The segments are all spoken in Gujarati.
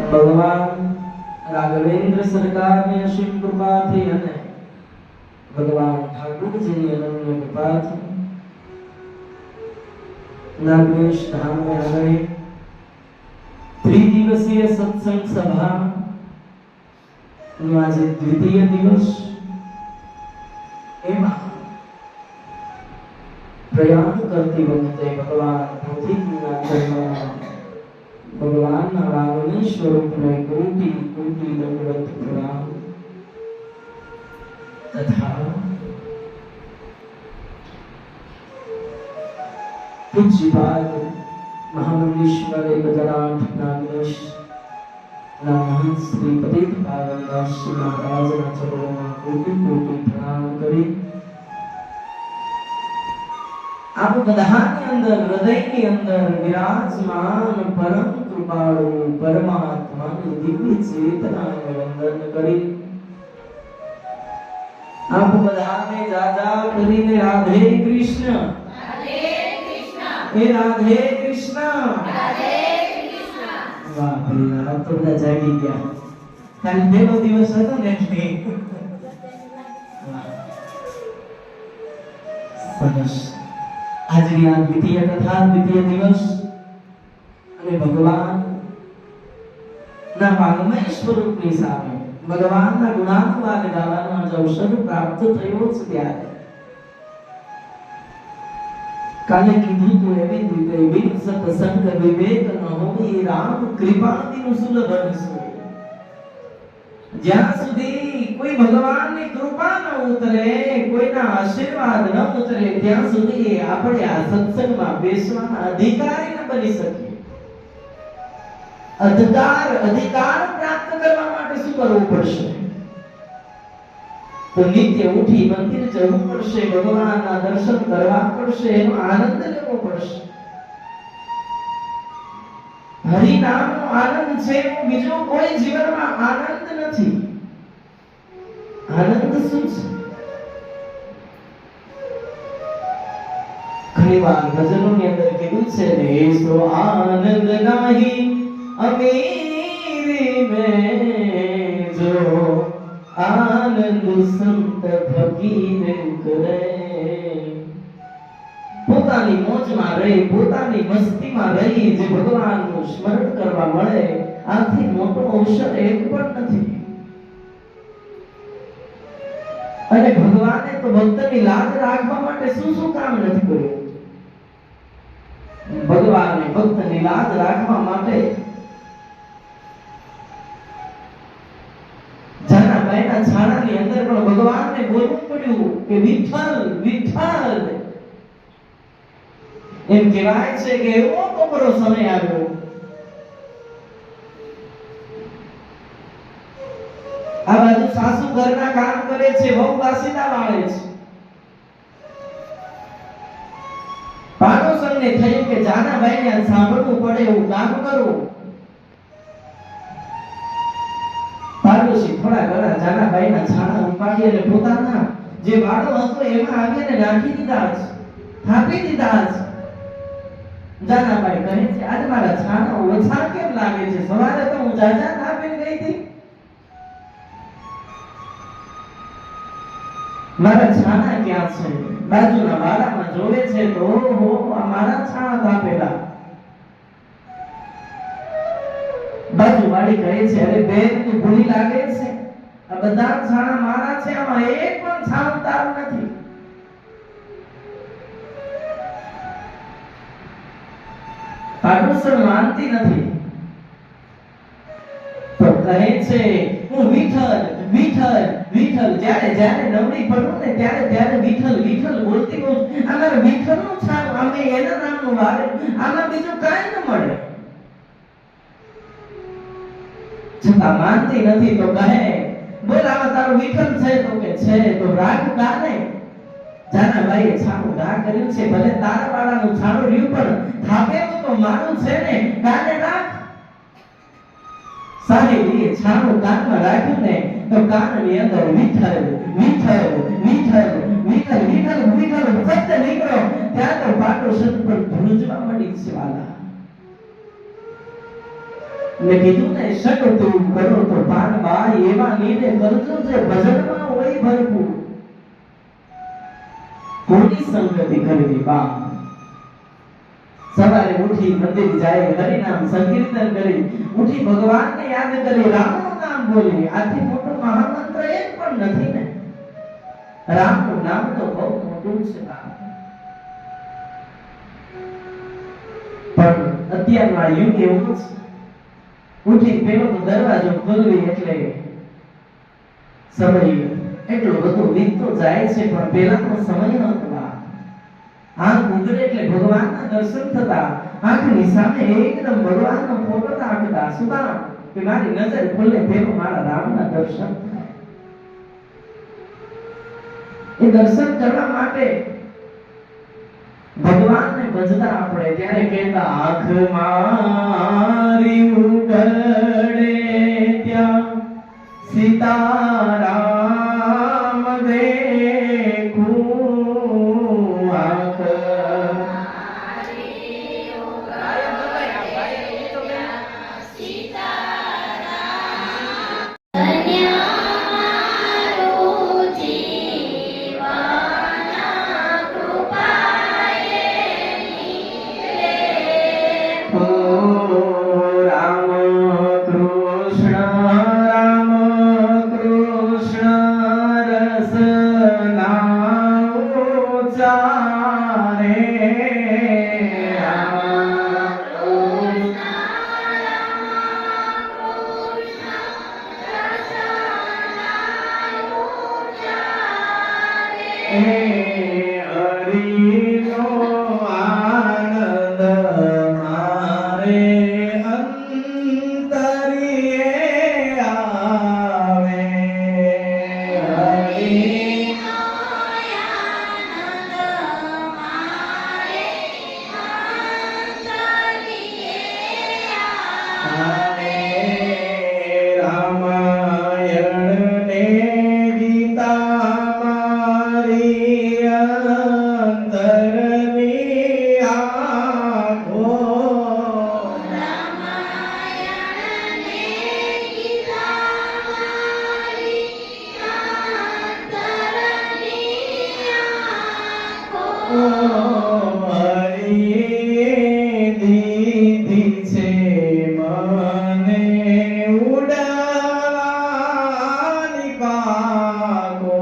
ભગવાન રાઘવેન્દ્ર સરકારની અસીમ કૃપાથી અને ભગવાન ઠાકુરજીની અનન્ય કૃપાથી નાગેશ ધામ में आए त्रिदिवसीय सत्संग सभा आज द्वितीय दिवस एवं प्रयाण करती वखते भगवान बुद्धिना चरणों भगवान रामनी स्वरूप ने कोटि कोटि दंडवत प्रणाम तथा पूज्यपाद महामंडलेश्वर गजराठ नागेश महंत श्री पतित पावन दास श्री महाराज चरणों में कोटि कोटि प्रणाम करी आप बधानी अंदर हृदय के अंदर विराजमान परम कृपाळु परमात्मा दिव्य चेतना वंदन करी आप बधाने जाजा करीने राधे कृष्ण हे राधे कृष्ण वाह भैया अब तो બધા જાગી ગયા કાલે પહેલો દિવસ હતો ને એટલે સરસ આજની આ દ્વિતીય કથા દ્વિતીય દિવસ અને ભગવાન ના વાંગમય સ્વરૂપની સામે ભગવાનના ગુણાનુવાદ ગાવાનો આજ અવસર પ્રાપ્ત થયો છે ત્યારે કાલે કીધું તો એવી રીતે બિન સત્સંગ વિવેક ન હોય રામ કૃપાથી સુલભ નસોય જ્યાં સુધી કોઈ ભગવાનની કૃપા ન ઉતરે કોઈના આશીર્વાદ ન ઉતરે ત્યાં સુધી આપણે આ સત્સંગમાં બેસવાના અધિકારી ન બની શકીએ અધિકાર પ્રાપ્ત કરવા માટે શું કરવું પડશે तो नित्य उठी मंदिर जरूर पड़शे भगवानना दर्शन करवा पड़शे एनो आनंद लेवो पड़शे हरि नामनो आनंद छे बीजो कोई जीवनमा आनंद नथी आनंद शुं छे घणी वार भजनोनी अंदर कीधुं छे ने सो आनंद नाही अमीरी में जो आनंद संत फकीर करे પોતાની મોજમાં રહી પોતાની મસ્તીમાં રહી જે ભગવાનનું સ્મરણ કરવા મળે આથી મોટો અવસર એક પણ નથી અને ભગવાને તો ભક્તની લાજ રાખવા માટે શું શું કામ નથી કર્યું ભગવાને ભક્તની લાજ રાખવા માટે જાનાબાઈના છાણાની અંદર પણ ભગવાનને બોલવું પડ્યું કે વિઠ્ઠલ વિઠ્ઠલ એમ કહેવાય છે કે એવો બપોરો સમય આવ્યો આ બાજુ સાસુ ઘરના કામ કરે છે વહુ વાસીદા વાળે છે પાડોશને થયું કે જાનાબાઈને સાંભળવું પડે એવું કામ કરવું પાડોશી થોડા ઘણા જાનાબાઈના છાણા ઉપાડી અને પોતાના જે વાડો હતો એમાં આવીને નાખી દીધા છે થાપી દીધા છે જાનાબાઈ કહે છે આજ મારા છાણા ઓછા કેમ લાગે છે સવારે તો હું જાજા થાપીને ગઈ હતી મારા છાણા ક્યાં છે બાજુના વાડામાં જોવે છે તો ઓહો આ મારા છાણા થાપેલા બાજુવાળી કહે છે અરે બેન તું ભૂલી લાગે છે આ બધા છાણા મારા છે આમાં એક પણ છાણું તારું નથી પાડોશણ માનતી નથી તો કહે છે હું વિઠ્ઠલ વિઠ્ઠલ વિઠ્ઠલ જ્યારે જ્યારે નવરી પડું ને ત્યારે ત્યારે વિઠ્ઠલ વિઠ્ઠલ બોલતી હોઉં આમાં વિઠ્ઠલનું છાણું અમે એના નામનું વારે આમાં બીજું કાંઈ ન મળે છતાં માનતી નથી તો કહે બોલ આમાં તારો વિઠ્ઠલ છે તો કે છે તો રાગ કાને જાનાબાઈએ છાણું ઘા કર્યું છે ભલે તારા વાળાનું છાણું રહ્યું પણ થાપેલું તો મારું છે ને કાને રાખ સાહેબીએ છાણું કાનમાં રાખ્યું ને તો કાનની અંદર વિઠ્ઠલ વિઠ્ઠલ વિઠ્ઠલ વિઠ્ઠલ વિઠ્ઠલ વિઠ્ઠલ શબ્દ નીકળ્યો ત્યાં તો પાટો શબ્દ પર ધ્રુજવા મળી છે વાલા મેં કીધું ને સટ તું કરો તો પાન બાઈ એવા નીને કરજો જે ભજનમાં હોય ભરપૂર. કોની સંગતિ કરવી બા? સવારે ઉઠી મંદિર જાય, હરિનામ સંકીર્તન કરી, ઉઠી ભગવાનને યાદ કરી, રામનું નામ બોલી. આથી મોટો મહામંત્ર એક પણ નથી ને. રામનું નામ તો બહુ મોટું છે બા. પણ અત્યારનો યુગ એવો છે, ઉઠી પેલો તો દરવાજો ખોલવી એટલે સમય એટલો બધો વીતતો જાય છે. પણ પેલાનો સમય નહોતો. આંખ ઉઘડે એટલે ભગવાનના દર્શન થતા, આંખની સામે એકદમ ભગવાનનો ફોટો રાખતા. શું કામ? કે મારી નજર ખુલે પેલો મારા રામના દર્શન થાય. એ દર્શન કરવા માટે ભગવાનને ભજતા આપણે ત્યારે કહેતા, આંખ મારી ઉઘડે ત્યાં સીતારામ દેખું. આંખ મારી ઉઘડે સીતારામ ધન્યમારું જીવન કૃપાએ નીરે. ઓ રામ કૃષ્ણ રામ કૃષ્ણ રસના ઉચારે. હરિનો આનંદ મારે અંતરિયે આવે. હરિનો આનંદ મારે અંતરિયે આવે. રામાયણ ને ગીતા મારી અંતરની આંખો. રામાયણ ને ગીતા મારી અંતરની આંખો. હરિએ દીધી છે મને ઉડાવાની પાખો.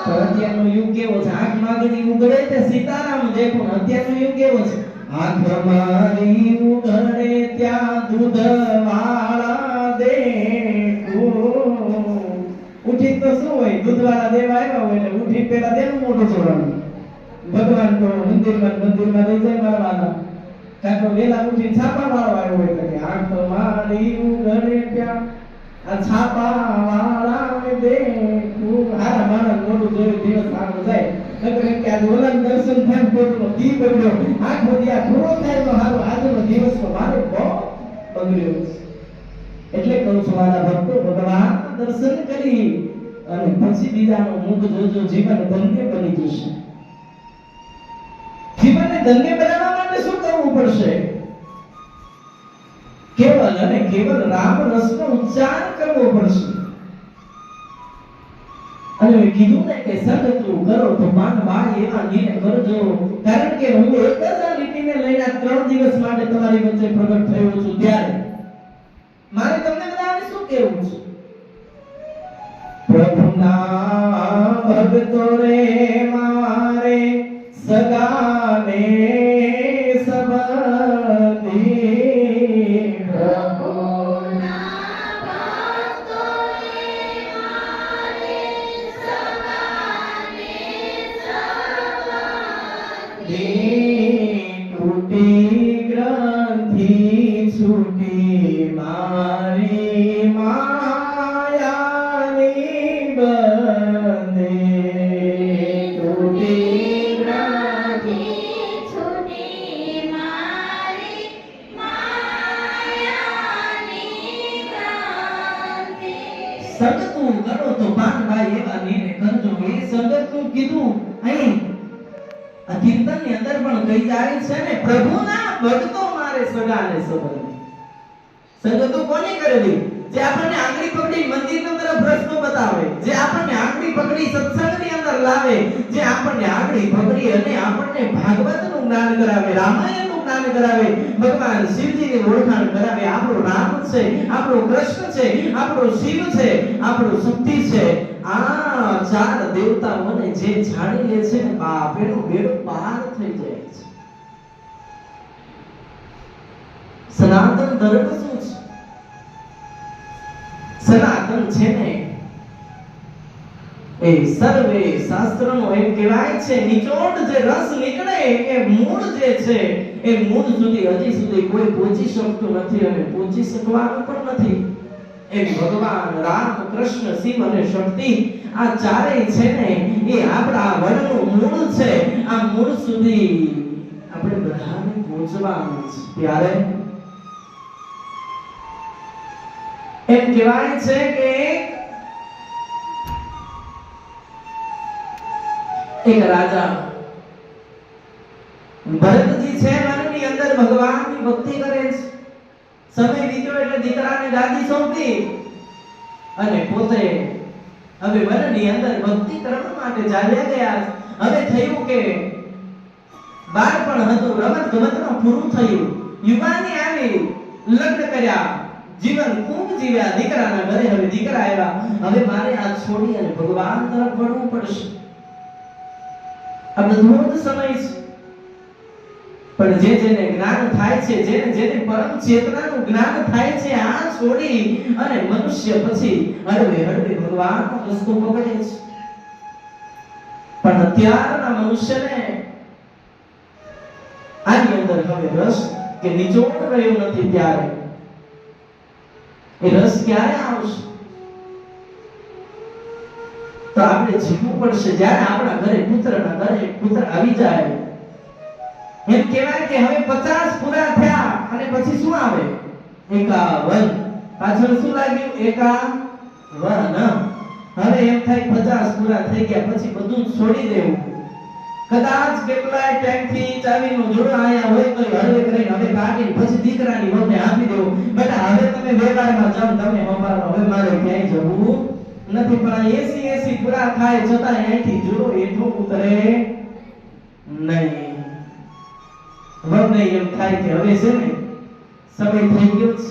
અત્યારનો યુગ કેવો છે? આંખ માગણી ઉઘડે તે સીતારામ દેખો. અત્યારનો યુગ કેવો છે? આંખ મારી ઉઘડે ત્યાં દૂધ વાળા દેખું. ઉઠી તો શું હોય? દૂધ વાળા દેવા આવ્યા હોય એટલે ઉઠી પેલા તેનું મોઢું જોડવાનું. ભગવાન તો મંદિરમાં લઈ જાય મારવાના. કાં તો વેલા ઉઠી છાપા વાળો આવ્યો હોય એટલે કે આંખ મારી ઉઘડે ત્યાં આ છાપા વાળા દેખું. હારા માણસ મોઢું જોયું દિવસ આગળ જાય. નકર એમ કે આ ઓલાનું દર્શન થાય પોતનો દી બગડ્યો, આખો દી આ થોડો થાય તો હારો આજનો દિવસનો મારો બહુ બગડ્યો. એટલે કહું છું મારા ભક્તો, ભગવાનના દર્શન કરી અને પછી બીજાનો મુખ જોજો, જીવન ધન્ય બની જશે. જીવનને ધન્ય બનાવવા માટે શું કરવું પડશે? કેવલ અને કેવલ રામ રસનો ઉચ્ચાર કરવો પડશે. અને મેં કીધું ને કે સદતું કરો તો પાન બાઈ એવા નીને કરજો. કારણ કે હું એક જ આ લીટીને લઈને 3 દિવસ માટે તમારી વચ્ચે પ્રગટ થયો છું. ત્યારે મારે તમને બધાને શું કહેવું છે? પ્રભુના ભક્તો રે મારે સગાને સબંધી. પ્રભુના ભક્તો રે મારે સગાને સબંધી. તૂટી ગ્રંથિ છૂટી મારી માયાની બંધે. તૂટી ગ્રંથિ છૂટી મારી માયાની બંધે. સંગતું કરો તો પાનભાઈ એવા નીને કરજો. એ સંગતનું કીધું અહીં આ કીર્તનની અંદર પણ કહી જાય છે ને, પ્રભુના ભક્તો મારે સગાને સંબંધી. સંગતો કોને કરેલી? જે આપણને આંગળી પકડી મંદિરની તરફ રસ્તો બતાવે, જે આપણને આંગળી પકડી સત્સંગની અંદર લાવે, જે આપણને આંગળી પકડી અને આપણને ભાગવતનું જ્ઞાન કરાવે, રામાયણનું જ્ઞાન કરાવે, ભગવાન શિવજીની ઓળખાણ કરાવે. આપણો રામ છે, આપણો કૃષ્ણ છે, આપણો શિવ છે, આપણો શક્તિ છે. આ ચાર દેવતાઓને જે જાણી લે છે ને બાપ, એનું બેડું પાર થઈ જાય છે. સનાતન ધર્મ શું છે? સનાતન છે ને એ સર્વે શાસ્ત્રનો એમ કહેવાય છે નિચોડ જે રસ નીકળે એ મૂળ જે છે એ મૂળ સુધી હજી સુધી કોઈ પહોંચી શકતું નથી અને પહોંચી શકવાનું પણ નથી. એ ભગવાન રામ, કૃષ્ણ, શિવ અને શક્તિ આ ચારેય છે ને એ આપણા વર્ણનું મૂળ છે. આ મૂળ સુધી આપણે બધાને પહોંચવાનું છે. ત્યારે એમ કહેવાય છે કે એક રાજા ભરતજી છે વનની અંદર ભગવાનની ભક્તિ કરે છે. સમય વીત્યો એટલે દીકરાને ગાદી સોંપી અને પોતે હવે વનની અંદર ભક્તિ કરવા માટે ચાલ્યા ગયા. હવે થયું કે બાળપણ હતું, રમત ગમતમાં પૂરું થયું, યુવાની આવી, લગ્ન કર્યા, જીવન ખૂબ જીવ્યા, દીકરાના ઘરે હવે દીકરા આવ્યા. હવે મારે આ છોડી અને ભગવાન તરફ વળવું પડશે. આ બધું જ સમય છે. પણ જેને જ્ઞાન થાય છે, જેને પરમ ચેતનાનું જ્ઞાન થાય છે, આ છોડી અને મનુષ્ય પછી હળવે હળવે ભગવાનનો રસ્તો પકડે છે. પણ અત્યારના મનુષ્યને આની અંદર હવે રસ કે નિચોડ રહ્યો નથી. ત્યારે એ રસ ક્યારે આવશે? તો આપણે જીવવું પડશે. જ્યારે આપણા ઘરે પુત્ર આવી જાય. એમ કહેવાય કે હવે 50 પૂરા થયા અને પછી શું આવે? 51. પાછળ શું લાગ્યું? 51. હવે એમ થાય 50 પૂરા થઈ ગયા પછી બધું છોડી દેવું. કદાચ કેટલાય ટાઈમથી ચાવીનો જોડો આયા હોય તો હળવે કરીને હવે કાઢીને પછી દીકરાની વહુને આપી દેવું. બેટા હવે તમે વેવારમાં જાઓ, તમે હમારો, હવે મારે ક્યાંય જવું નથી. પણ 80 પૂરા થાય છતાં અહીંથી જોડો એટલો ઉતરે નહીં. વહુને એમ થાય કે હવે છે ને સમય થઈ ગયો છે,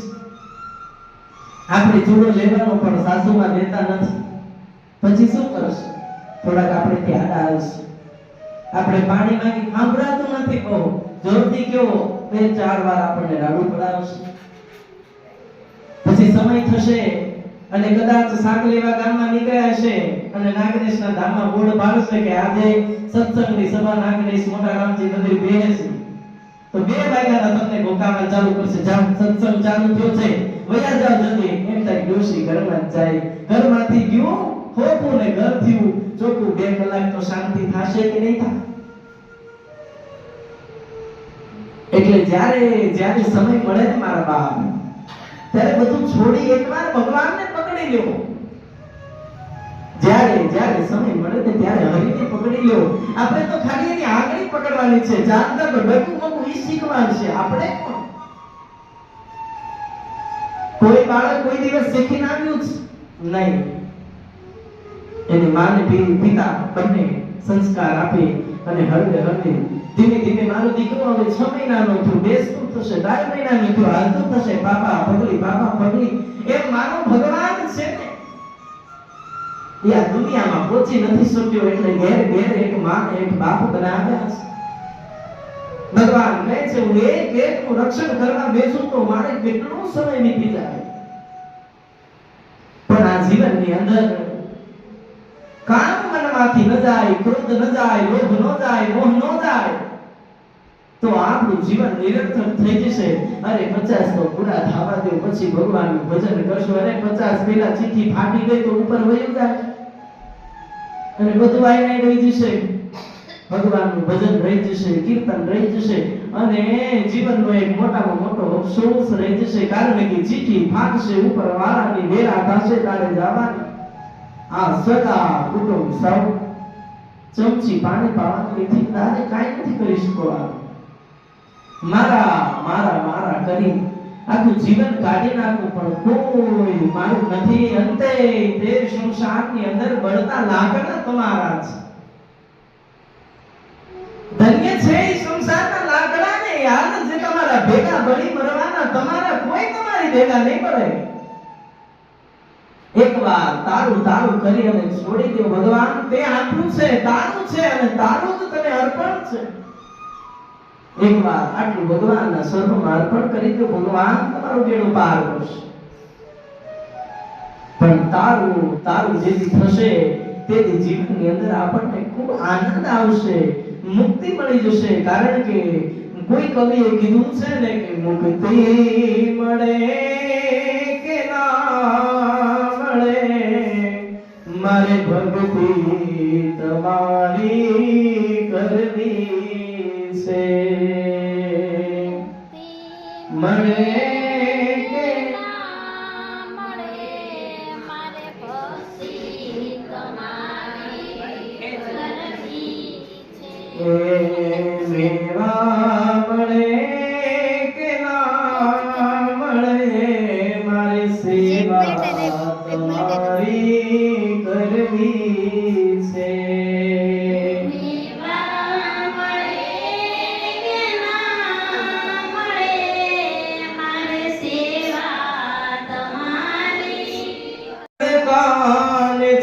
આપણે જોડો લેવાનો પણ સાસુમાં દેતા નથી. પછી શું કરશે? થોડાક આપણે ત્યાં આવશે, આપણે પાણી માંગી સાંભળાતું નથી, કહો જોરથી કેવો 2-4 વાર આપણને રાડું પડાવશે. પછી સમય થશે અને કદાચ શાક લેવા ગામમાં નીકળ્યા હશે અને નાગરેશના ધામમાં બોર્ડ પાડશે કે આજે સત્સંગની સભા નાગરેશ મોટા રામજી મંદિર બેસે. તો 2 વાગ્યાના તમને ગોકામાં ચાલુ કરશે. જાવ સત્સંગ ચાલુ થયો છે, વયા જાવ જલ્દી. એમ થાય ડોશી ઘરમાં જ જાય. ઘરમાંથી ગયું ખોખું ને ઘર થયું ચોખ્ખું. 2 કલાક તો શાંતિ થશે કે નહીં થાય? એટલે જ્યારે સમય મળે ને મારા બાપ, ત્યારે બધું છોડી એકવાર ભગવાનને પકડી લ્યો. જ્યારે સમય મળે ને ત્યારે હરિને પકડી લ્યો. આપણે તો ખાલી એની આંગળી પકડવાની છે, જાણતા બધું મગું ઈ શીખવાનું છે. આપણે કોઈ બાળક કોઈ દિવસ શીખીને આવ્યું જ નહીં. એની માને પિતા બંને સંસ્કાર આપી અને હળવે હળવે ધીમે ધીમે મારો દીકરો હવે 6 મહિનાનો થયો, બેસતું થશે, 4 મહિનાનો થયો, હાલતું થશે, પાપા પગલી. એમ માનો ભગવાન છે ને એ આ દુનિયામાં પહોંચી નથી શક્યો એટલે ઘેર એક માં એક બાપ બનાવ્યા છે. ભગવાન કહે છે હું એકનું રક્ષણ કરવા બેસું તો મારે કેટલો સમય વીતી જાય. પણ આ જીવનની અંદર કામ મનમાંથી ન જાય, ક્રોધ ન જાય, લોભ ન જાય, મોહ ન જાય તો આપણું જીવન નિરર્થક થઈ જશે. અરે 50 તો પૂરા થવા દો પછી ભગવાનનું ભજન કરશો. અરે 50 પહેલા ચીઠી ફાટી ગઈ તો ઉપર વયું જાય અને બધું આઈને રહી જશે. ભગવાનનું ભજન રહી જશે, કીર્તન રહી જશે અને જીવનનો એક મોટામાં મોટો અફસોસ રહી જશે, કારણ કે ચીઠી ફાટશે ઉપર વાળાની વેરા થશે તારે જવાની. આ સગા કુટુંબ સૌ ચમચી પાણી પાવાની તારે કાંઈ નથી કરી શકવાનું. મારા મારા મારા કરી આખું જીવન કાઢી નાખું પણ કોઈ મારું નથી. અંતે તે શમશાનની અંદર બળતા લાકડા તમારા છે. ધન્ય છે એ શમશાનના લાકડાને યાદ જે તમારા ભેગા બળી મરવાના, તમારા કોઈ તમારી ભેગા નહીં મળે. એકવાર તારું તારું કરી અને છોડી દો ભગવાન. તે આપણું છે, તારું છે અને તારું જ તને અર્પણ છે. એકવાર આટલું ભગવાનના શરણમાં અર્પણ કરી દો, ભગવાન તમારું બેડું પાર કરશે. પણ તારું તારું જેથી થશે તેથી જીવનની અંદર આપણને ખૂબ આનંદ આવશે, મુક્તિ મળી જશે. કારણ કે કોઈ કવિએ કીધું છે ને કે મુક્તિ મળે કે ના મળે, મારે ભક્તિ તમારી કરવી છે. મળે કે ના મળે, મારે ભક્તિ તમારી કરવી છે. મેવા મળે કે ના મળે, મારે સેવા તમારી કરવી છે.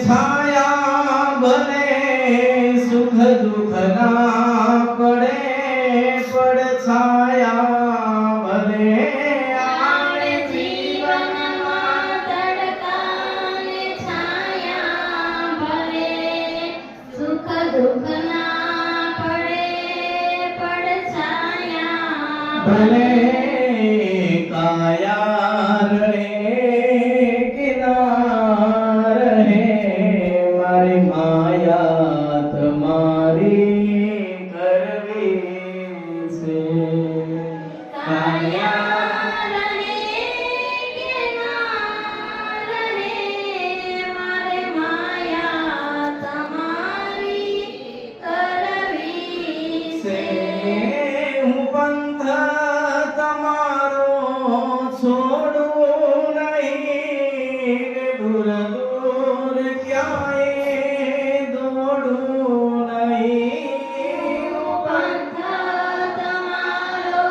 છાયા બને સુખ દુઃખ ના પડે, પડ છાયા બને આપણે જીવનમાં તડકાને છાયા ભલે, સુખ દુઃખ ના પડે, પડછાયા ભલે. કાયા રહે કે ના રહે, મારી માયા તમારી કરવી છે. કાયા રહે કે ના રહે, મારે માયા તમારી કરવી છે. છે. હું પંથ તમારો છોડું નહીં, દૂર દૂર ક્યાંય દોડું નહીં. પંથ તમારો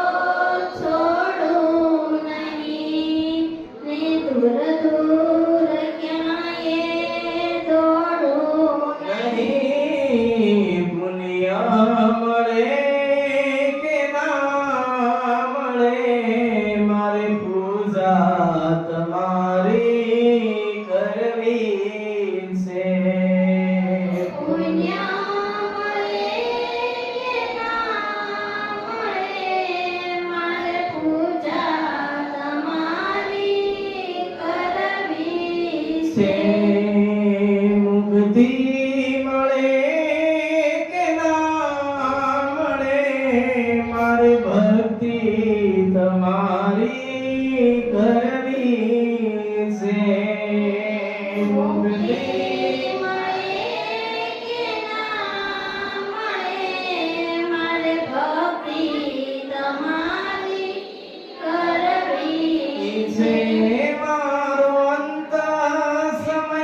છોડું નહીં, ને દૂર દૂર ક્યાંય દોડું નહીં. નહીં પુણ્ય મળે કે ના મળે, મારે પૂજા તમારી કરવી છે. પુણ્ય મળે કે ના મળે, મારે પૂજા તમારી કરવી છે. છે. મુક્તિ મળે કે ના મળે, મારે ભક્તિ તમારી કરવી છે. મુક્તિ મળે કે ના મળે, મારે ભક્તિ તમારી કરવી છે. છે. મારો અંત સમય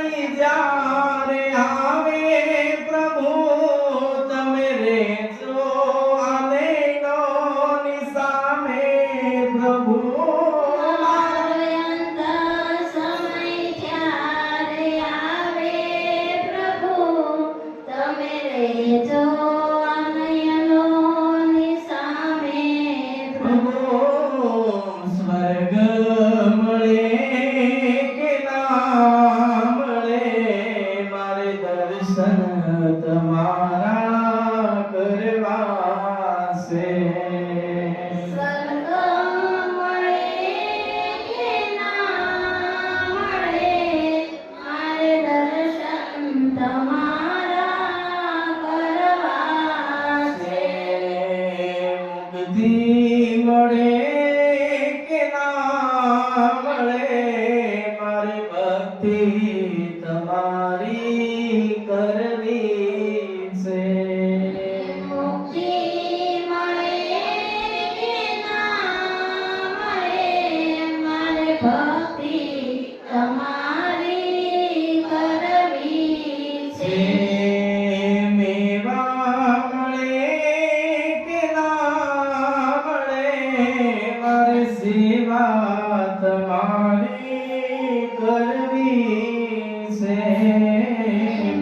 તમારી કરવી છે.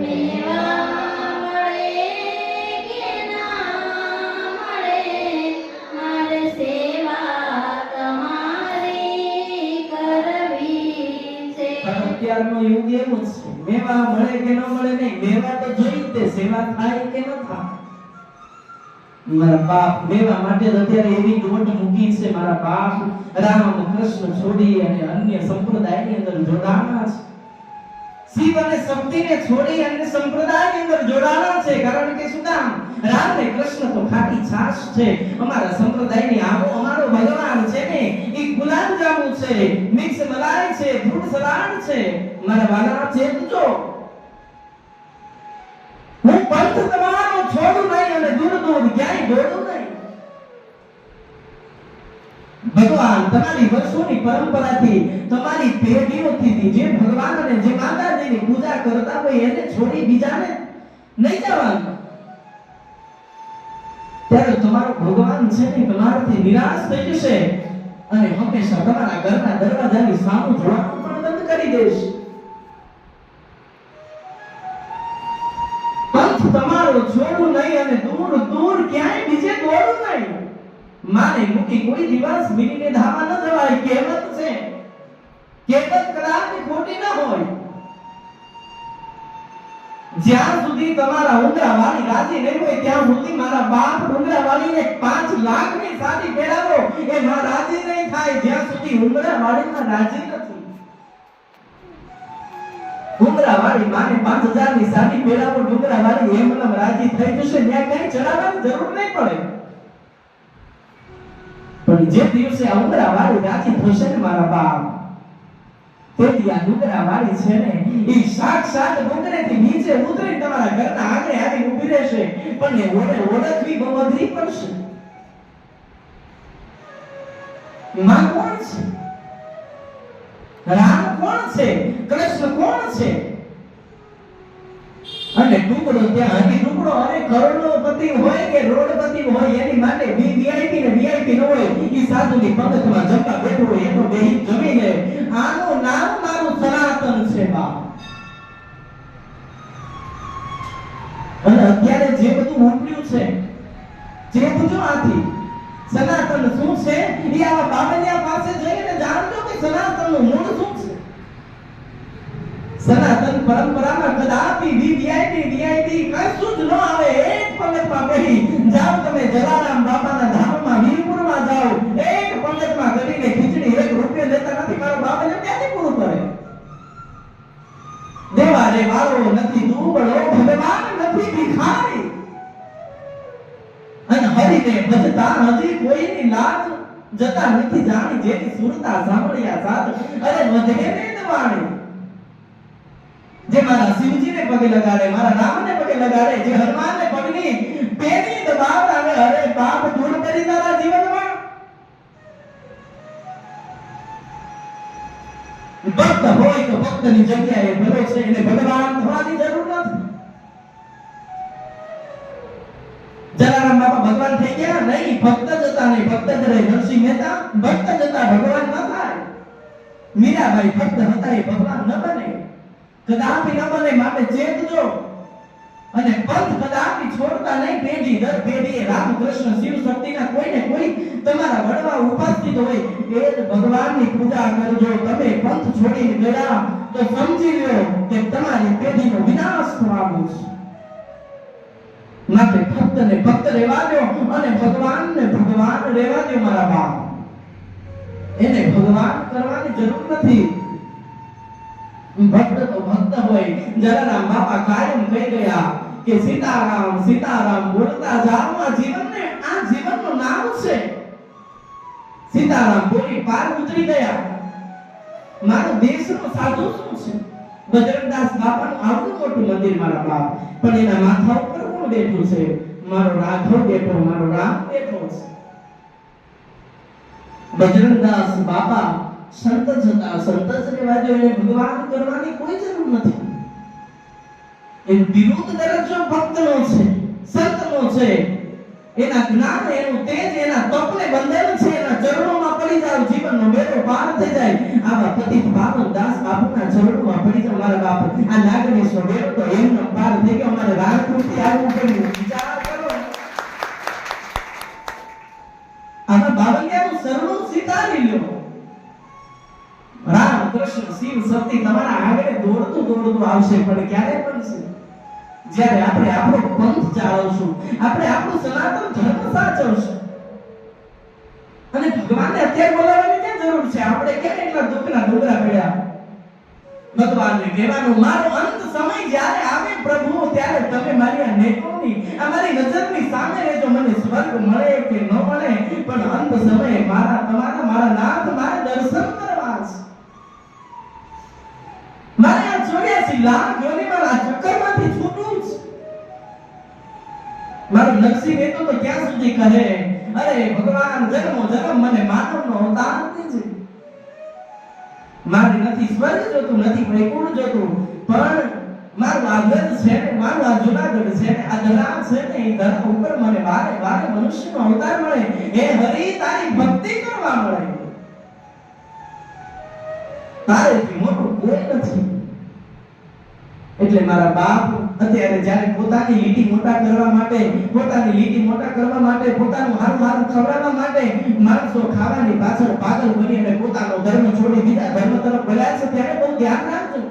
મેવા મળે કે ના મળે મારે સેવા તમારી કરવી છે. અત્યારનો યુગ એવો જ છે. મેવા મળે કે ન મળે નહીં, મેવા તો જોઈ જ તે, સેવા થાય કે ન થાય. મારા બાપ મેવા માટે તો અત્યારે એવી દોટ મૂકી છે. મારા બાપ રામ કૃષ્ણ છોડી અને અન્ય સંપ્રદાયની અંદર જોડાણા છે. શિવ અને શક્તિને છોડી અન્ય સંપ્રદાયની અંદર જોડાણા છે. કારણ કે શું કામ? રામ અને કૃષ્ણ તો ખાટી છાશ છે. અમારા સંપ્રદાયની આવો અમારો ભગવાન છે ને એ ગુલાબ જામુ છે, મિક્સ મલાઈ છે, ફ્રૂટ સલાડ છે. મારા વાલા ચેતજો, હું પંથ તમારો છોડું નહીં અને દૂર દૂર ક્યાંય દોડું નહીં. ભગવાન તમારી વર્ષોની પરંપરાથી, તમારી પેઢીઓથી જે ભગવાન અને જે માતાજીની પૂજા કરતા હોય એને છોડી બીજાને નહીં જવાનું. ત્યારે તમારો ભગવાન છે ને તમારાથી નિરાશ થઈ જશે અને હંમેશા તમારા ઘરના દરવાજાની સામું જોવાનું પણ બંધ કરી દેશે. પંથ તમારો છોડું નહીં અને દૂર દૂર ક્યાંય બીજે દોડું નહીં. માને મૂકી કોઈ દિવસ મિલીને ધાવા ન જવાય. કહેવત છે, કહેવત કદાચ ખોટી ન હોય. જ્યાં સુધી તમારા ઉંદરાવાળી રાજી નહીં હોય ત્યાં સુધી મારા બાપ ઉંદરાવાળીને 5 લાખની સાડી પહેરાવો એ માં રાજી નહીં થાય જ્યાં સુધી ઉંદરાવાળીમાં રાજી નથી. ડુંગરાવાળી માને 5000 ની સાડી પહેરાવો, ડુંગરાવાળી એમનેમ રાજી થઈ જશે. ત્યાં કઈ ચડાવવાની જરૂર નહીં પડે. પણ જે દિવસે આ ડુંગરાવાળી રાજી થશે ને મારા બાપ, તેથી આ ડુંગરાવાળી છે ને એ સાક્ષાત ડુંગરેથી નીચે ઉતરી તમારા ઘરના આંગણે આવી ઊભી રહેશે. પણ એ ઓળખવી બહુ અઘરી પડશે. માં કોણ છે? રામ કોણ છે? કૃષ્ણ કોણ છે? અને ટુકડો ત્યાં હજી ટુકડો અને કરોડોપતિ હોય કે રોડપતિ હોય એની માટે વીઆઈપી ને વીઆઈપી ન હોય. ઈ સાધુની પંગતમાં જમવા બેઠો હોય એનો બેહી જમી લે. આનું નામ મારું સનાતન છે બાપ. અને અત્યારે જે બધું ઉપડ્યું છે, જે બધું આથી સનાતન શું છે એ આવા બાબલિયા પાસે જઈને જાણજો કે સનાતનનું મૂળ શું છે. સનાતન પરંપરામાં કદાપી વીઆઈપી કશું જ ન આવે. એક પંગતમાં બેહી જાઓ તમે જલારામ બાપાના ધામમાં વીરપુરમાં જાઓ, એક પંગતમાં કરીને ખીચડી 1 રૂપિયો લેતા નથી. મારો બાપ એને ક્યાંથી પૂરું કરે? દેવા રે વાળો નથી દુબળો, ભગવાન નથી ભિખારી. અને હરિને ભજતા હજી કોઈની લાજ જતા નથી જાણી. જેની સુરતા સાંભળ્યા સાથ અરે વધે વેદવાણી. જે મારા શિવજીને પગે લગાડે, મારા રામને પગે લગાડે, જે હનુમાનને પગની પેની દબાવતા આવે, અરે પાપ દૂર કરી તારા જીવનમાં. ભક્ત હોય તો ભક્તની જગ્યાએ ભલો છે, એને ભગવાન થવાની જરૂર નથી. જલારામ બાપા ભગવાન થઈ ગયા નહીં, ભક્ત જ હતા નહીં. ભક્ત જ રહે. નરસિંહ મહેતા ભક્ત જ હતા, ભગવાન ન થાય. મીરાબાઈ ભક્ત હતા, એ ભગવાન ન બને. કદાપી ન બને. માટે ચેતજો અને પંથ કદાપી છોડતા નહીં. પેઢી દર પેઢીએ રામ કૃષ્ણ શિવ શક્તિના કોઈને કોઈ તમારા વડવા ઉપસ્થિત હોય એ જ ભગવાનની પૂજા કરજો. તમે પંથ છોડીને ગયા તો સમજી લ્યો કે તમારી પેઢીનો વિનાશ થવાનો છે. માટે ભક્તને ભક્ત રહેવા દો અને ભગવાનને ભગવાન રહેવા દો. મારા બાપ એને ભગવાન કરવાની જરૂર નથી. ભક્ત તો ભક્ત હોય. જલારામ બાપા કાયમ કહી ગયા કે સીતારામ સીતારામ બોલતા જાઓ. આ જીવનનું નામ છે. સીતારામ બોલી પાર ઉતરી ગયા. મારો દેશનો સાધુ શું છે? બજરંગદાસ બાપાનું આવડું મોટું મંદિર મારા બાપ, પણ એના માથા ઉપર કોણ બેઠું છે? મારો રાઘવ બેઠો, મારો રામ બેઠો છે. બજરંગદાસ બાપા સંત જ હતા. સંત જ રહેવા દો. એને ભગવાન કરવાની કોઈ જરૂર નથી. એ વિરુદ્ધ દરજ્જો ભક્તનો છે, સંતનો છે. એના જ્ઞાન, એનું તેજ, એના તપને બંધેલું છે, એના ચરણોમાં પડી જાવ, જીવનનો બેડો પાર થઈ જાય. આવા પતિત પાવન દાસ બાપુના ચરણોમાં પડી જાવ મારા બાપ. આ લાગણીનો બેડો તો એમનો પાર થઈ ગયો. મારે રાજપૂતથી આવવું પડ્યું. વિચાર કરો. આમાં બાવલિયાનું સરણું સ્વીકારી લ્યો. રામ, કૃષ્ણ, શિવ, શક્તિ તમારા આગળ દોડતું આવશે, પણ ક્યારે બનશે? જ્યારે આપણે આપણો પંથ ચાલવશું, આપણે આપણું સનાતન ધર્મ સાચવશું. અને ભગવાનને અત્યારે બોલાવવાની ક્યાં જરૂર છે? આપણે કેમ એટલા દુઃખના ડુંગરા પડ્યા? ભગવાનને કહેવાનું, મારો અંત સમય જ્યારે આવે પ્રભુ, ત્યારે તમે મારી આ નેત્રોની, આ મારી નજરની સામે રહેજો. મને સ્વર્ગ મળે કે ન મળે, પણ અંત સમયે મારા નાથ મારે દર્શન કરવા છે. મારે આ 84 લાખ યોનીમાં આ ચક્કરમાંથી છૂટવું છે. મારો નરસિંહ મહેતો તો ક્યાં સુધી કહે, અરે ભગવાન જન્મો જન્મ મને માનવનો અવતાર દીજે. મારે નથી સ્વર્ગ જોતું, નથી વૈકુંઠ જોતું, પણ મારું આ ગઢ છે ને, મારું આ જુનાગઢ છે ને, આ ધરા છે ને, એ ધરા ઉપર મને વારે વારે મનુષ્યનો અવતાર મળે. હે હરી, તારી ભક્તિ કરવા મળે. તારેથી મોટું કોઈ નથી. એટલે મારા બાપ અત્યારે જ્યારે પોતાની લીટી મોટા કરવા માટે, પોતાનું હારું ખવડાવવા માટે માણસો ખાવાની પાછળ પાગલ બની અને પોતાનો ધર્મ છોડી બીજા ધર્મ તરફ વળ્યા છે, ત્યારે બહુ ધ્યાન રાખજો.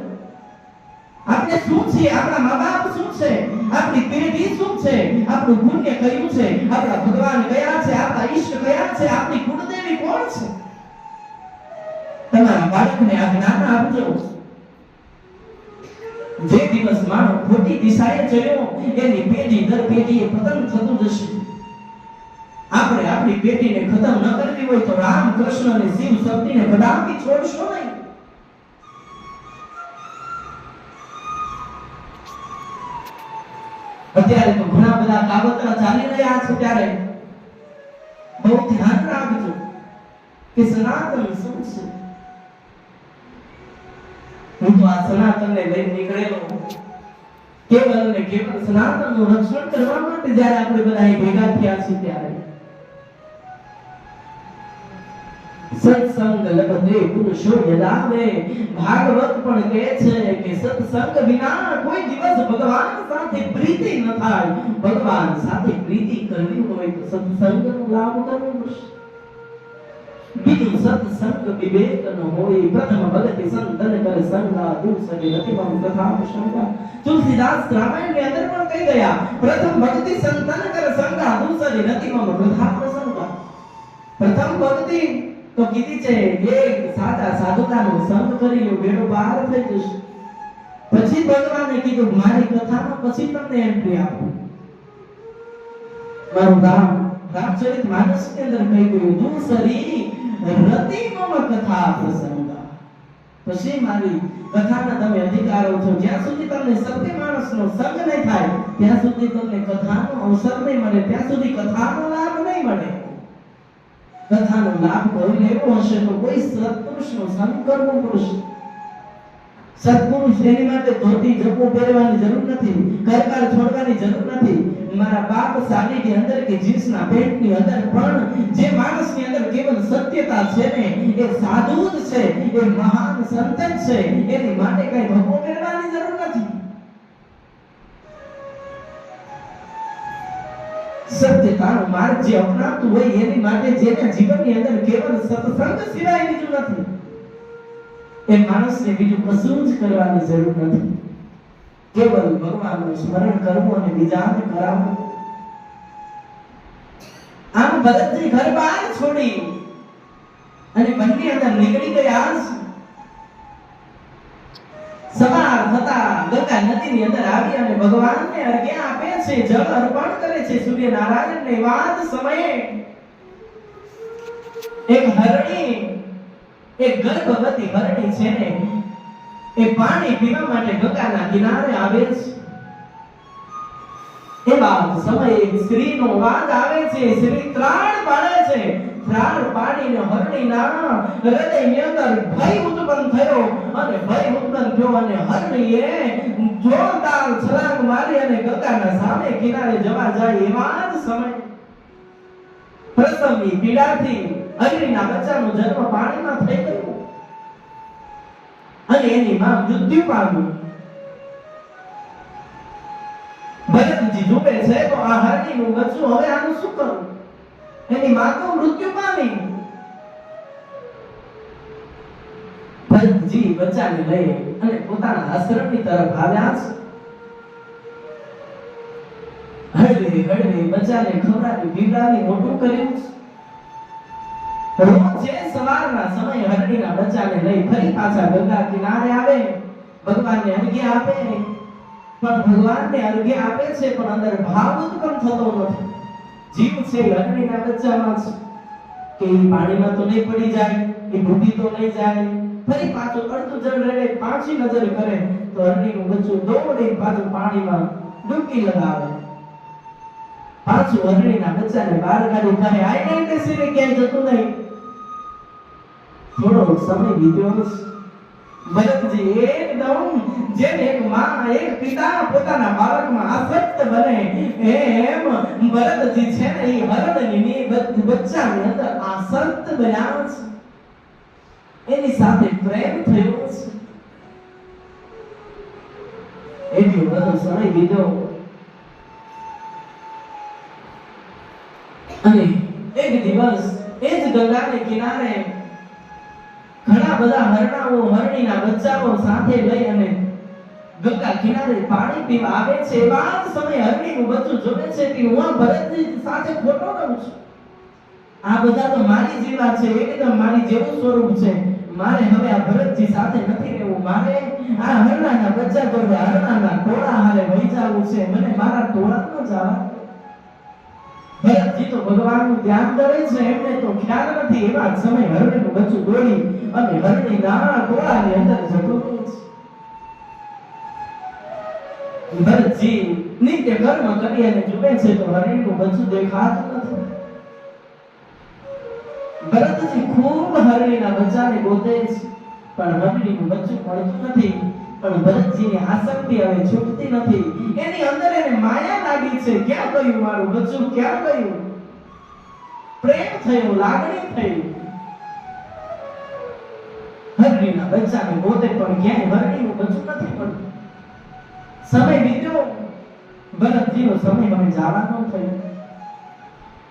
આપણે શું છે? આપણા મા બાપ શું છે? આપણી પેઢી શું છે? આપણું પુણ્ય કયું છે? આપણા ભગવાન કયા છે? આપણા ઈષ્ટ કયા છે? આપણી કુળદેવી કોણ છે? તમારા બાળકને આ જ્ઞાન આપજો. જે દિવસ માણસ ખોટી દિશાએ ચડ્યો, એની પેઢી દર પેઢીએ પતન થતું જશે. આપણે આપણી પેઢીને ખતમ ન કરવી હોય તો રામ, કૃષ્ણ અને શિવ શક્તિને કદાપી છોડશો નહીં. અત્યારે તો ઘણા બધા કાવતરા ચાલી રહ્યા છે, ત્યારે બહુ ધ્યાન રાખજો કે સનાતન શું છે. હું તો આ સનાતનને લઈને નીકળેલો કેવલ ને કેવલ સનાતનનું રક્ષણ કરવા માટે. જ્યારે આપણે બધા ભેગા થયા છીએ, ત્યારે સત્સંગ લગતે પુરુષો યદાવે. ભાગવત પણ કહે છે કે સત્સંગ વિના કોઈ દિવસ ભગવાન સાથે પ્રીતિ ન થાય. ભગવાન સાથે પ્રીતિ કરવી હોય તો સત્સંગનો લાભ કરવો પડશે. બીજું સત્સંગ વિવેકનો હોય. પ્રથમ ભક્તિ સંતન કર સંગા, દૂસરી રતિમમ કથા પ્રસંગા. તુલસીદાસ રામાયણની અંદર પણ કહી ગયા, પ્રથમ ભક્તિ સંતન કર સંગા, દૂસરી રતિમમ કથા પ્રસંગા. પ્રથમ ભક્તિ તો કીધી છે, એક સાચા સાધુતાનો સંગ કરી લો, બેડો બહાર થઈ જશે. પછી ભગવાને કીધું, મારી કથામાં પછી તમને એન્ટ્રી આપો. મારું રામચરિત માનસની અંદર કહી ગયું, દૂસરી રતિમમ કથા પ્રસંગા. પછી મારી કથાના તમે અધિકારો છો. જ્યાં સુધી તમને સત્ય માણસનો સંગ નહીં થાય, ત્યાં સુધી તમને કથાનો અવસર નહીં મળે, ત્યાં સુધી કથાનો લાભ નહીં મળે. કથાનો લાભ કોઈ લેવો હશે તો કોઈ સત્પુરુષનો સંગ કરવો પડશે. સત્પુરુષ એની માટે ધોતી જપો પહેરવાની જરૂર નથી, કરકાર છોડવાની જરૂર નથી. મારા બાપ સાડીની અંદર કે જીન્સના પેન્ટની અંદર પણ જે માણસની અંદર કેવલ સત્યતા છે ને, એ સાધુ જ છે, એ મહાન સંત જ છે. એની માટે કઈ ભગવો પહેરવાની જરૂર નથી. સત્યતાનો માર્ગ જે અપનાવતું હોય, એની માટે જેના જીવનની અંદર કેવલ સત્સંગ સિવાય બીજું નથી, એ માણસને બીજું કશું જ કરવાની જરૂર નથી. કેવલ ભગવાનનું સ્મરણ કરવું અને બીજાને કરાવવું. આમ ભરતજી ઘર બહાર છોડી અને વનની અંદર નીકળી ગયા. સવાર થતા ગંગા નદીની અંદર આવી અને ભગવાનને અર્ઘ્ય આપે છે, જળ અર્પણ કરે છે. સૂર્યનારાયણને વાત સમયે એક હરણી, એક ગર્ભવતી હરણી છે ને, એ પાણી પીવા માટે ગંગાના કિનારે આવે છે. એ બાદ સમયે એક સ્ત્રીનો અવાજ આવે છે. સ્ત્રી ત્રાણ પાડે છે. ત્રાણ પાડીને હરણીના હૃદયની અંદર ભય ઉત્પન્ન થયો અને ભય ઉત્પન્ન થયો અને હરણીએ જોરદાર છલાંગ મારી અને ગંગાના સામે કિનારે જવા જાય. એવા જ સમય પ્રસવની પીડાથી અગ્નિના બચ્ચાનો જન્મ પાણીમાં થઈ ગયો અને એની માં મૃત્યુ પામી. ભરતજી જુએ છે તો આ હરણીનું બચ્ચું હવે આનું શું કરું? એની માં તો મૃત્યુ પામી. ભરતજી બચ્ચાને લઈ અને પોતાના આશ્રમની તરફ આવ્યા છે. હળવે હળવે બચ્ચાને ખવડાવી પીવડાવી મોટું કર્યું છે. રોજ સવારના સમયે હરણીના બચ્ચાને લઈ ફરી પાછા ગંગા કિનારે આવે, ભગવાનને અર્ઘ્ય આપે. પણ ભગવાનને અર્ઘ્ય આપે છે પણ અંદર ભાવ ઉત્પન્ન થતો નથી. જીવ છે હરણીના બચ્ચામાં છે કે એ પાણીમાં તો નહીં પડી જાય, એ ડૂબી તો નહીં જાય. ફરી પાછું અડધું જળ રહે, પાછી નજર કરે તો હરણીનું બચ્ચું દોડી પાછું પાણીમાં ડૂબકી લગાવે. પાછું હરણીના બચ્ચાને બહાર કાઢી કહે આઈને બેસીને ક્યાંય જતું નહીં. થોડો સમય વીત્યો. ભરતજી એકદમ જેમ એક માં એક પિતા પોતાના બાળકમાં આસક્ત બને એમ ભરતજી છે ને એ હરણની બચ્ચાની અંદર આસક્ત બન્યા છે. એની સાથે પ્રેમ થયો છે. એટલો બધો સમય વીત્યો અને એક દિવસ એ જ ગંગાને કિનારે ઘણા બધા હરણાઓ હરણીના બચ્ચાઓ સાથે લઈ અને ગંગા કિનારે પાણી પીવા આવે છે. એવા જ સમયે હરણીનું બચ્ચું જોવે છે કે હું આ ભરતજી સાથે ખોટો રહું છું. આ બધા તો મારી જેવા છે, એકદમ મારી જેવું સ્વરૂપ છે. મારે હવે આ ભરતજી સાથે નથી રહેવું. મારે આ હરણાના બચ્ચા જોડે હરણાના ટોળા હારે વહી જવું છે. મને મારા ટોળામાં જવા. ભરતજી તો ભગવાનનું ધ્યાન કરે છે, એમને તો ખ્યાલ નથી. એવા જ સમય હરણીનું બચ્ચું દોડી અને હરણીના ટોળાની અંદર જતું રહે છે. ભરતજી નિત્ય કર્મ કરી અને જુએ છે તો હરણીનું બચ્ચું દેખાતું નથી. ભરતજી ખૂબ હરણીના બચ્ચાને ગોતે છે પણ હરણીનું બચ્ચું મળતું નથી. પણ ભરતજીની આસક્તિ હવે છૂટતી નથી. એની અંદર એને માયા લાગી છે. ક્યાં ગયું મારું બચ્ચું? ક્યાં ગયું? પ્રેમ થયો, લાગણી થઈ. હરણીના બચ્ચાને ગોતે પણ ક્યાંય હરણીનું બચ્ચું નથી મળતું. સમય વીત્યો. ભરતજીનો સમય હવે જવાનો થયો.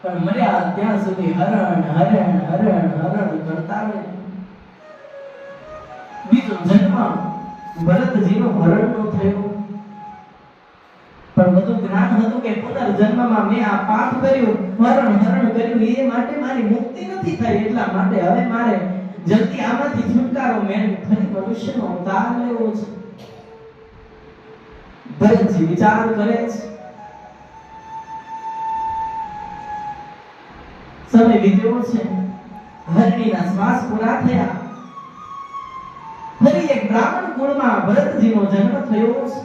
પણ મર્યા ત્યાં સુધી હરણ હરણ હરણ હરણ કરતા રહે. બીજો જન્મ ભરતજીનો હરણનો થયો. પણ બધું જ્ઞાન હતું કે પુનર્જન્મમાં મેં આ પાપ કર્યું, હરણ હરણ કર્યું, એ માટે મારી મુક્તિ નથી થઈ. એટલા માટે હવે મારે જલ્દી આમાંથી છુટકારો મેળવી ફરી મનુષ્યનો અવતાર લેવો છે. ભરતજી વિચાર કરે છે. સમય વીત્યો છે. હરણીના શ્વાસ પૂરા થયા. ફરી એક બ્રાહ્મણ કુળમાં ભરતજીનો જન્મ થયો છે.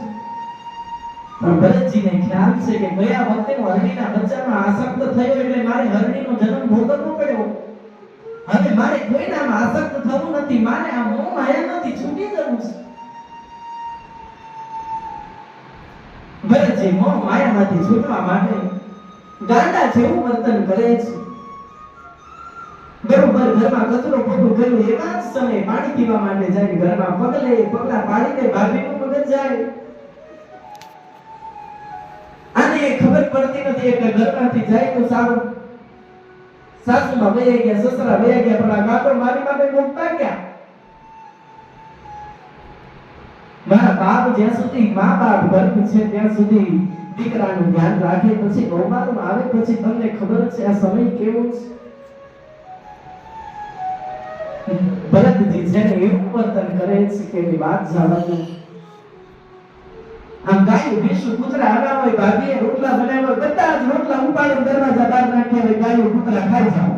પણ ભરતજીને ખ્યાલ છે કે ગયા વખતે હરણીના બચ્ચામાં આસક્ત થયો એટલે મારે હરણીનો જન્મ ભોગવવો પડ્યો. હવે મારે કોઈનામાં આસક્ત થવું નથી. મારે આ મોહ માયામાંથી છૂટી જવું છે. ભરતજી મોહ માયામાંથી છૂટવા માટે ગાંડા જેવું વર્તન કરે છે. બરોબર ઘરમાં કચરો પોતું કર્યું એવા જ સમયે પાણી પીવા માટે જાય. ઘરમાં પગલા પાડીને ભાભીનું મગજ જાય. આને ખબર પડતી નથી એટલે ઘરમાંથી જાય તો સારું. સાસુમાં વયા ગયા, સસરા વયા ગયા, પણ આ ગાતો મારી માટે મૂકતા ક્યાં? મારા બાપ જ્યાં સુધી મા બાપ ગર્ભ છે ત્યાં સુધી દીકરાનું ધ્યાન રાખે. પછી ગૌમારું આવે પછી તમને ખબર છે આ સમય કેવો છે. ભરતજી છે ને એવું વર્તન કરે છે કે એની વાત જાણવાની. આમ ગાયું ભેંસું કૂતરા આવ્યા હોય, ભાભીએ રોટલા બનાવ્યા હોય, બધા જ રોટલા ઉપાડીને દરવાજા બહાર નાખ્યા હોય, ગાયું કૂતરા ખાઈ જાવ.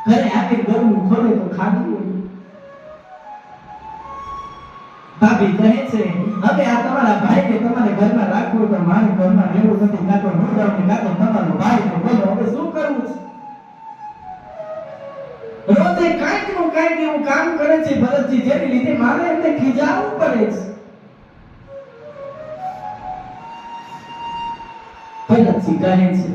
ઘરે આપી ગરમ ખોલે તો ખાધું હોય. ભાભી કહે છે હવે આ તમારા ભાઈને તમારે ઘરમાં રાખવું તો મારે ઘરમાં રહેવું નથી. કાં તો રોટલાની કાં તો તમારો ભાઈ તો બોલો હવે શું કરવું છે? રોજે કાંઈક નું કાંઈક એવું કામ કરે છે ભરતજી, જેની લીધે મારે એમને ખીજાવવું પડે છે. ભરતજી કહે છે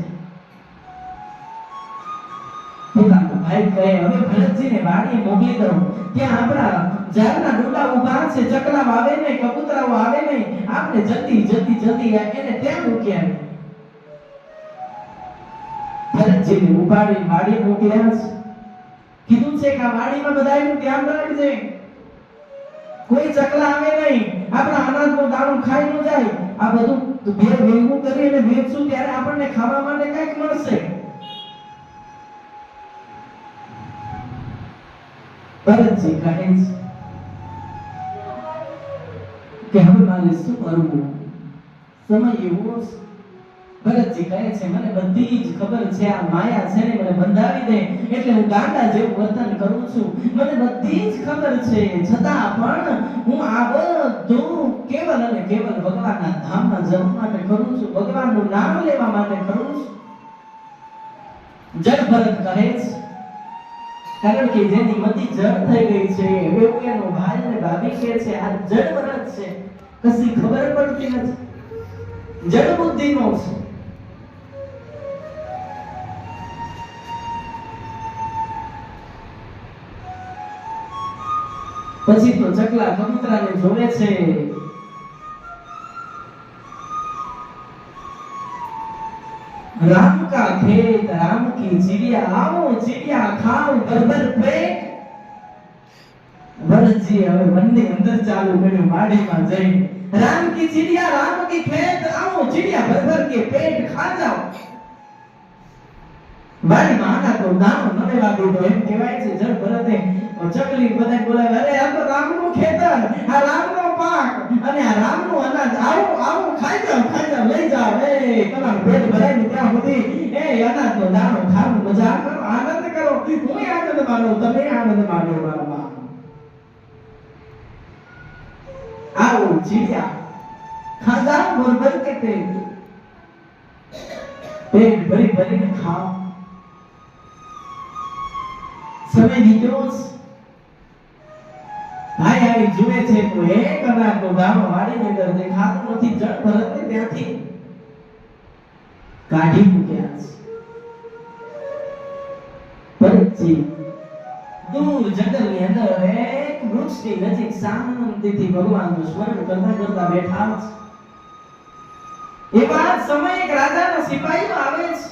પોતાનો ભાઈ કહે હવે ભરતજીને વાડીએ મોકલી દઉં, ત્યાં આપણા ઝાડના ડોલા ઊભા છે, ચકલાઓ આવે નહીં, કબૂતરાઓ આવે નહીં, આપણે જલ્દી એને ત્યાં મૂકી આવી. ભરતજીને ઉપાડી વાડીએ મોકલ્યા છે. કીધું છે કે આ વાડીમાં બધાયનું ધ્યાન રાખજે, કોઈ ચકલા આવે નહીં, આપણા અનાજનો દાણો ખાઈ ન જાય. આ બધું ભેગું કરી અને વેચશું ત્યારે આપણને ખાવા માટે કંઈક મળશે. ભરતજી કહે છે કે હવે મારે શું કરવું, સમય એવો છે. ભરતજી કહે છે મને બધી જ ખબર છે, આ માયા છે ને મને બંધાવી દે એટલે હું ગાંડા જેવું વર્તન કરું છું, મને બધી જ ખબર છે, છતાં પણ હું આ બધું કેવલ અને કેવલ ભગવાનના ધામમાં જવા માટે કરું છું, ભગવાનનું નામ લેવા માટે કરું છું. જડ ભરત કહે છે કારણ કે જેની મતિ જડ થઈ ગઈ છે એવું એનો ભાઈ અને ભાભી કહે છે આ જડ ભરત છે, કશી ખબર પડતી નથી, જડ બુદ્ધિનો છે. પછી તો ચકલા કબૂતરાને જોવે છે. राम का खेत राम की चिड़िया, आओ चिड़िया खाओ भर पेट. ભરતજી હવે મનની અંદર ચાલુ કર્યું વાડીમાં જઈ, રામ की चिड़िया राम की खेत, आओ चिड़िया भर के पेट खा जाओ. વાડીમાં આના તો દાણો મને લાગ્યો તો એમ કહેવાય છે જડ ભરતે ચકલી બધાય બોલાવે, અરે આ તો રામનું ખેતર, આ રામનો પાક અને આ રામનું અનાજ, આવો ખાઈ જાઓ લઈ જાઓ, એ તમારું પેટ ભરાય ત્યાં સુધી એ અનાજનો દાણો ખાવ, મજા કરો, આનંદ કરો, હું આનંદ માણો, તમે આનંદ માણો મારા બાપ. આવો ચીડિયા ખા જાઓ ભર કે પેટ ભરીને ખાઓ. સમય વીત્યો, ભાઈ આવી જુએ છે તો એક અનાજનો દાણો વાડીની અંદર દેખાતો નથી. જડ ભરતને ત્યાંથી કાઢી મૂક્યા છે. ભરતજી દૂર જંગલની અંદર એક વૃક્ષની નજીક શાંતિથી ભગવાનનું સ્મરણ કરતા બેઠા છે. એવા સમય એક રાજાનો સિપાહીઓ આવે છે,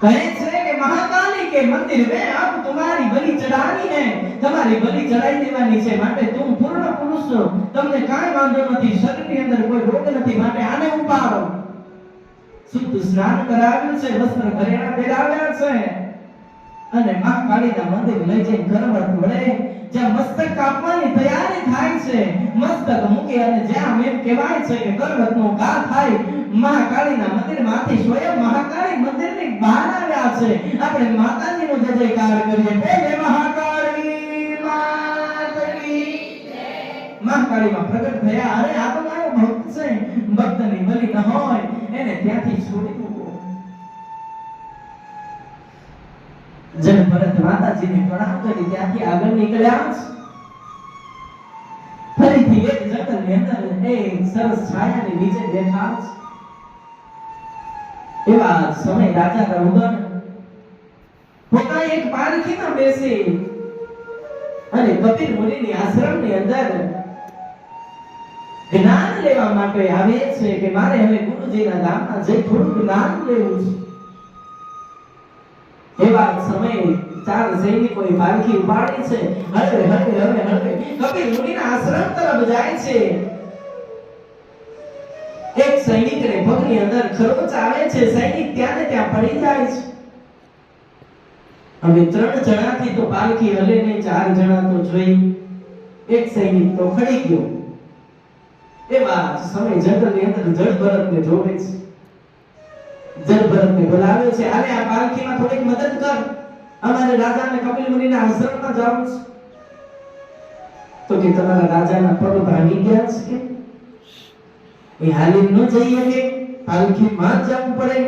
કહે છે કે महाकाली के मंदिर में अब तुम्हारी बलि चढ़ानी है, तुम्हारी बलि चढ़ाई देवानी છે, માટે તું પૂર્ણ પુરુષ છો, તમને કાંઈ વાંધો નથી, શરીરની અંદર કોઈ રોગ નથી, માટે આને ઉપાડો. શુદ્ધ સ્નાન કરાવ્યું છે, વસ્ત્ર ઘરેણા પહેરાવ્યા છે અને મહાકાળીના મંદિર લઈ જઈને કરવટ વડે જ્યાં મસ્તક કાપવાની તૈયારી થાય છે, મસ્તક મૂકી અને જ્યાં એમ કહેવાય છે કે કરવટનો ઘા થાય, મહાકાળીના મંદિરમાંથી સ્વયં મહાકાળી મંદિરની બહાર આવ્યા છે. આપણે માતાજીનો જય જયકાર કરીએ, જય મહાકાળી માતની જય. મહાકાળીમાં પ્રગટ થયા. અરે આ તો મારો ભક્ત છે, ભક્તની બલિ ન હોય એને ત્યાંથી છોડી મૂકો. જડ ભરત માતાજીને પ્રણામ કરી ત્યાંથી આગળ નીકળ્યા. ફરીથી એક જંગલની અંદર એક સરસ છાયાની નીચે બેઠા. એવા સમય રાજા રઘુવંશ પોતાની એક પાલખીમાં બેસી અને કપિલ મુનિની આશ્રમની અંદર જ્ઞાન લેવા માટે આવે છે કે મારે હવે ગુરુજીના ધામમાં જઈ થોડું જ્ઞાન લેવું છે. એવા સમયે ચાર સૈનિકોએ પાલખી ઉપાડી છે, હળવે કપિલ મુનિના આશ્રમ તરફ જાય છે. એક સૈનિકને પગની અંદર ખરોચ આવે છે, સૈનિક ત્યાં ને ત્યાં પડી જાય છે. હવે 3 જણાથી તો પાલખી હલે નહીં, 4 જણા તો જોઈ, એક સૈનિક તો ખડી ગયો. એવા સમય જંગલની અંદર જડ ભરતને જોવે છે. જડ ભરતને બોલાવે છે, આલે આ પાલખીમાં થોડીક મદદ કર, અમારે રાજાને કપિલ મુનિના આશ્રમમાં જવું છે. તો કે તમારા રાજાના પગ ભાંગી ગયા છે, એ હાલી ન જઈએ કે પાલખીમાં જ જવું પડે.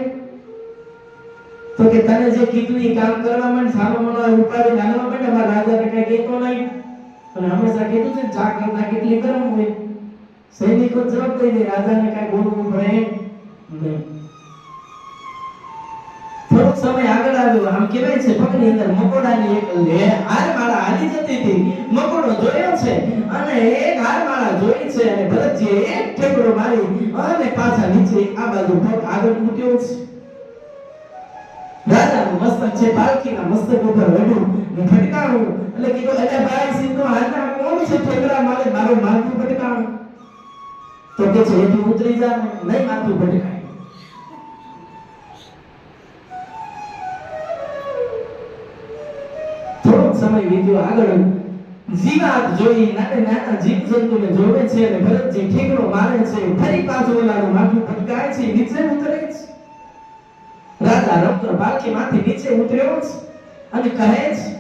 તો કે તને જે કીધું એ કામ કરવા માટે સારો મનો ઉપાડી લાવવા માટે અમારા રાજાને કઈ કહેતો નહીં, અને હંમેશા કીધું છે ચા કરતા કેટલી ગરમ હોય. સૈનિકો જવાબ દઈ દે, રાજાને કઈ બોલવું પડે નહીં. થોડો થોડો સમય આગળ આવ્યો, આમ કહેવાય છે પગની અંદર મકોડાની એક હારમાળા હાલી જતી હતી. મકોડો જોયો છે અને એક હારમાળા જોઈ છે અને ભરતજીએ એક ઠેકડો મારી અને પાછા નીચે આ બાજુ પગ આગળ મૂક્યો છે. રાજાનું મસ્તક છે પાલખીના મસ્તક ઉપર વડ્યું ને ફટકારું એટલે કીધું, અરે ભાઈ સિંધુ હાલના કોણ છે ઠેકડા મારે મારું માથું ફટકારું? તો કે છે તું ઉતરી જા, નહીં માથું ફટકાય. થોડો સમય વીત્યો આગળ જીવાત જોઈ નાના જીવજંતુને જોવે છે અને ભરતજી ઠેકડો મારે છે, ફરી પાછું ઓલાનું માથું ફટકાય છે, નીચે ઉતરે છે. રાજા રૌદ્ર પાલખીમાંથી નીચે ઉતર્યો છે અને કહે છે,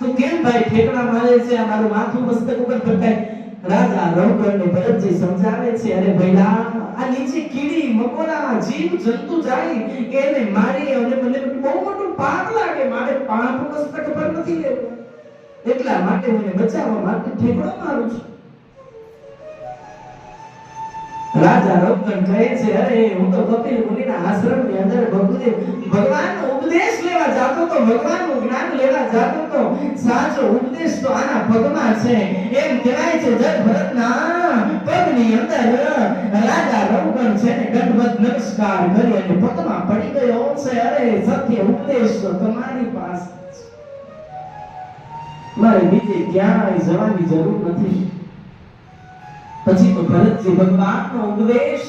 તું કેમ ભાઈ ઠેકડા મારે છે, આ મારું માથું મસ્તક ઉપર ફટકાય? રાજા રૌદ્રને ભરતજી સમજાવે છે, અરે ભઈલા, આ નીચે કીડી મકોડા જીવ જંતુ જાય એને મારી અને મને બહુ મોટું પાપ લાગે, મારે પાપ મસ્તક પર નથી લેવું, એટલા માટે મને બચાવવા માટે ઠેકડો મારું છું. રાજા રૌદ્ર કહે છે, અરે હું તો કપિલ મુનિના આશ્રમની અંદર ભગવાનનો ઉપદેશ લેવા જાતો તો, ભગવાનનું જ્ઞાન લેવા જાતો તો, સાચો ઉપદેશ તો આના પગમાં છે. એમ કહેવાય છે જય ભરતના પગની અંદર રાજા રૌદ્ર છે ને દંડવત નમસ્કાર કરી અને પગમાં પડી ગયો છે. અરે સત્ય ઉપદેશ તો તમારી પાસે છે, મારે બીજે ક્યાંય જવાની જરૂર નથી. પછી તો ભરતજી ભગવાનનો ઉપદેશ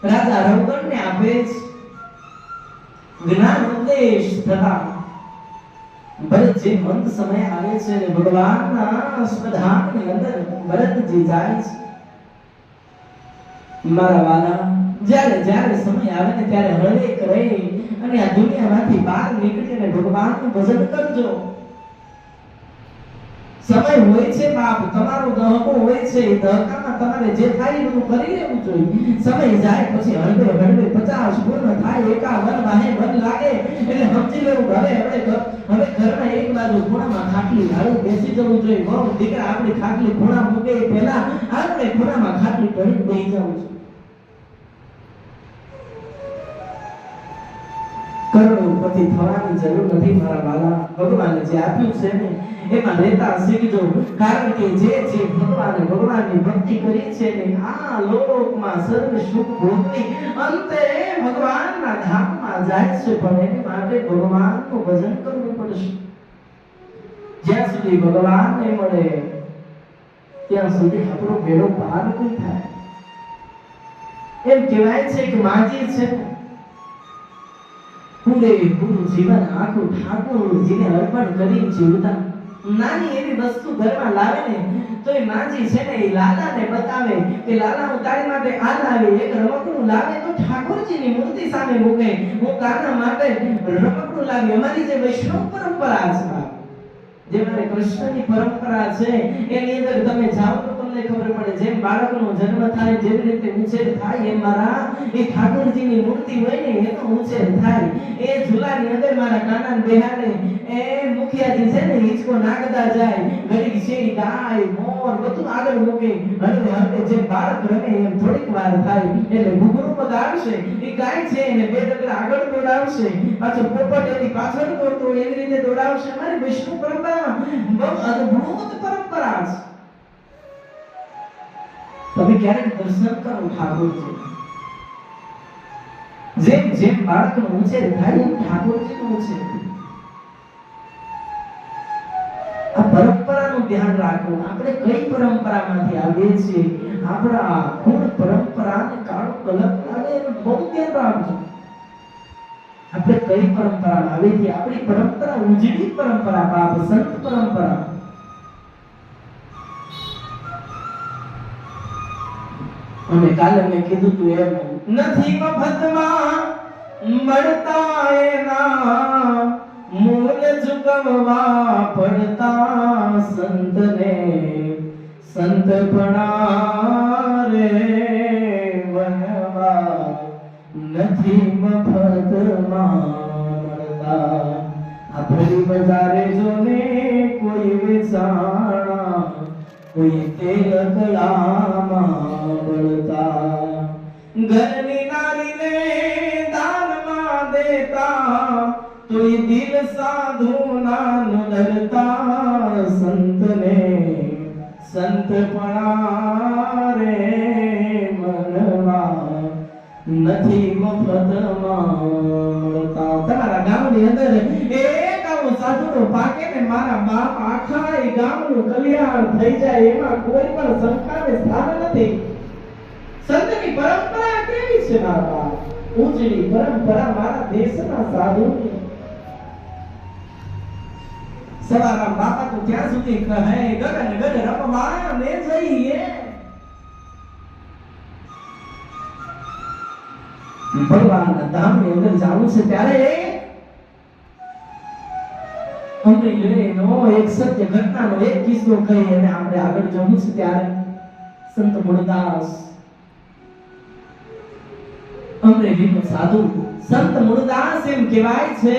રાજા રૌદ્રને આપે છે. જ્ઞાન ઉપદેશ થતા ભરતજી મંદ સમય આવે છે અને ભગવાનના સ્વધામની અંદર ભરતજી જાય છે. મારા વાલા, જ્યારે સમય આવે ને ત્યારે હરેક રહી અને આ દુનિયામાંથી બહાર નીકળીને ભગવાનનું ભજન કરજો. સમય હોય છે બાપ, તમારો દહકો હોય છે, દહકામાં તમારે જે થાય એવું કરી લેવું જોઈએ. સમય જાય પછી હળવે 50 પૂર્ણ થાય, 51 વાહે મન લાગે એટલે સમજી લેવું હવે ઘરમાં એક બાજુ ખૂણામાં ખાટલી ઢાળી બેસી જવું જોઈએ. બહુ દીકરા આપણી ખાટલી ખૂણા મૂકે પહેલા આપણે ખૂણામાં ખાટલી ઢળી બેસી જવું જોઈએ. કરોડોપતિ થવાની જરૂર નથી મારા વાલા, ભગવાને જે આપ્યું છે ને એમાં રહેતા શીખજો. કારણ કે જે ભગવાનની ભક્તિ કરી છે ને આ લોકમાં સર્વ સુખ ભોગવી અંતે ભગવાનના ધામમાં જાય છે, પણ એની માટે ભગવાનનું ભજન કરવું પડશે. જ્યાં સુધી ભગવાન નહીં મળે ત્યાં સુધી આપણો બેડો પાર નહીં થાય. એમ કહેવાય છે કે માજી છે પૂરેપૂરું જીવન આખું ઠાકોરજીને અર્પણ કરી જીવતા. નાની એવી વસ્તુ ઘરમાં લાવે ને તો એ માજી છે ને એ લાલાને બતાવે કે લાલા હું તારી માટે આ લાવી. એક રમકડું લાવે તો ઠાકોરજીની મૂર્તિ સામે મૂકે, હું કાના માટે રમકડું લાવી. અમારી જે વૈષ્ણવ પરંપરા છે, જે મારે કૃષ્ણની પરંપરા છે એની અંદર તમે જાઓ તો તમને ખબર પડે. જેમ બાળકનો જન્મ થાય જેવી રીતે ઉછેર થાય એમ મારા એ ઠાકોરજીની મૂર્તિ હોય ને એનો ઉછેર થાય. એ ઝૂલાની અંદર મારા કાનાને બેહાડે, એ મુખિયાજી છે ને હિંચકો નાખતા જાય, ઘડી છે ગાય મોર બધું આગળ મૂકે. હવે જે બાળક રમે એમ થોડીક વાર થાય એટલે ઘૂઘરું બગાડશે, એ ગાય છે એને 2 ડગલા આગળ દોડાવશે, પાછો પોપટ એની પાછળ દોડતો એવી રીતે દોડાવશે. અમારી વૈષ્ણવ પરંપરા બહુ અદ્ભુત પરંપરા છે. તમે ક્યારેક દર્શન કરો ઠાકોરજી, જેમ બાળકનો ઉછેર થાય એમ ઠાકોરજીનો ઉછેર. આ પરંપરાનું ધ્યાન રાખો. આપણે કઈ પરંપરામાંથી આવીએ છીએ, આપણા કુળ પરંપરાને કાળો કલંક લાગે એનું બહુ ધ્યાન રાખજો. આપણે કઈ પરંપરામાં આવીએ છીએ, આપણી પરંપરા ઉજળી પરંપરા બાપ, સંત પરંપરા. અને કાલે મેં કીધું તું એમ નથી મફતમાં મળતા એના મૂળ ચૂકવવા પડતા સંતને, સંતપણા રે વનવા નથી મફતમાં મળતા. આ ફરી બજારે જોને કોઈ વેચાણા, કોઈ તેલ કળામાં બળતા, ઘરની નારીને દાનમાં દેતા તોય દિલ સાધુ ના ડરતા સંતને સંતપણા રે મનવા નથી મફતમાં મળતા. તમારા ગામની અંદર એક આવો સાધુનો પાકે ને મારા બાપ આખા એ ગામનું કલ્યાણ થઈ જાય એમાં કોઈ પણ શંકાને સ્થાન નથી. સંતની પરંપરા કેવી છે મારા બાપ? ઉજળી પરંપરા મારા દેશના સાધુની. સવારમાં બાપા તો ત્યાં સુધી કહે ગગન ગગન રમવા ને જઈએ. ભગવાનના ધામની અંદર જવું છે ત્યારે અમરેલીનો એક સત્ય ઘટનાનો એક કિસ્સો કહી અને આપણે આગળ જવું છે ત્યારે સંત મૂળદાસ અમરેલીનો સાધુ સંત મૂળદાસ એમ કહેવાય છે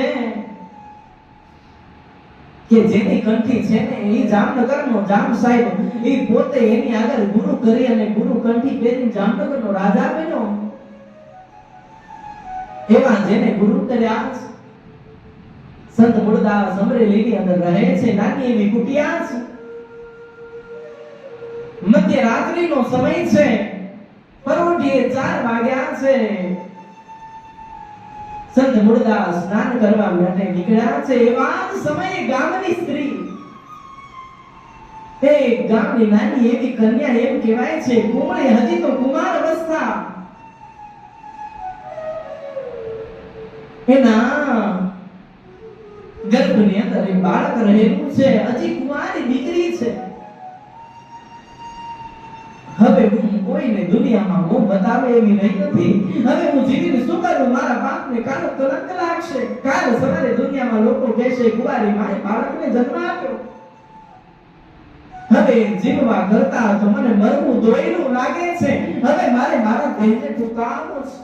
કે જેની કંઠી છે ને એ જામનગરનો જામ સાહેબ એ પોતે એની આગળ ગુરુ કરી અને ગુરુ કંઠી પહેરીને જામનગરનો રાજા બન્યો. એવા જેને ગુરુ કર્યા સંત મૂળદાસ અમરેલીની અંદર રહે છે. નાની એવી કુટિયા છે. મધ્યરાત્રિનો સમય છે. પરોઢીએ 4 વાગ્યા છે. સંત મૂળદાસ સ્નાન કરવા માટે નીકળ્યા છે. એવા જ સમયે ગામની સ્ત્રી એ ગામની નાની એવી કન્યા એમ કહેવાય છે કુંવળી હજી તો કુમાર અવસ્થા એના ગર્ભની અંદર એક બાળક રહેલું છે. હજી કુંવારી દીકરી છે. હવે હું કોઈને દુનિયામાં મોં બતાવે એવી રહી નથી. હવે હું જીવીને શું કરું? મારા બાપને કાનો કલંક લાગશે. કાલ સવારે દુનિયામાં લોકો કહેશે કુંવારી માએ બાળકને જન્મ આપ્યો. હવે જીવવા કરતા તો મને મરવું દોયલું લાગે છે. હવે મારે મારા દેહને ટૂંકાવવું છે.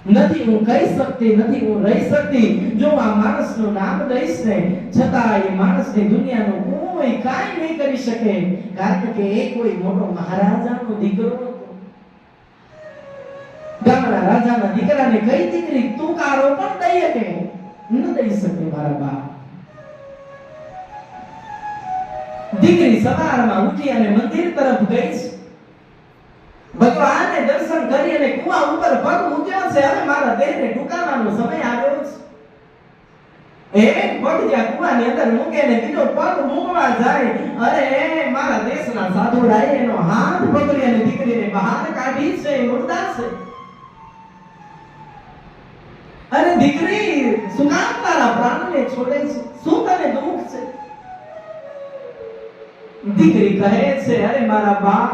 નથી હું કહી શકતી, નથી હું રહી શકતી. જો આ માણસનું નામ લઈશ ને છતાં એ માણસની દુનિયાનું કોઈ કાંઈ નહીં કરી શકે. કારણ કે એ કોઈ મોટો મહારાજાનો દીકરો હતો. ગામના રાજાના દીકરાને કઈ દીકરી તુકારો પણ દઈ શકે ન દઈ શકે મારા બાપ. દીકરી સવારમાં ઉઠી અને મંદિર તરફ ગઈ છે. ભગવાનને દર્શન કરી અને કુવા ઉપર પગ મૂક્યો છે. હવે મારા દેહને ટૂંકાવાનો સમય આવ્યો છે. એક પગ જ્યાં કુવાની અંદર મૂકે ને બીજો પગ મૂકવા જાય, અરે મારા દેશના સાધુડાએ એનો હાથ પકડી અને દીકરીને બહાર કાઢી છે. મૂળદાસ છે. અરે દીકરી, શું કામ તારા પ્રાણને છોડે છે? શું તને દુઃખ છે? દીકરી કહે છે, અરે મારા બાપ,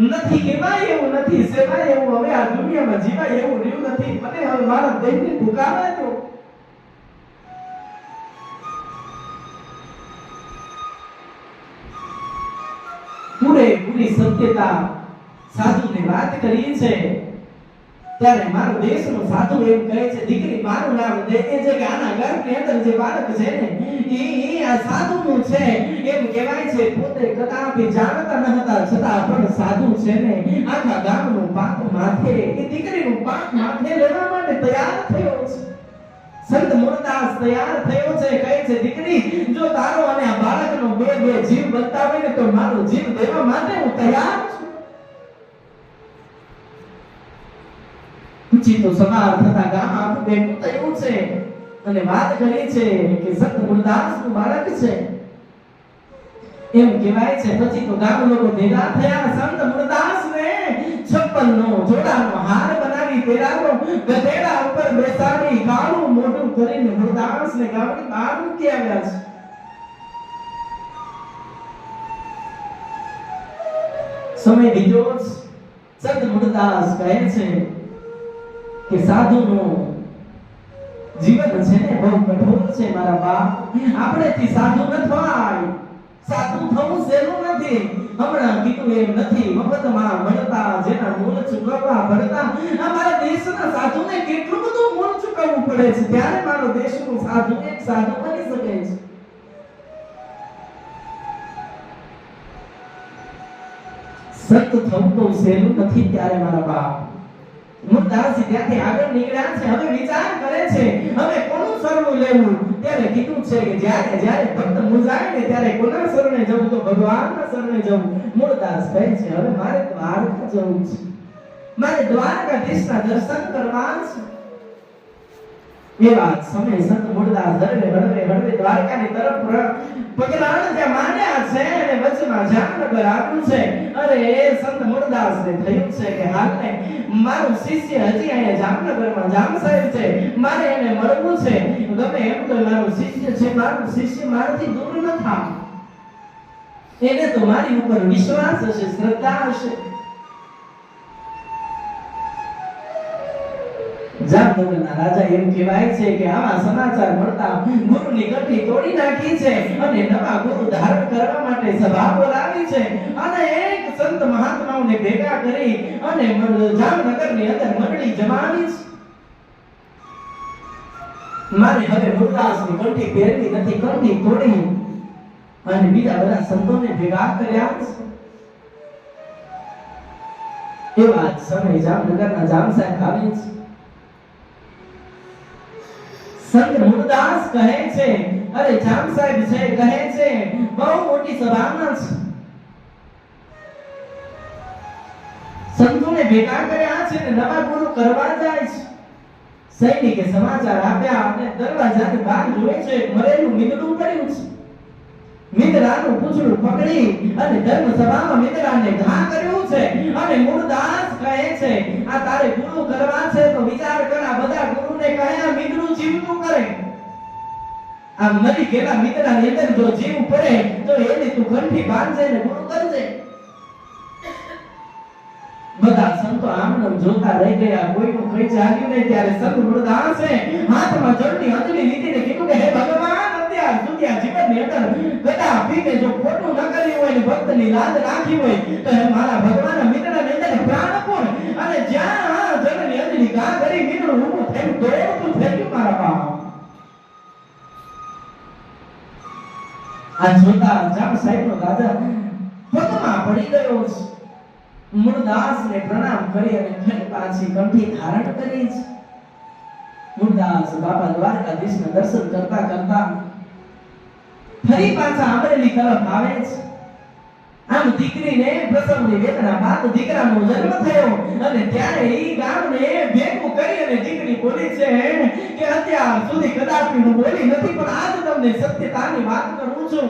નથી કહેવાય એવું નથી, સેવાય એવું હવે આ દુનિયામાં જીવાય એવું રહ્યું નથી. મને હવે મારા દેહને ટૂંકાવા દો. પૂરેપૂરી સત્યતા સાધુને વાત કરી છે. ત્યારે મારો દેશનો સાધુ એમ કહે છે, દીકરી મારું નામ દે. એ જે આના ગર્ભની અંદર જે બાળક છે ને એ આ સાધુનું છે એમ કહેવાય છે. પોતે કદાપી જાણતા ન હતા છતાં પણ સાધુ છે ને આખા ગામનું પાપ માથે એ દીકરીનું પાપ માથે લેવા માટે તૈયાર થયો છે. સંત મૂળદાસ તૈયાર થયો છે. કહે છે, દીકરી જો તારો અને આ બાળકનો બે જીવ બનતા હોય ને તો મારો જીવ દેવા માટે હું તૈયાર છું. પછી તો સવાર થતા ગામ આખું ભેગું થયું છે અને વાત કરી છે કે સંત મૂળદાસનું બાળક છે એમ કહેવાય છે. પછી તો ગામ લોકો ભેગા થયા. સંત મૂળદાસને 56 જોડાનો હાર બનાવી પહેરાવ્યો. ગધેડા ઉપર બેસાડી કાળું મોઢું કરીને મૂળદાસને ગામની બહાર મૂકી આવ્યા છે. સમય બીજો સંત મૂળદાસ કહે છે કે સાધુનું જીવન છે ને બહુ કઠોર છે મારા બાપ. આપણેથી સાધુ ન થવાય. સાધુ થવું સહેલું નથી. હમણાં કીધું એમ નથી મફતમાં મળતા જેના મૂળ ચૂકવવા પડતા. અમારા દેશના સાધુને કેટલું બધું મૂળ ચૂકવવું પડે છે ત્યારે મારો દેશનો સાધુ એક સાધુ બની શકે છે. સંત થવું બહુ સહેલું નથી ત્યારે મારા બાપ. મુરદાસજી ત્યાંથી આગળ નીકળ્યા છે. હવે વિચાર કરે છે હવે કોનું શરણું લેવું. ત્યારે કીધું છે કે જ્યારે ભક્ત મૂંઝાય ને ત્યારે કોના શરણે જવું? તો ભગવાનના શરણે જવું. મુરદાસ કહે છે હવે મારે દ્વારકા જવું છે, મારે દ્વારકાધીશના દર્શન કરવા છે. એવા સમય સંત મુરદાસ હળવે દ્વારકાની તરફ પગલાં જ્યાં માંડ્યા છે અને વચમાં જામનગર આવ્યું છે. અરે સંત મુરદાસને થયું છે કે હાલને મારો શિષ્ય હજી અહીંયા જામનગરમાં જામ સાહેબ છે, મારે એને મળવું છે. ગમે એમ તો મારો શિષ્ય છે, મારો શિષ્ય મારાથી દૂર ન થાવ. એને તો મારી ઉપર વિશ્વાસ હશે, શ્રદ્ધા હશે. જામનગરના રાજા એમ કહેવાય છે કે આવા સમાચાર મળતા ગુરુની કંઠી તોડી નાખી છે અને નવા ગુરુ ધારણ કરવા માટે સભા બોલાવી છે અને એક સંત મહાત્માઓને ભેગા કરી અને જામનગરની અંદર મંડળી જમાવી છે. મારે હવે મુરદાસની કંઠી પહેરવી નથી, કંઠી તોડી અને બીજા બધા સંતોને ભેગા કર્યા છે. એવા સમય જામનગરના જામ સાહેબ આવી છે. સંત મુરદાસ કહે છે અરે જામ સાહેબ છે કહે છે બહુ મોટી સભામાં છે, સંતોને ભેગા કર્યા છે અને નવા ગુરુ કરવા જાય છે. સૈનિકે સમાચાર આપ્યા અને દરવાજાની બહાર જોવે છે મરેલું મીંદડું પડ્યું છે. મીંદડાનું પૂંછડું પકડી અને ધર્મસભામાં મીંદડાને ઘા કર્યું છે અને મુરદાસ કહે છે આ તારે ગુરુ કરવા છે તો વિચાર કર. આ બધા ગુરુને કહે આ મીંદડું જીવતું કરે. આ મરી ગયેલા મીંદડાની અંદર જો જીવ પડે તો એની તું કંઠી બાંધજે ને ગુરુ કરજે. બધા સંતો આમનામ જોતા રહી ગયા, કોઈનું કઈ ચાલ્યું નહીં. ત્યારે સંત મુરદાસે હાથમાં જળની અંજલિ લીધીને કીધું કે હે ભગવાન, અત્યાર સુધી આ જીવનની અંદર ગદા પીને જો ખોટું ન કર્યું હોય ને ભક્તની લાજ રાખી હોય તો હે મારા ભગવાનના મીંદડાની અંદર પ્રાણ આપો. અને જ્યાં જળની અંજલિ ગા કરી મીંદડું ઊભું થયું, દોડતું થઈ ગયું મારા બાપ. આ જોતા જામ સાહેબનો રાજા પગમાં પડી ગયો છે. મુરદાસને પ્રણામ કરી અને ફરી પાછી કંઠી ધારણ કરી છે. મુરદાસ બાપા દ્વારકાધીશના દર્શન કરતા કરતા ફરી પાછા અમરેલી તરફ આવે છે. આમ દીકરીને પ્રસવની વેદના બાદ દીકરાનો જન્મ થયો અને ત્યારે ઈ ગામને ભેગું કરી અને દીકરી બોલી છે કે અત્યાર સુધી કદાપી હું બોલી નથી પણ આજ તમને સત્યતાની વાત કરું છું.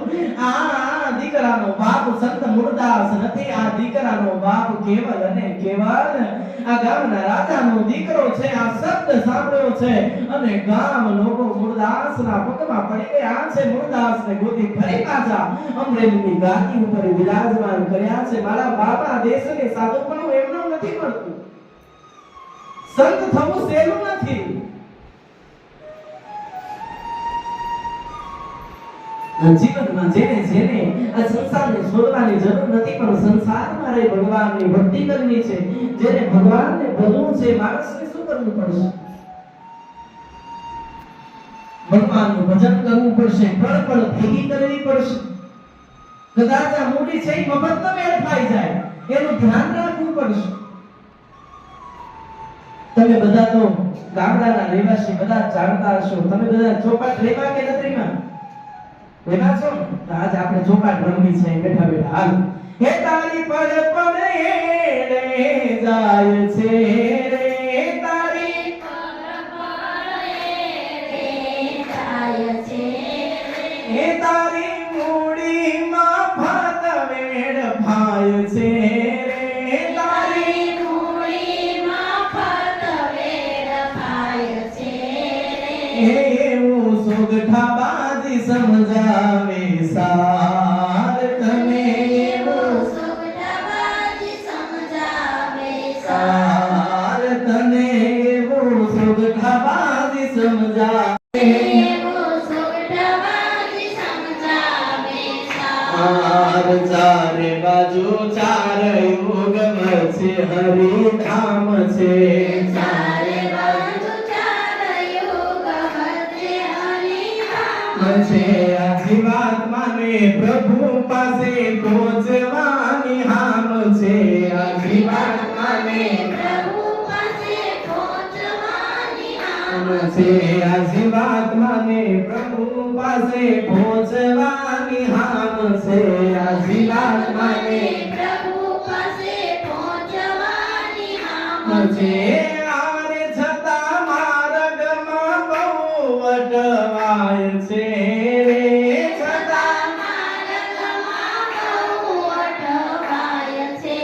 આ દીકરાનો બાપ સંત મુરદાસ નથી, આ દીકરાનો બાપ કેવલ અને કેવલ આ ગામના રાજાનો દીકરો છે. આ શબ્દ સાંભળ્યો છે અને ગામ લોકો મુરદાસના પગમાં પડી ગયા છે. મુરદાસને ગોદી ફરી પાછા અમરેલીની ગાદી ઉપર વિરાજમાન કર્યા છે. મારા બાપા દેશને સાધુપણું એમનું નથી મળતું, સંત થવું સહેલું નથી. જીવનમાં જેને આ સંસારને છોડવાની જરૂર નથી પણ સંસારમાં રહી ભગવાનની ભક્તિ કરવી છે. જેને ભગવાનને ભજવું છે માણસને શું કરવું પડશે? ભગવાનનું ભજન કરવું પડશે, પળ પળ ભેગી કરવી પડશે. કદાચ આ મૂડી છે મફત ન વેડફાઈ જાય એનું ધ્યાન રાખવું પડશે. તમે બધા તો ગામડાના રહેવાસી બધા જાણતા હશો. તમે બધા ચોપાટ રેવા કે નથી રેવા? રેવા છો? તો આજ આપણે ચોપાટ રમવી છે બેઠા બેઠા. હાલ હે તારી પળ પળ એળે જાય છે રે, તારી પળ પળ એળે જાય છે હે તારી મૂડીમાં ભાત વેડફાય છે રે, તારી મૂડીમાં ફત વેડફાય છે એવું સુગઠાબાજી સમજાવે સાર તમે, એવું સુગઠાબાજી સમજાવે સાર તને એવું સુગઠાબાજી સમજાવે, એવું સુગઠાબાજી સમજાવે ચાર ચારે બાજુ ચાર યુગ છે હરિધામ છે, ચારે બાજુ ચાર યુગ વચ્ચે હરિનામ છે આ જીવાત્માને પ્રભુ પાસે પહોંચવાની હામ છે, આ જીવાત્માને પ્રભુ પાસે છે આ જીવાત્માને પ્રભુ પાસે પહોંચવાની હામ છે આ જીવાત્માને પ્રભુ પાસે પહોંચવાની હામ છે આરે છતાં માર્ગમાં બહુ અટવાય છે રે છતાં માર્ગમાં બહુ અટવાય છે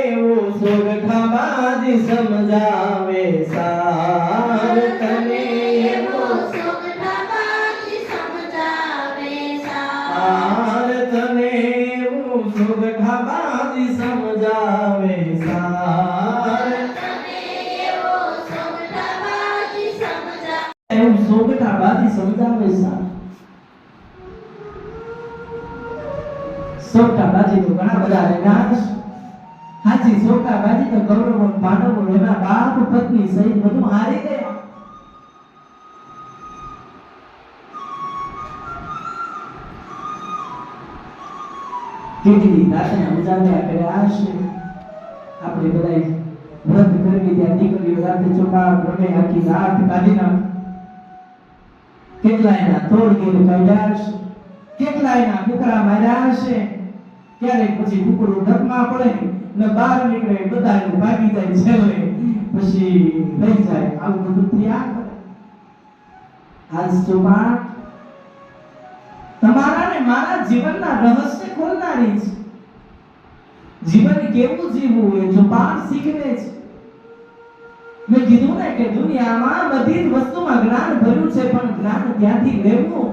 એવું સુરખાબાજી સમજાવે સાર તને એવો સુગઠાબાજી સમજાવે સાર સાર તને એવું સુરખાબાજી સમજાવે સાર તને એવો સુગઠાબાજી સમજાવે એવું સુરખાબાજી સમજાવે સાર સોગઠાબાજી તો ઘણા બધા રેનાશ હાજી સોગઠાબાજી તો કૌરવો પાંડવો એના બાપ પત્ની સહિત બધું હારી ગયા કેટલી રાતને ઉજાગરા કર્યા હશે આપણે બધાય વ્રત કરવી ત્યાં દીકરીઓ રાતે ચોપા રમે આખી રાત કાઢી નાખ કેટલા એના તોડ ગીર કાઢ્યા હશે કેટલા એના કુકડા માર્યા હશે ક્યારેક પછી કુકડું ઢગમાં પડે ને બહાર નીકળે બધાને ભાગી જાય છેલ્લે પછી રહી જાય આવું બધું થયા કરે આજ ચોપા તમારા ને મારા જીવનના રહસ્ય ખોલનારી છે જીવન કેવું જીવવું એ જો પાઠ શીખવે છે મેં કીધું ને કે દુનિયામાં બધી જ વસ્તુમાં જ્ઞાન ભર્યું છે પણ જ્ઞાન ક્યાંથી લેવું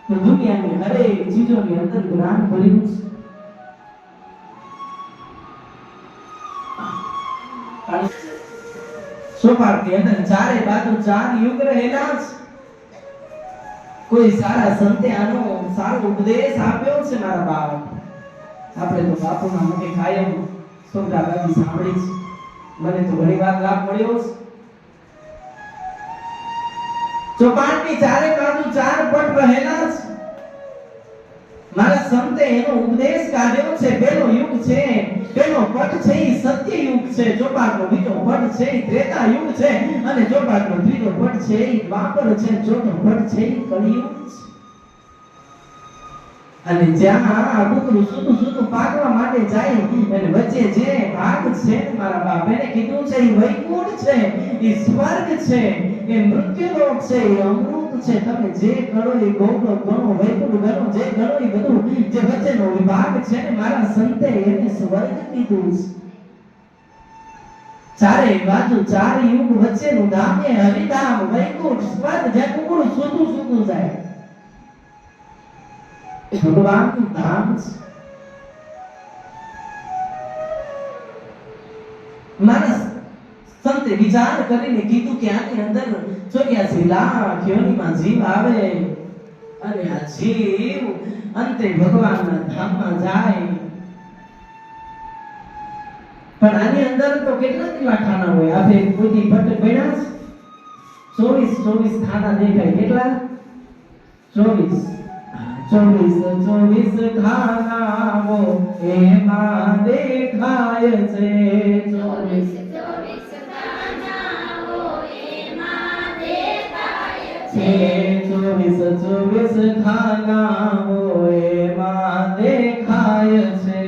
તો દુનિયાની હરેક ચીજોની અંદર જ્ઞાન ભર્યું છે સોપાળની અંદર ચારે બાજુ ચાર યુગ રહેલા છે કોઈ સારા સંતે આનો સારો ઉપદેશ આપ્યો છે મારા બાપ આપણે તો બાપુના મુખે કાયમ સોગઠાબાજી સાંભળી છે મને તો ઘણી વાર લાભ મળ્યો છે ચોપાટની ચારે બાજુ ચાર પટ રહેલા છે મારા સંતે એનો ઉપદેશ કાઢ્યો છે પેલો યુગ છે પેલો પટ છે ઈ સત્ય યુગ છે ચોપાટનો બીજો પટ છે ઈ ત્રેતા યુગ છે અને ચોપાટનો ત્રીજો પટ છે ઈ દ્વાપર છે ચોથો પટ છે ઈ કલિયુગ છે અને જ્યાં આ કુકરું સૂતું સૂતું પાકવા માટે જાય અને વચ્ચે જે ભાગ છે ને મારા બાપ એને કીધું છે ઈ વૈકુંઠ છે ઈ સ્વર્ગ છે એ મૃત્યુલોક છે ઈ અમૃત છે તમે જે કરો એ ગોલોક ગણો વૈકુંઠ ગણો જે ગણો એ બધું જે વચ્ચેનો વિભાગ છે ને મારા સંતે એને સ્વર્ગ કીધું છે ચારે બાજુ ચાર યુગ વચ્ચેનું ધામ એ હરિધામ વૈકુંઠ સ્વર્ગ જ્યાં કુકરું સૂતું સૂતું જાય ભગવાનનું ધામ છે મારા સંતે વિચાર કરીને કીધું કે આની અંદર 84 લાખ યોનિમાં જીવ આવે અને આ જીવ અંતે ભગવાનના ધામમાં જાય પણ આની અંદર તો કેટલા ખાના હોય આપણે કોઈથી પટ ભણ્યા છે 24 ખાના દેખાય કેટલા 24 ખાનાઓ એમાં દેખાય છે 24 ખાનાઓ એમાં દેખાય છે 24 ખાનાઓ એમાં દેખાય છે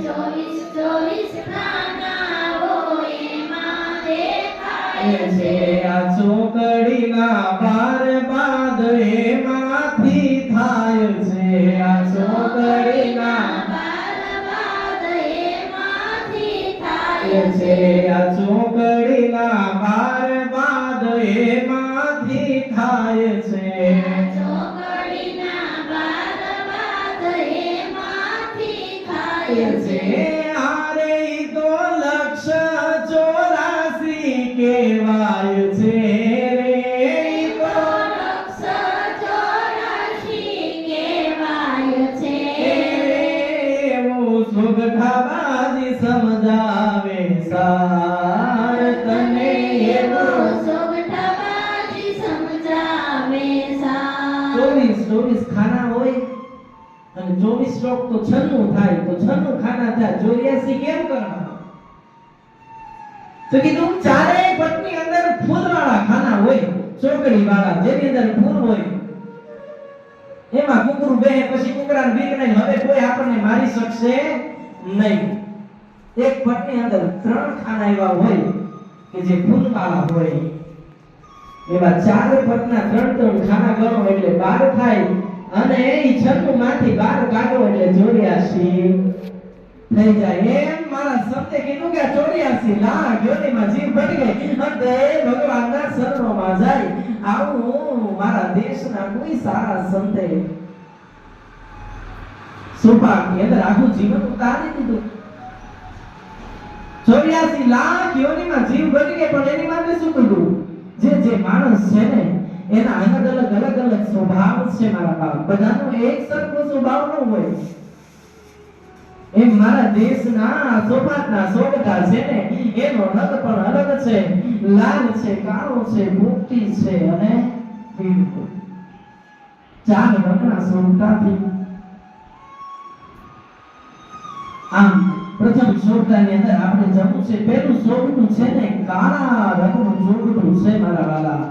24 ખાનાઓ એમાં દેખાય છે આ ચોકડીના બાર બાદ એમાંથી થાય છે આ ચોકડીના બાદ એમાંથી થાય છે આ ચોકડીના બાર બાદ એમાંથી થાય છે ચોકડીના બાદ એમાંથી થાય છે આરે ઈ તો લક્ષ 84 કહેવાય છે રે ઈ તો સોગઠાબાજી સમજાવે સાર તને એવો સોગઠાબાજી સમજાવે સાર 24 ખાના હોય અને 24 શ્લોક તો 96 થાય તો 96 ખાના થાય 84 કેમ કરવા તો કીધું ચારેય પટની અંદર ફૂલવાળા ખાના હોય, ચોકડી વાળા, જેની અંદર ફૂલ હોય, એમાં કુકરું બેહે, પછી કુકરાને બીક નહીં, હવે કોઈ આપણને મારી શકશે નહીં. એક પટની અંદર 3 ખાના એવા હોય કે જે ફૂલવાળા હોય. એવા 4 પટના 3 ખાના ગણો એટલે 12 થાય, અને એ 96 માંથી 12 કાઢો એટલે 84 થઈ જાય. એમ મારા સંતે કીધું કે 84 લાખ યોનીમાં જીવ પડી ગઈ અને ભગવાનના શરણોમાં જાય. આવું મારા દેશના કોઈ સારા સંતે સુપાની અંદર આખું જીવન ઉતારી દીધું. 84 લાખ યોનીમાં જીવ પડી ગઈ, પણ એની માટે શું કીધું? જે માણસ છે ને એના અલગ અલગ સ્વભાવ છે મારા બાપ. બધાનો એક સરખો સ્વભાવ ન હોય. એમ મારા દેશના સોપાટના સોગઠા છે ને એનો રંગ પણ અલગ છે. લાલ છે, કાળો છે, પોપટી છે અને પીળો. 4 રંગના સોગઠાથી આમ પ્રથમ સોગઠાની અંદર આપણે જવું છે. પહેલું સોગઠું છે ને કાળા રંગનું સોગઠું છે મારા વાલા.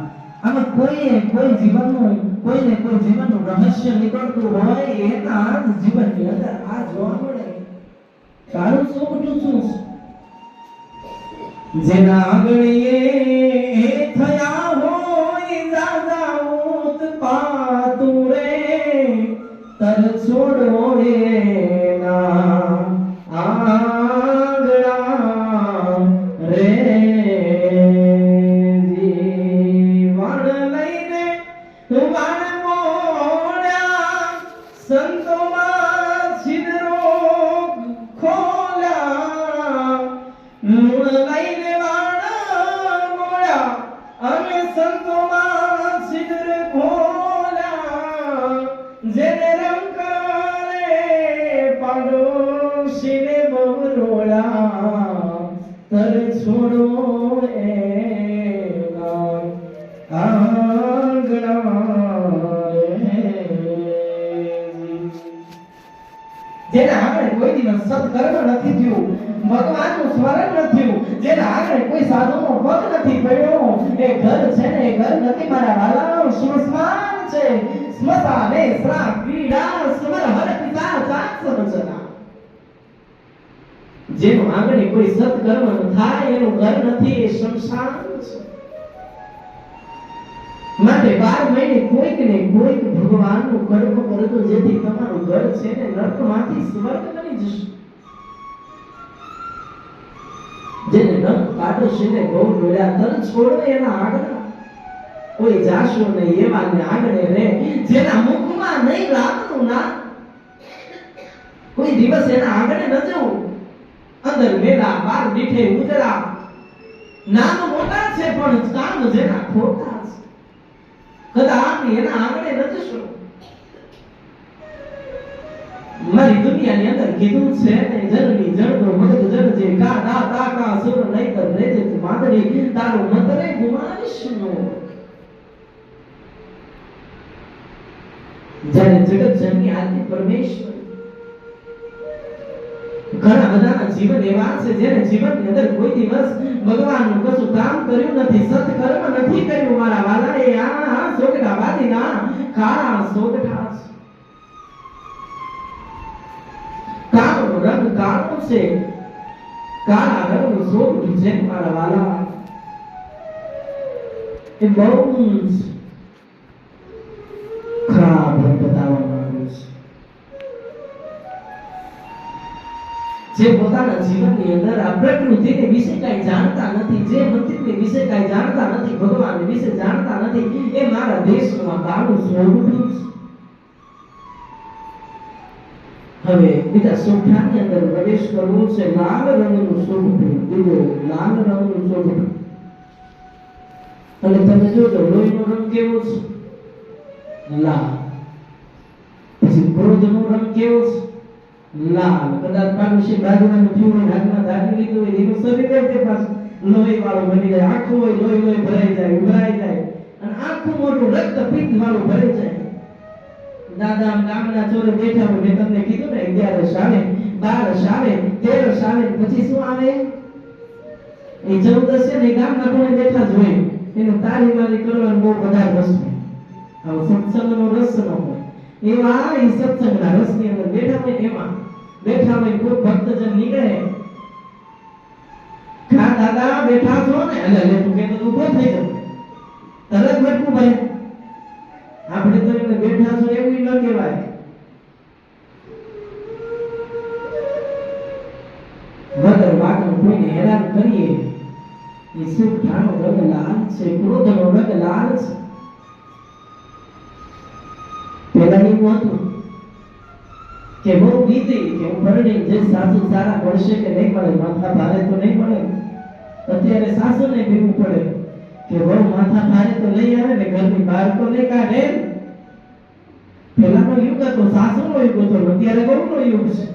આમાં કોઈ જીવનનું કોઈને કોઈ જીવનનું રહસ્ય નીકળતું હોય એના જીવનની અંદર આ જોવા મળે. કાળું સોગઠું શું છે? જેના આંગળીએ થયા હોય દાદા ઉત્પાતું રે, તર છોડો એના આંગળા રે. જીવન લઈને વાણ મોડ્યા, સંતોમાં છિદ્રો ખોલ્યા. મૂળ લઈને વાણ મોડ્યા અને સંતોમાં છિદ્ર ખોલ્યા. જેને રંગ કરે પાડોશીને બહુ રોળા, તર છોડો એના આંગણા રે. જેના આંગણે કોઈ દિવસ સત્કર્મ નથી થયું, ભગવાનનું સ્મરણ નથી થયું, જેના આંગણે કોઈ સાધુનો પગ નથી પડ્યો, એ ઘર છે ને એ ઘર નથી મારા વાલા. સ્મશાન છે, સ્મશાને શ્રા ક્રીડા સમર હર પિતા ચાક સમજના. જેનું આંગણે કોઈ સત્કર્મ ન થાય એનું ઘર નથી, એ સ્મશાન છે. માટે 12 મહિને કોઈક ને કોઈક ભગવાનનું કર્મ કરજો, જેથી તમારું ઘર છે ને નરકમાંથી સ્વર્ગ બની જશે. જેને નરક કાઢો છે ને બહુ રોયા, તર છોડો એના આંગણા. કોઈ જાશો નહીં એવા ને આંગણે રે. જેના મુખમાં નહીં લાગતું ના, કોઈ દિવસ એના આંગણે ન જવું. અંદર મેલા, બાર દીઠે ઉજળા, નામ મોટા છે પણ કામ જેના ખોટા છે. કદાચ એના આંગણે ન જશો. મારી દુનિયાની અંદર કીધું છે ને જનની જણનો મગજ જણજે, કા દા તા કા સુર નહીં કર રેજે તું માંદડી, તારું મંતરે ગુમાવીશ નો. જ્યારે જગત જનની આદિ પરમેશ્વર ઘણા બધાના જીવન એવા છે જેને જીવનની અંદર કોઈ દિવસ ભગવાનનું કશું કામ કર્યું નથી, સત્કર્મ નથી કર્યું મારા વાલા. એ આ સોગઠા બાદીના કાળા સોગઠા છે. કાળો રંગ કાળો છે, કાળા રંગનું સોગઠું છે મારા વાલા. એ બહુ ખરાબ રંગ બતાવવામાં આવ્યું છે. જે પોતાના જીવનની અંદર આ પ્રકૃતિને વિશે કાંઈ જાણતા નથી, જે મંદિરને વિશે કાંઈ જાણતા નથી, ભગવાનને વિશે જાણતા નથી, એ મારા દેશમાં કાળું સોગઠું છે. હવે બીજા સોગઠાની અંદર પ્રવેશ કરવો છે. લાલ રંગનું સોગઠું, બીજો લાલ રંગનું સોગઠું. અને તમે જોજો લોહીનો રંગ કેવો છે? લાલ. પછી ક્રોધનો રંગ કેવો છે? લાલ. કદાચ પાડોશી બાજુમાં પીળો હાથમાં ધારી લીધું હોય એનું શરીર તે પાછું લોહી વાળું બની જાય. આખું હોય લોહી ભરાઈ જાય, ઉભરાઈ જાય, અને આખું મોટું રક્ત પિત્ત વાળું ભરાઈ જાય. દાદા ગામના ચોરે બેઠા હોય, મેં તમને કીધું ને 11 આવે, 12 આવે, 13 આવે, પછી શું આવે? એ 14 છે ને એ ગામના કોણે બેઠા જ હોય, એને તારી મારી કરવાનું બહુ વધારે રસ હોય. હવે સત્સંગનો રસ ન હોય એવા એ સત્સંગના રસની અંદર બેઠા હોય ને એમાં બેઠા હોય કોઈ ભક્તજન નીકળે, ખા દાદા બેઠા છો ને, એટલે લે તું કે તો ઊભો થઈ જાવ, તરત બેઠું ભાઈ. આપણે તો એને બેઠા છો એવું ન કહેવાય. વગર વાગનું કોઈને હેરાન કરીએ એ સુખ ઠાણો રંગ લાલ છે, ક્રોધનો રંગ લાલ છે. પેલા એવું હતું કે બહુ બીતી કે હું પરણી જે સાસુ સારા પડશે કે નહીં પડે, માથા ભારે તો નહીં પડે. અત્યારે સાસુને પીવું પડે કે બહુ માથા ભારે તો લઈ આવે ને ઘરની બહાર તો નહીં કાઢે. પેલાનો યુગ હતો સાસુનો યુગ હતો, અત્યારે બહુનો યુગ છે.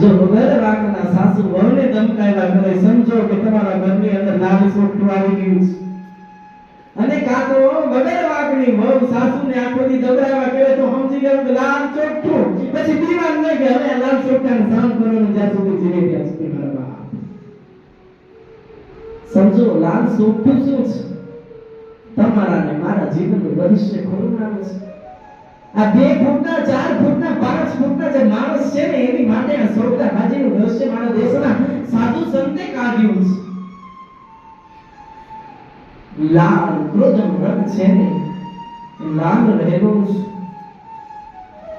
જો વગર વાકના સાસુ વહુને ધમકાવ્યા કરે, સમજો કે તમારા ઘરની અંદર લાલ સોટું આવી ગયું છે. અને કાં તો વગર વાકની વહુ સાસુને આંખોથી દબરાવા કરે તો સમજી ગયો કે લાલ ચોખ્ઠું, પછી દીવાન ન કે હવે લાલ ચોખ્ઠાને સહન કરવાનું જ્યાં સુધી જીવે ત્યાં સુધી મારા બાપ. સમજો લાલ ચોખ્ઠું શું છે? તમારા ને મારા જીવનનું ભવિષ્ય ખોરું નામ છે. આ 2 ફૂટના 4 ફૂટના 5 ફૂટના જે માણસ છે ને એની માટે આ સોગડા બાજીનું રહસ્ય મારા દેશના સાધુ સંતે કાઢ્યું છે. લાલ ક્રોધનો રંગ છે ને લાલ રહેલો છે.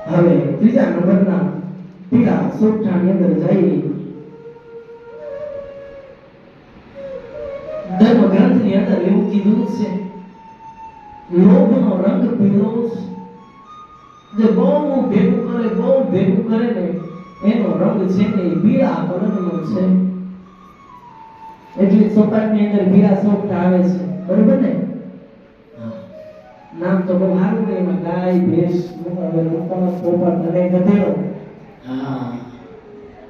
હવે ત્રીજા નંબરના પીળા સોગઠાની અંદર જઈ ધર્મ ગ્રંથની અંદર એવું કીધું છે લોભનો રંગ પીળો છે. જે બહુ ભેગું કરે ને એનો રંગ છે ને પીળા કલરનો છે. એટલે સોપાટની અંદર પીળા સોગઠા આવે છે, બરોબર ને? નામ તો બહુ સારું ને, એમાં ગાય ભેંસ મૂકવાનો પોપટ અને ગધેડો. હા,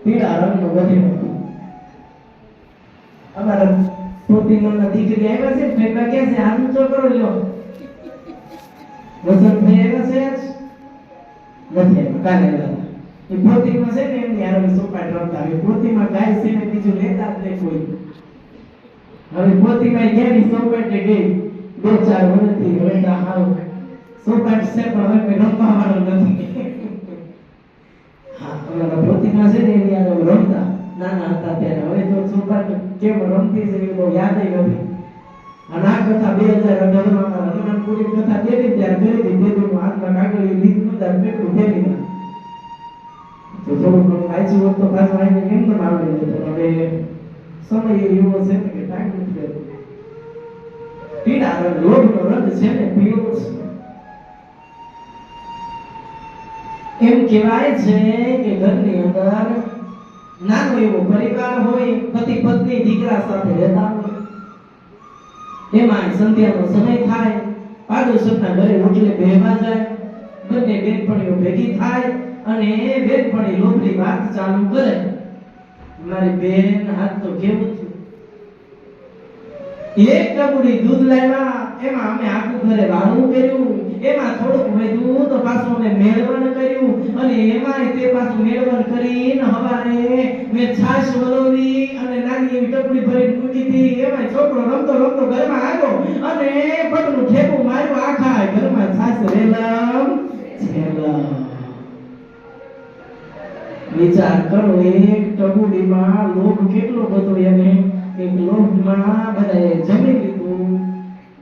પીળા રંગનો ગધેડો. અમારા પોતીમણના દીકરી આવ્યા છે, ફેંકવા ક્યાં છે? હાથ ઊંચો કરો લ્યો. વસંતભાઈ આવ્યા છે? નથી આવ્યા, કાલે આવ્યા. એ પોતીમાં છે ને એમની હારે સોપાટ રમતા હોય. પોતીમાં ગાય છે ને બીજું લેતા જ નહીં કોઈ. હવે પોતીમાં ગેરી સોપાટે ગઈ 2-4 વર્ષથી. હવે તો હાવ સોપાટ છે પણ હવે કોઈ રમવા વાળો નથી. હા, અમારા પોતીમાં છે ને એની હારે રમતા નાના હતા ત્યારે. હવે તો સોપાટ કેમ રમતી છે એ બહુ યાદ નથી. અને આ કથા 2018 માં હનુમાન પૂરી કથા દેવી ત્યારે કરી હતી. દેવીનું હાથમાં કાગળ લીધું ત્યારે કેટલું ફેરી ના તો થોડું ઘણું વાંચ્યું હોત તો પાછું આવીને કેમ તો આવડી જતો. હવે સમય એવો છે ને કે ટાઈમ નથી રહેતો. પીળા રંગ લોભનો રંગ છે ને પીળો છે. એમ કહેવાય છે કે ઘરની અંદર નાનો એવો પરિવાર હોય, પતિ પત્ની દીકરા સાથે રહેતા હોય, એમાં સંધ્યાનો સમય થાય, પાડોશના ઘરે રોટલે બેહવા જાય, બંને બેનપણીઓ ભેગી થાય અને બેનપણી લોભની વાત ચાલુ કરે. મારી બેન હાથ તો કેવું થયું, એક ટબુડી દૂધ લાવ્યા, એમાં અમે આખું ઘરે વાળું કર્યું, એમાં થોડુંક વધ્યું તો પાછું અમે મેળવણ કર્યું, અને એમાંય તે પાછું મેળવણ કરીને હવારે મેં છાશ વલોવી અને નાની એવી ટબુડી ભરીને મૂકી હતી. એમાં છોકરો રમતો રમતો ઘરમાં આવ્યો અને પગનું ઠેકું માર્યું, આખા ઘરમાં છાશ રેલમ છેલમ. વિચાર કરો, એક ટબુડીમાં લોભ કેટલો બધો. એને એક લોભમાં બધાએ જમી લીધું,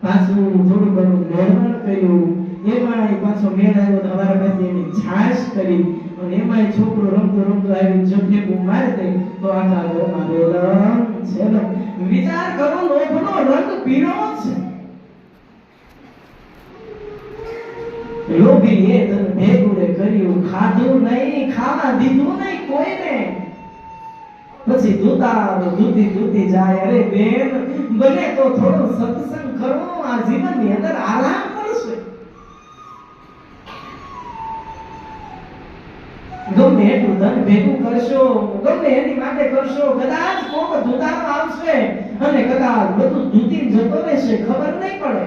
પાછું થોડું ઘણું મેળવણ કર્યું, એમાંય પાછો મેળ આવ્યો તો અમારા પાસે એની છાશ કરી, અને એમાંય છોકરો રમતો રમતો આવી ઝપટેકું મારી દે તો આખા ઘરમાં રેલમ છેલમ. વિચાર કરો, લોભનો રંગ પીળો છે. લોભી એ તને ભેગું કર્યું, ખાધું નહીં, ખાવા દીધું નહીં કોઈને, પછી દૂધી જાય. અરે બેન, બને તો થોડો સત્સંગ કરો, આ જીવનની અંદર આરામ કરશે. ગમે એટલું ધન ભેગું કરશો, ગમે એની માટે કરશો, કદાચ કોક ધૂતારો આવશે અને કદાચ બધું ધૂતી જતો રહેશે, ખબર નહીં પડે.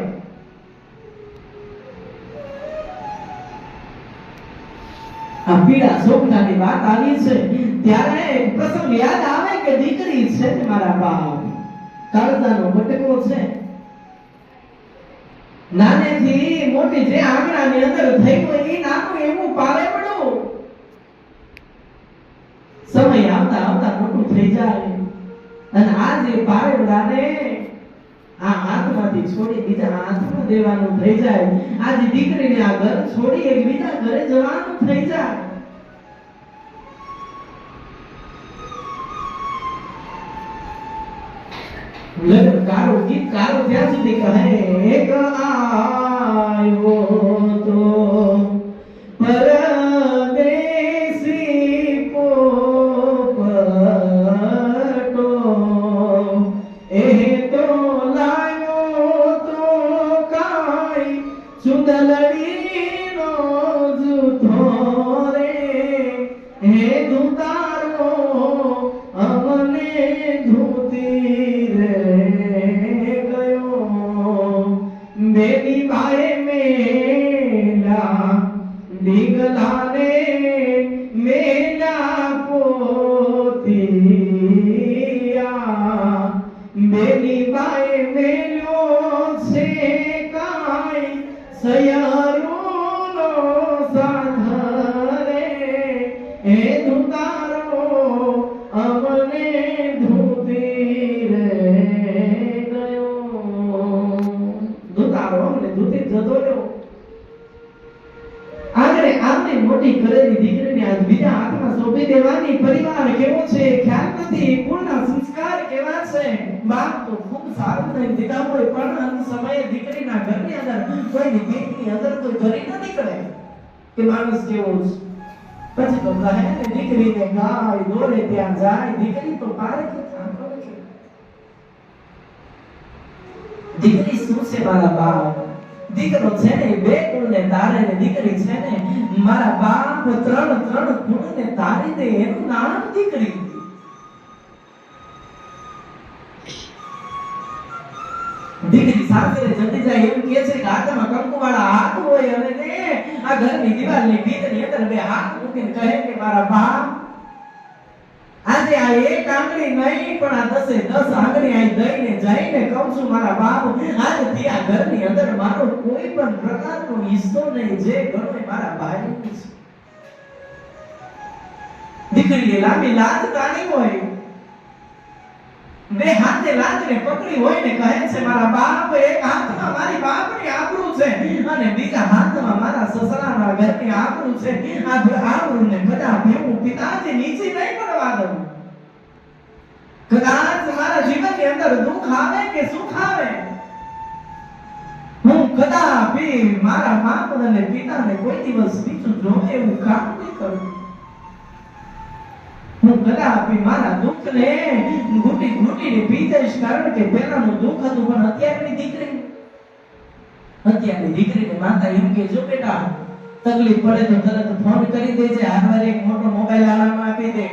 આ પીડા શોકનાની વાત આવી છે ત્યારે એક પ્રસંગ યાદ આવે કે દીકરી છે ને મારા બાપ કાળજાનો બટકો છે. નાનેથી મોટી જે આંગણાની અંદર થઈ ગઈ એ નાનું એવું પારેવડું સમય આવતા આવતા મોટું થઈ જાય અને આ જે પારેવડાને આ હાથમાંથી છોડી બીજા હાથમાં દેવાનું થઈ જાય. આજે દીકરીને આ ઘર છોડી એક બીજા ઘરે જવાનું થઈ જાય. લગ્નકારો ગીતકારો ત્યાં સુધી કહે એક આયો તો પરદેશી પોપટો એ તો લાયો તો કાઈ ચુંદલડીનો જૂથો રે હે દુતારો અમને ધૂતી રે બેની બાએ મેલા દીગલાને મેલા પોતિયા બેની બાએ મેલ્યો છે કાઈ સયરુનો સાધરે એ દુતારો અમને ધૂતી રે જતો રહ્યો. આગળ આમને મોટી કરેલી દીકરીને આજ બીજા હાથમાં સોંપી દેવાની પરિવાર કેવો છે ખ્યાલ નથી. કુળના સંસ્કાર કેવા છે. બાપ તો ખૂબ સારું નહીં દીધા હોય પણ અંત સમયે દીકરીના ઘરની અંદર કોઈની પેટની અંદર કોઈ ઘરી ન નીકળે કે માણસ કેવો છે. પછી તો કહે ને દીકરીને ગાય દોરે ત્યાં જાય. દીકરી તો પારે કે થાંભલો છે. દીકરી શું છે મારા બાપ? દીકરો છે ને બે કુળને તારે ને દીકરી છે ને મારા બાપ ત્રણ કુળને તારી દે એનું નામ દીકરી. દીકરી સાસરે જતી જાય એમ કહે છે કે હાથમાં કંકુવાળા હાથ હોય અને ને આ ઘરની દિવાલની ભીતની અંદર બે હાથ મૂકીને કહે કે મારા બાપ આજે આ એક આંગળી નહીં પણ આ 10 આંગળી આ દઈને જઈને કહું છું મારા બાપ આજથી આ ઘરની અંદર મારો કોઈ પણ પ્રકારનો હિસ્સો નહીં. જે ઘરને મારા ભાઈનું છે. દીકરીએ લાંબી લાજ કાઢી હોય બે હાથે લાજને પકડી હોય ને કહે છે મારા બાપ એક હાથમાં મારી બાપની આબરૂ છે અને બીજા હાથમાં મારા સસરાના ઘરની આબરૂ છે. આ આબરૂને કદાચ હું પિતાજી નીચે નહીં પડવા દઉં. કદાચ મારા જીવનની અંદર દુઃખ આવે કે સુખ આવે હું કદાપી મારા બાપ અને પિતાને કોઈ દિવસ બીજું જોવે એવું કામ નહીં કરું. હું કદાપી મારા દુઃખને ઘૂંટીને પી જઈશ કારણ કે પહેલાનું દુઃખ હતું પણ અત્યારની દીકરીને માતા એમ કે જો બેટા તકલીફ પડે તો તરત ફોન કરી દેજે. હારવાર એક મોટો મોબાઈલ આલામાં આપી દે.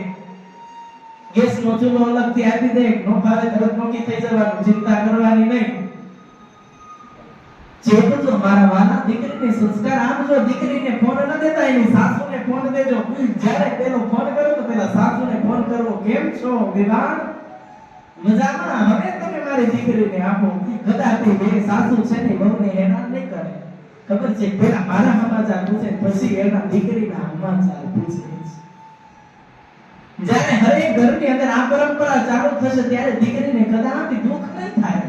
ગેસનો ચૂલો અલગથી આપી દે. નો ફાવે તરત નોકી થઈ જવાનું. ચિંતા કરવાની નહીં. જેટલો મારા વાલા દીકરીને સંસ્કાર આપજો. દીકરીને ફોન ન દેતા એની સાસુને ફોન દેજો. જ્યારે પેલો ફોન કરો તો પેલા સાસુને ફોન કરવો. કેમ છો વિવાહ? મજામાં? હવે તમે મારી દીકરીને આપો. કદાચ બે સાસુ છે ને બહુને હેરાન નહીં કરે. ખબર છે પેલા મારા સમાચાર પૂછે પછી એના દીકરીના સમાચાર પૂછે. જ્યારે હરેક ઘરની અંદર આ પરંપરા ચાલુ થશે ત્યારે દીકરીને કદાપી દુઃખ નહીં થાય.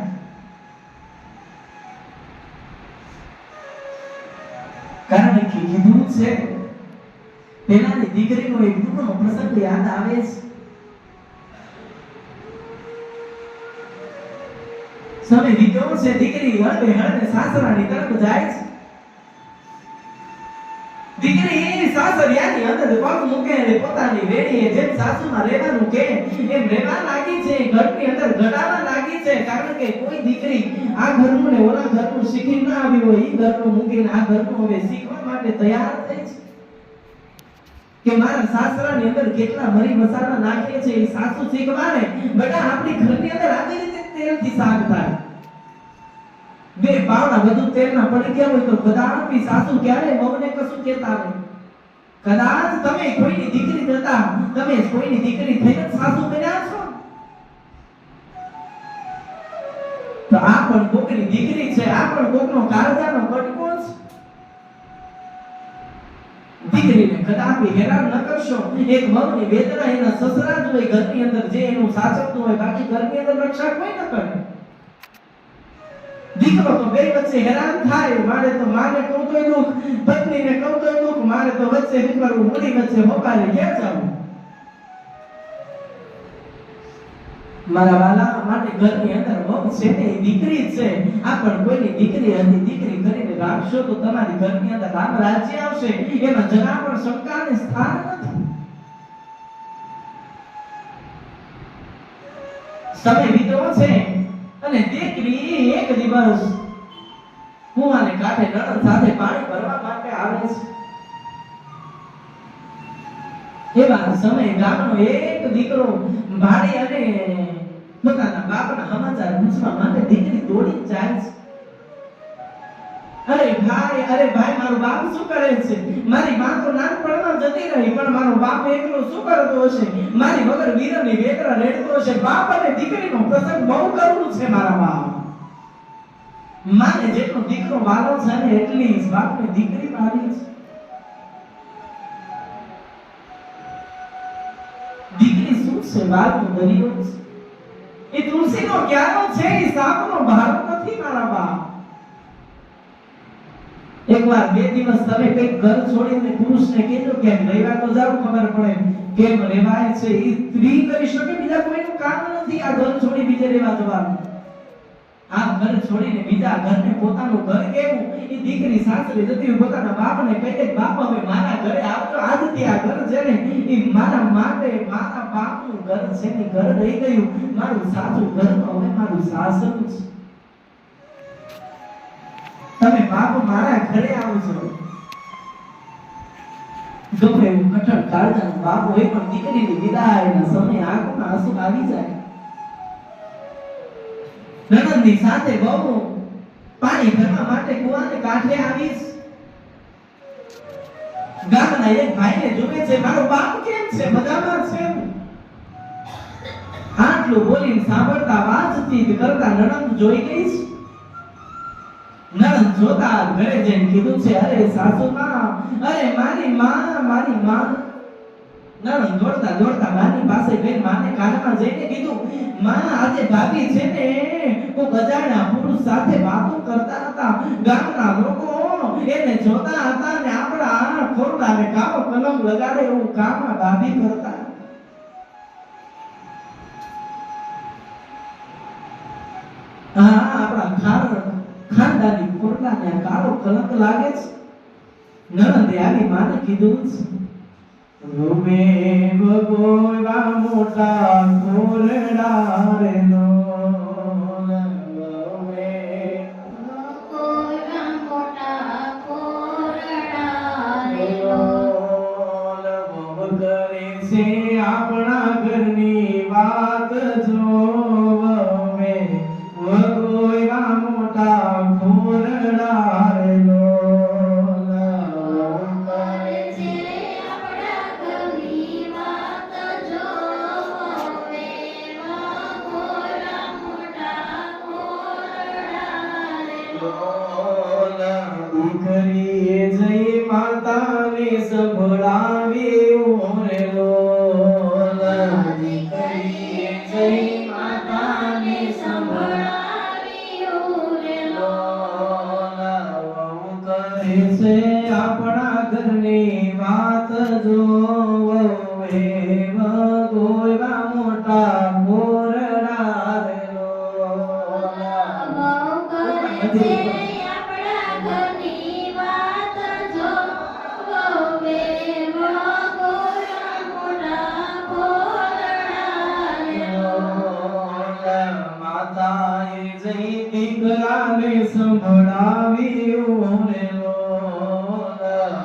કારણ કે કીધું છે પેલાની દીકરીનો એક દુઃખનો પ્રસંગ યાદ આવે છે. સમય વીત્યો છે. દીકરી હળવે સાસરાની તરફ જાય છે. દીકરી સાસરિયાની અંદર પગ મૂકે અને પોતાની વેણીએ જેમ સાસુમાં રહેવાનું કે એમ રહેવા લાગી છે. ઘરની અંદર ઘડાવા લાગી છે. કારણ કે કોઈ દીકરી આ ઘરનું ને ઓલા ઘરનું શીખી ના આવી હોય એ ઘરનું મૂકીને આ ઘરનું હવે શીખવા માટે તૈયાર થઈ છે કે મારા સાસરાની અંદર કેટલા મરી મસાલા નાખે છે એ સાસુ શીખવાને. બેટા આપણી ઘરની અંદર આવી રીતે તેલથી શાક થાય. બે પાવડા વધુ તેલના પડી ગયા હોય તો કદાપી સાસુ ક્યારે વહુને કશું કહેતા નહીં. કદાચ તમે કોઈની દીકરી થતા, તમે કોઈની દીકરી થઈને સાસુ બન્યા છો, તો આ પણ કોકની દીકરી છે, આ પણ કોકનો કાળજાનો કટકો છે. દીકરીને કદાપી હેરાન ન કરશો. એક વહુની વેદના એના સસરા જ હોય ઘરની અંદર, જે એનું સાચવતું હોય, બાકી ઘરની અંદર રક્ષા કોઈ ન કરે. દીકરો તો બે વચ્ચે હેરાન થાય, મારે તો માને કહું તોય દુઃખ, પત્નીને કહું તોય દુઃખ, મારે તો વચ્ચે શું કરવું, મૂડી વચ્ચે હોકારે ક્યાં જવું. મારા વાલા માટે ઘરની અંદર વહુ છે ને એ દીકરી છે. આ પણ કોઈની દીકરી હતી, દીકરી કરીને રાખશો તો તમારી ઘરની અંદર રામ રાજ્ય આવશે, એમાં જરા પણ શંકાને સ્થાન નથી. સમય વીતવો છે અને દીકરી એક દિવસ કુવાને કાંઠે નણંદ સાથે પાણી ભરવા માટે આવે છે. એવા સમય ગામનો એક દીકરો ભાડી અને પોતાના બાપના સમાચાર પૂછવા માટે દીકરી દોડી જાય છે. અરે ભાઈ મારો બાપ શું કરે છે? મારી માં તો નાનપણમાં જતી રહી, પણ મારો બાપ એકલો શું કરતો હશે? મારી વગર વીરની વેકરા રેડતો હશે. બાપ અને દીકરીનો પ્રસંગ બહુ કરુણ છે મારા બાપ. માને જેટલો દીકરો વાલો છે ને એટલી જ બાપને દીકરી વાલી છે. દીકરી શું છે? બાપનો દરિયો છે. એ તુલસીનો ક્યારો છે, એ સાપનો ભારો નથી મારા બાપ. એકવાર બે દિવસ તમે કઈક ઘર છોડીને પુરુષને કહેજો કે રહેવા તો જાવ, ખબર પડે કેમ રહેવાય છે. એ સ્ત્રી કરી શકે, બીજા કોઈનું કામ નથી આ ઘર છોડી બીજે રહેવા જવાનું. આ ઘર છોડીને બીજા ઘરને પોતાનું ઘર કેવું? એ દીકરી સાસરે જતી હોય, પોતાના બાપને કહે કે બાપ હવે મારા ઘરે આવજો, આજથી આ ઘર છે ને એ મારા માટે, મારા બાપનું ઘર છે ને ઘર રહી ગયું. મારું સાસુ ઘર તો હવે મારું સાસરું છે. તમે બાપ મારા ઘરે આવજો. ગમે એવું કઠણ કાળજાનો બાપ હોય પણ દીકરીની વિદાયના સમયે આંખોમાં આંસુ આવી જાય. નણંદની સાથે બહુ પાણી ભરવા માટે કુવાને કાંઠે આવી. ગામના એક ભાઈને જોવે છે, મારો બાપ કેમ છે? બધામાં છે. આટલું બોલીને સાંભળતા વાતચીત કરતા નણંદ જોઈ ગઈ છે. નણંદ જોતા ઘરે જઈને કીધું છે, અરે સાસુમાં, અરે મારી માં. નણંદ દોડતા દોડતા માની પાસે ગઈ, માને કાનમાં જઈને કીધું, માં આજે ભાભી છે ને કોઈ અજાણ્યા પુરુષ સાથે વાતો કરતા હતા. ગામના લોકો એને જોતા હતા ને આપણા ખોરડાને કાળો કલમ લગાડે એવું કામ આ ભાભી કરતા. હા, આપણા ખાનદાની ખોરડાને કાળો કલંક લાગે છે. નણંદે આવી માને કીધું છે, રૂમે ભગોવા મોટા ખોરડા રે લોલ, રૂમે ભગોવા મોટા ખોરડા રે લોલ. બહુ કરે છે આપણા ઘરની વાત જોવે, ભગોવા મોટા ખોરડા રે લોલ. દીકરીએ જઈ માતાને સંભળાવી રે લોલ. દીકરીએ જઈ માતાને સંભળાવી રે લોલ. વહુ કહે છે આપણા ઘરની વાત જોવે, ભગોવા મોટા ખોરડા રે લોલ. માતાએ જઈ દીકરાને સંભળાવી રે લોલ.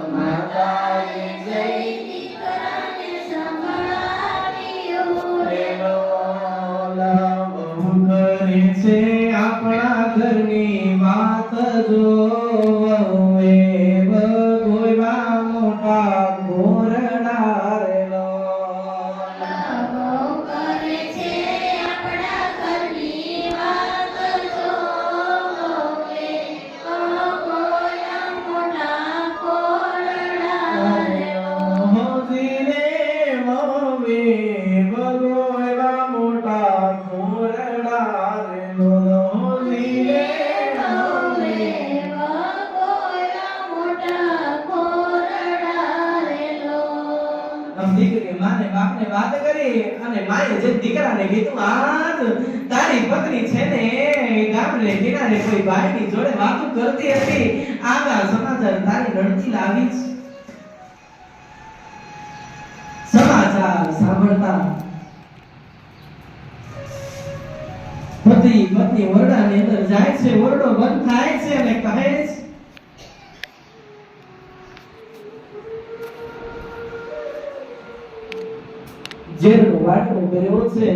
દીકરી માને બાપને વાત કરી અને માએ જે દીકરાને કીધું આજ તારી પત્ની છે ને ગામને કિનારે કોઈ બાઈની જોડે વાતો કરતી હતી આવા સમાચાર તારી નડતી લાવી છે સમાચાર સાંભળતા પતિ પત્ની ઓરડાની અંદર જાય છે ઓરડો બંધ થાય છે અને કહે છે જેરનો વાટકો કર્યો છે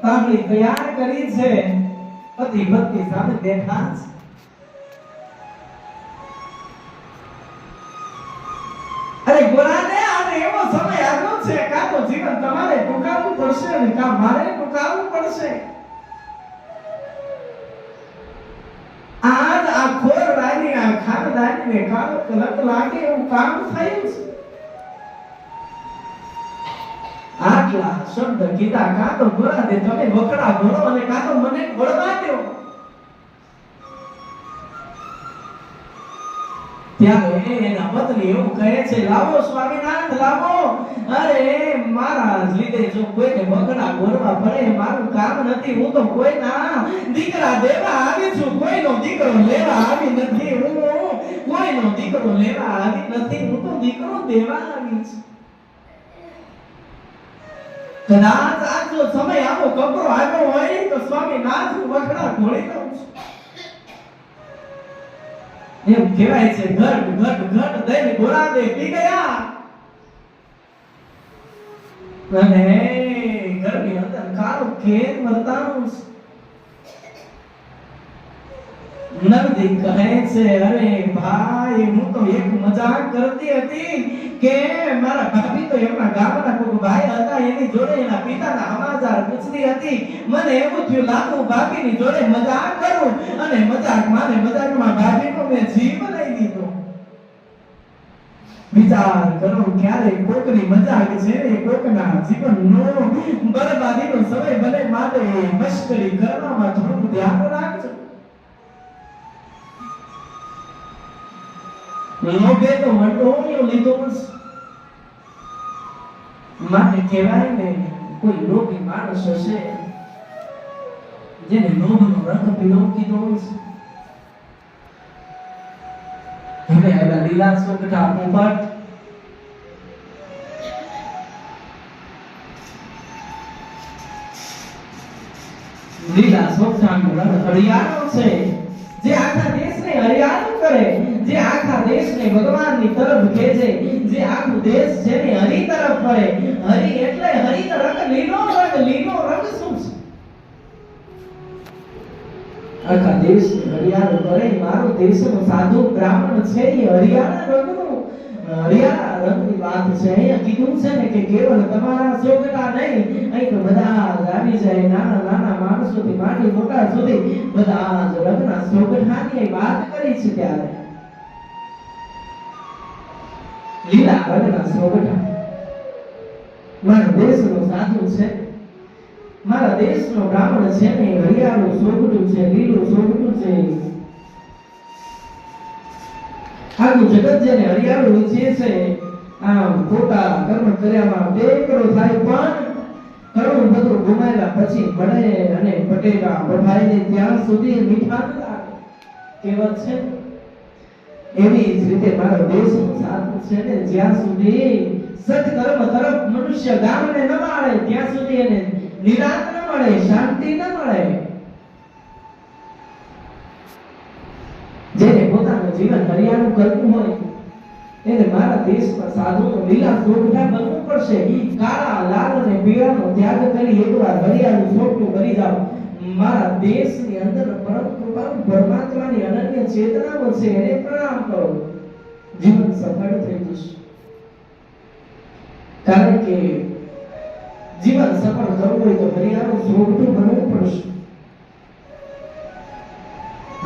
તાંબડી તૈયાર કરી છે પતિ પત્ની સામે બેઠા છે અરે ગોરાને આને એવો સમય આવ્યો છે કાં તો જીવન તમારે ટૂંકાવવું પડશે અને કાં મારે ટૂંકાવવું પડશે આજ આ ખોરડાની આ ખાનદાનીને કાળો કલંક લાગે એવું કામ થયું છે આટલા શબ્દ કીધા કાં તો ગોરા દે તમે વકડા ભરો અને કાં તો મને ભળવા દો ત્યારે એના પત્ની એવું કહે છે લાવો સ્વામીનાથ લાવો અરે મારા લીધે જો કોઈને વકડા ભરવા પડે મારું કામ નથી હું તો કોઈના દીકરા દેવા આવી છું કોઈનો દીકરો લેવા આવી નથી હું કોઈનો દીકરો લેવા આવી નથી હું તો દીકરો દેવા આવી છું કદાચ આજનો સમય આવો કપરો આવ્યો હોય તો સ્વામીનાથ હું વકડા ઘોડી દઉં છું એમ કહેવાય છે ઘટ ઘટ ઘટ દઈને ગોરા દે પી ગયા અને ઘરની અંદર કાળો કેર વર્તાવું નંદી કહે છે અરે ભાઈ હું તો એક મજાક કરતી હતી કે મારા ભાભી તો એમના ગામના કોઈ ભાઈ હતા એની જોડે એના પિતાના સમાચાર પૂછતી હતી મને એવું થયું લાગુ ભાભીની જોડે મજાક કરું અને મજાકમાં ભાભીનો મેં જીવ લઈ લીધો વિચાર કરો ક્યારે કોકની મજાક છે એ કોકના જીવનનો બરબાદીનો સમય બને માટે મશ્કરી કરવામાં થોડું ધ્યાન રાખજો લોભે તો વટોળિયો લીધો માટે કહેવાય ને કોઈ લોભી માણસ હશે જેને લોભનો રંગ પીળો કીધો છે હવે આલા લીલા સોગઠા પોપટ લીલા સોગઠાનો રંગ હરિયાળો છે જે આખા દેશને હરિયાળો કરે જે આખા દેશને ભગવાનની તરફ ખેંચે જે આખો દેશ છે ને હરિ તરફ ફરે હરિ એટલે હરિનો રંગ લીલો રંગ શું છે આખા દેશને હરિયાળો કરે મારો દેશનો સાધુ બ્રાહ્મણ છે એ હરિયાળા રંગની વાત છે અહીંયા કીધું છે ને કે કેવળ તમારા સોગટા નહીં અહીં તો બધા આવી જાય નાના માણસોથી માંડી મોટા સુધી બધા જ રંગના સોગઠાની વાત કરી છે ત્યારે લીલા રંગના સોગઠા મારા દેશનો સાધુ છે મારા દેશનો બ્રાહ્મણ છે ને હરિયાળું સોગઠું છે લીલું સોગઠું છે આખું જગત જેને હરિયાળું ઈચ્છે છે આમ ખોટા કર્મ કર્યામાં બેકરો થાય પણ કરોડ બધું ગુમાવ્યા પછી મળે અને બટેકા બફાઈને ત્યાં સુધી મીઠા ન લાગે કહેવત છે એવી જ રીતે મારો દેશનો સાધુ છે ને જ્યાં સુધી સત્કર્મ તરફ મનુષ્ય ગામને ન મળે ત્યાં સુધી એને નિરાંત ન મળે શાંતિ ન મળે જેને પોતાનું જીવન હરિયાળું કરવું હોય એને મારા દેશમાં સાધુનો લીલા સોગઠા બનવું પડશે કાળા લાલ અને પીળાનો ત્યાગ કરી એકવાર હરિયાળું સોગઠું કરી જાઓ મારા દેશની અંદર પરમ કૃપાળુ પરમાત્માની અનન્ય ચેતનાઓ છે એને પ્રણામ કરો જીવન સફળ થઈ જશે કારણ કે જીવન સફળ કરવું હોય તો હરિયાળું સોગઠું બનવું પડશે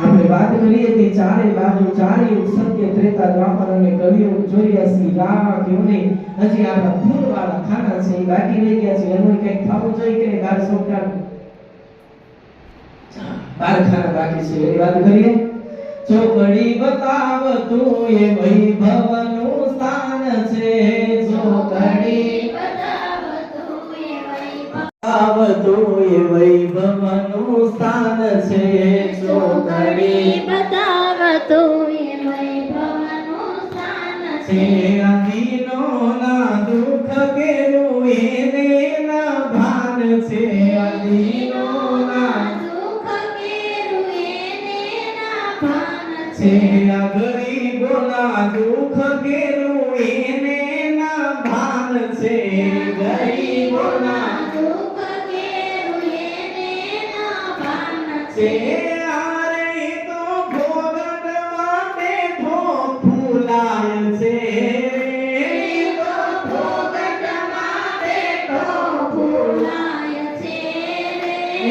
આપણે વાત કરીએ કે ચારે બાજુ ચારે સત્ય ત્રેતા દ્વાપર અને કલિયુગ જોયા સી રાહ કેવને હજી આપણા ફૂલવાળા ખાના છે એ બાકી રહી ગયા છે એનું કંઈક થવું જોઈએ કે 12 ખાના બાકી છે એની વાત કરીએ ચોકડી બતાવ તું એ વૈભવનું સ્થાન છે ચોકડી ભવનું સ્થાન છે ચોકડી બતાવતું એ વૈભવનું સ્થાન છે છે અધીનો ના દુઃખ કેનું એને ના ભાન છે અધીનો ના દુઃખ કેરું એને ના ભાન છે છે ગરીબોના દુઃખ કેનું એને ના ભાન છે ગરીબોના દુઃખ કેરું એને ના ભાન છે છે આરે તો ભોગવવા બેઠો ફૂલાય છે તો ભોગવવા બેઠો ફૂલાય છે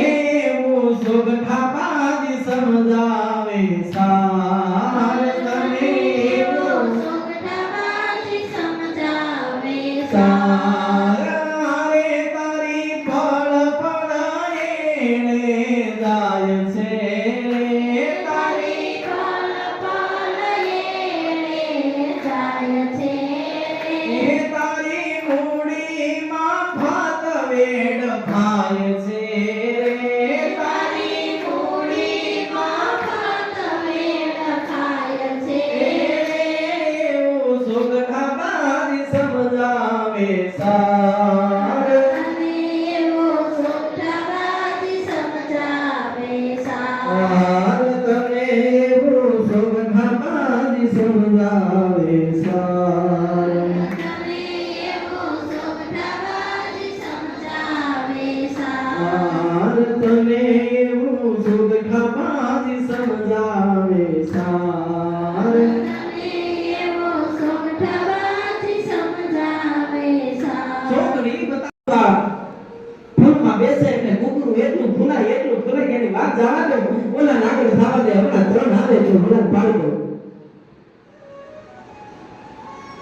એવું સુગઠાબાજ સમજાવે સાર તને એવું સુગઠાબાજી સમજાવે સાર રે તારી પળ પળ એણે જાય છે તારી પલ પલ એળે જાય છે એ તારી મૂડીમાં ભાત વેડ ખાય છે તારી મૂડીમાં ભાત વેળ ખાય છે એવું સુગઠાબાજ સમજાવે સાર અને એવો સુગઠાબાજી સમજાવે સાર સાર તને એવું સુગઠાબાજ સમજાવે સાર અને એવો સુગઠાબાજી સમજાવે સાર સાર તને એવું સુગઠાબાજ સમજાવે સાર અને એવો સુગઠાબાજી સમજાવે સાર છોકરી બતાવવા ફૂલમાં બેસે એટલે કુકરું એટલું ફૂલાય કે એની વાત જવા દો ઓલા નાગર થવા દે હમણાં 3 આવે તો હમણાં પાડી દો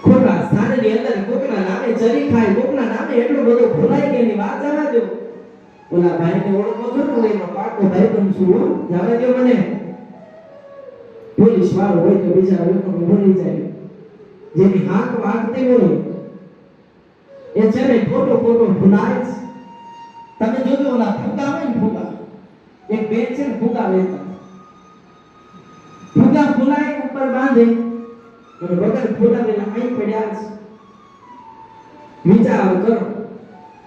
ખોટા સ્થાનની અંદર કોકના નામે ચરી ખાય કોકના નામે એટલું બધું ફૂલાય કે એની વાત જવા દો ઓલા ભાઈને ઓળખો છો ને એનો પાકો ભાઈ બન છું હો. જવા દો મને પોલીસ વાળો હોય તો બીજા લોકો બોલી જાય જેની હાથ વાગતી હોય એ છે ને ખોટો ભૂલાય છે. તમે જોજો ઓલા ફૂગા હોય ને ફૂગા એક બેન છે ને ફૂગા વેચતા ફૂગા ફૂલાય ઉપર બાંધે અને વગર ફૂલાવેલા અહીં પડ્યા છે વિચાર કરો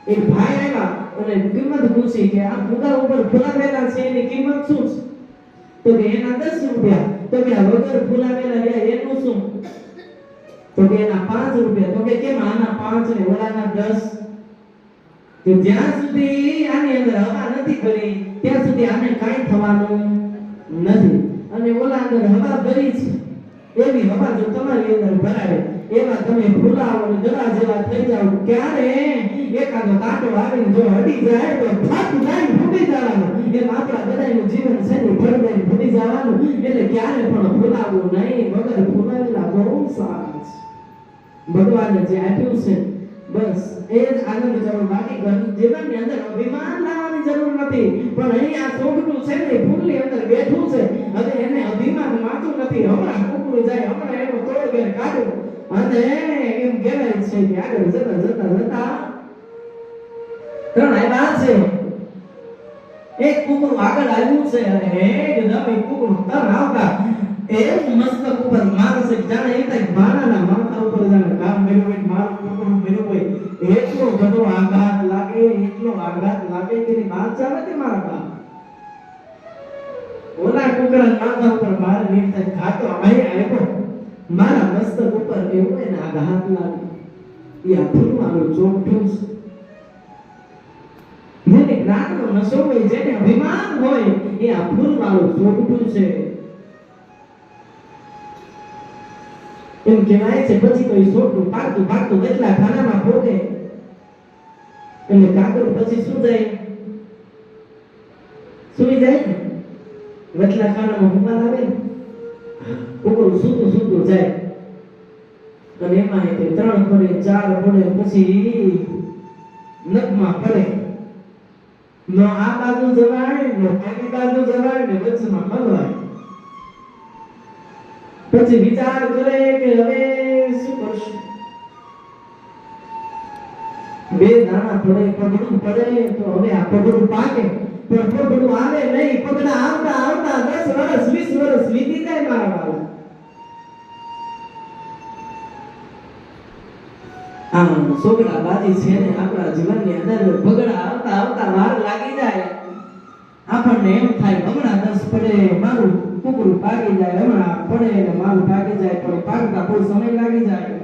એક ભાઈ આવ્યા અને કિંમત પૂછી કે આ ફૂગા ઉપર ફૂલાવેલા છે એની કિંમત શું છે તો કે એના 10 રૂપિયા તો કે આ વગર ફૂલાવેલા રહ્યા એનું શું તો કે એના 5 રૂપિયા તો કે કેમ આના 5 ને ઓલાના 10 તો જ્યાં સુધી આની અંદર હવા નથી ભરી ત્યાં સુધી આને કાંઈ થવાનું નથી અને ઓલા અંદર હવા ભરી છે એવી હવા જો તમારી અંદર ભરાય એવા તમે ફૂલાવો અને દડા જેવા થઈ જાવ ક્યારે એકાદો કાંટો આવીને જો હટી જાય તો ફાટી જાય ફૂટી જવાનું એમ આપણા બધાનું જીવન છે ને ભરદાઈ ફૂટી જવાનું એટલે ક્યારે પણ ફૂલાવવું નહીં વગર ફૂલાવેલા બહુ સારા છે ભગવાને જે આપ્યું છે બસ એ જ આનંદ કરો બાકી જીવનની અંદર અભિમાન લાવવાની જરૂર નથી પણ અહીં આ સોગટું છે ને ફૂલની અંદર બેઠું છે હવે એને અભિમાન માતું નથી હમણાં કુકડું જાય હમણાં એનો તોડ ઘેર કાઢું અને એમ કહેવાય છે કે આગળ જતા ત્રણ આવ્યા છે એક કુકડું આગળ આવ્યું છે અને એકદમ એક કુકડું તર આવતા એવું મસ્તક ઉપર મારશે જાણે એ કઈ બાણાના માથા ઉપર જાણે કામ કર્યું હોય મારું કુકડું કર્યું હોય એટલો બધો આઘાત લાગે કે એની વાત ચાલે તે મારા કામ ઓલા કુકડા માથા ઉપર માર નીકળે ખાતો અહીં આવ્યો મારા મસ્તક ઉપર એવું એને આઘાત લાગે એ આ ફૂલવાનું ચોકઠું છે જેને જ્ઞાનનો નશો હોય જેને અભિમાન હોય એ આ ફૂલવાળું ચોકઠું છે એમ કહેવાય છે પછી કોઈ છોટું પાકતું કેટલા ખાનામાં ફોડે એટલે કાગળ પછી શું જાય સુઈ જાય ને વચલા ખાનામાં હુમા આવે ને કુકડું સૂતું જાય અને એમાં એ 3 પડે 4 પડે પછી નખમાં પડે ન આ બાજુ જવાય ન પેલી બાજુ જવાય ને વચમાં ખલવાય પછી વિચાર કરે કે હવે શું કરશું બે દાણા પડે પગડું પડે તો હવે આ પગડું પાકે પણ પગડું આવે નહીં. પગડા આવતા આવતા 10 વર્ષ 20 વર્ષ વીતી જાય મારા વાલા. આમ સોગડા બાજી છે ને આપણા જીવનની અંદર પગડા આવતા આવતા વાર લાગી જાય. આપણને એમ થાય હમણાં 10 પડે મારું કુકડું ભાગી જાય, હમણાં પડે ને મારું ભાગી જાય, પણ ભાગતા કોઈ સમય લાગી જાય.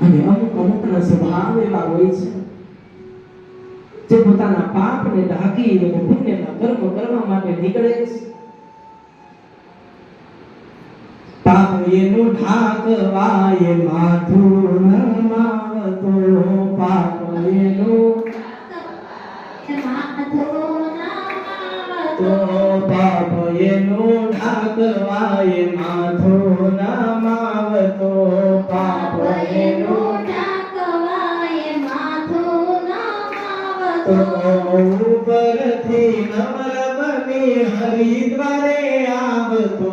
અને અમુકના સ્વભાવ એવા હોય છે જે પોતાના પાપને ઢાંકી અને પુણ્યના કર્મ કરવા માટે નીકળે છે. પાપ એનું ઢાંકવાય માથું નમાવતો, પાપ એનું તો પાપ એનું ઢાંકવાય માથું નમાવતો, પાપ એનું તો ઉપરથી નમ્ર બની હરિદ્વારે આવતો,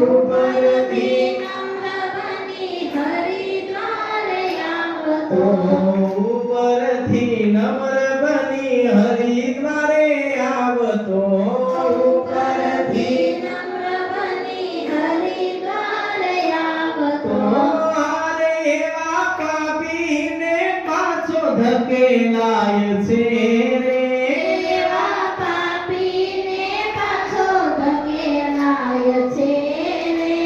ઉપરથી ઉપરથી નમ્ર બની હરિદ્વારે આવતો, ઉપરથી આરે એવા પાપીને પાછો ધકેલાય છે રે, એવા પાપીને પાછો ધકેલાય છે રે.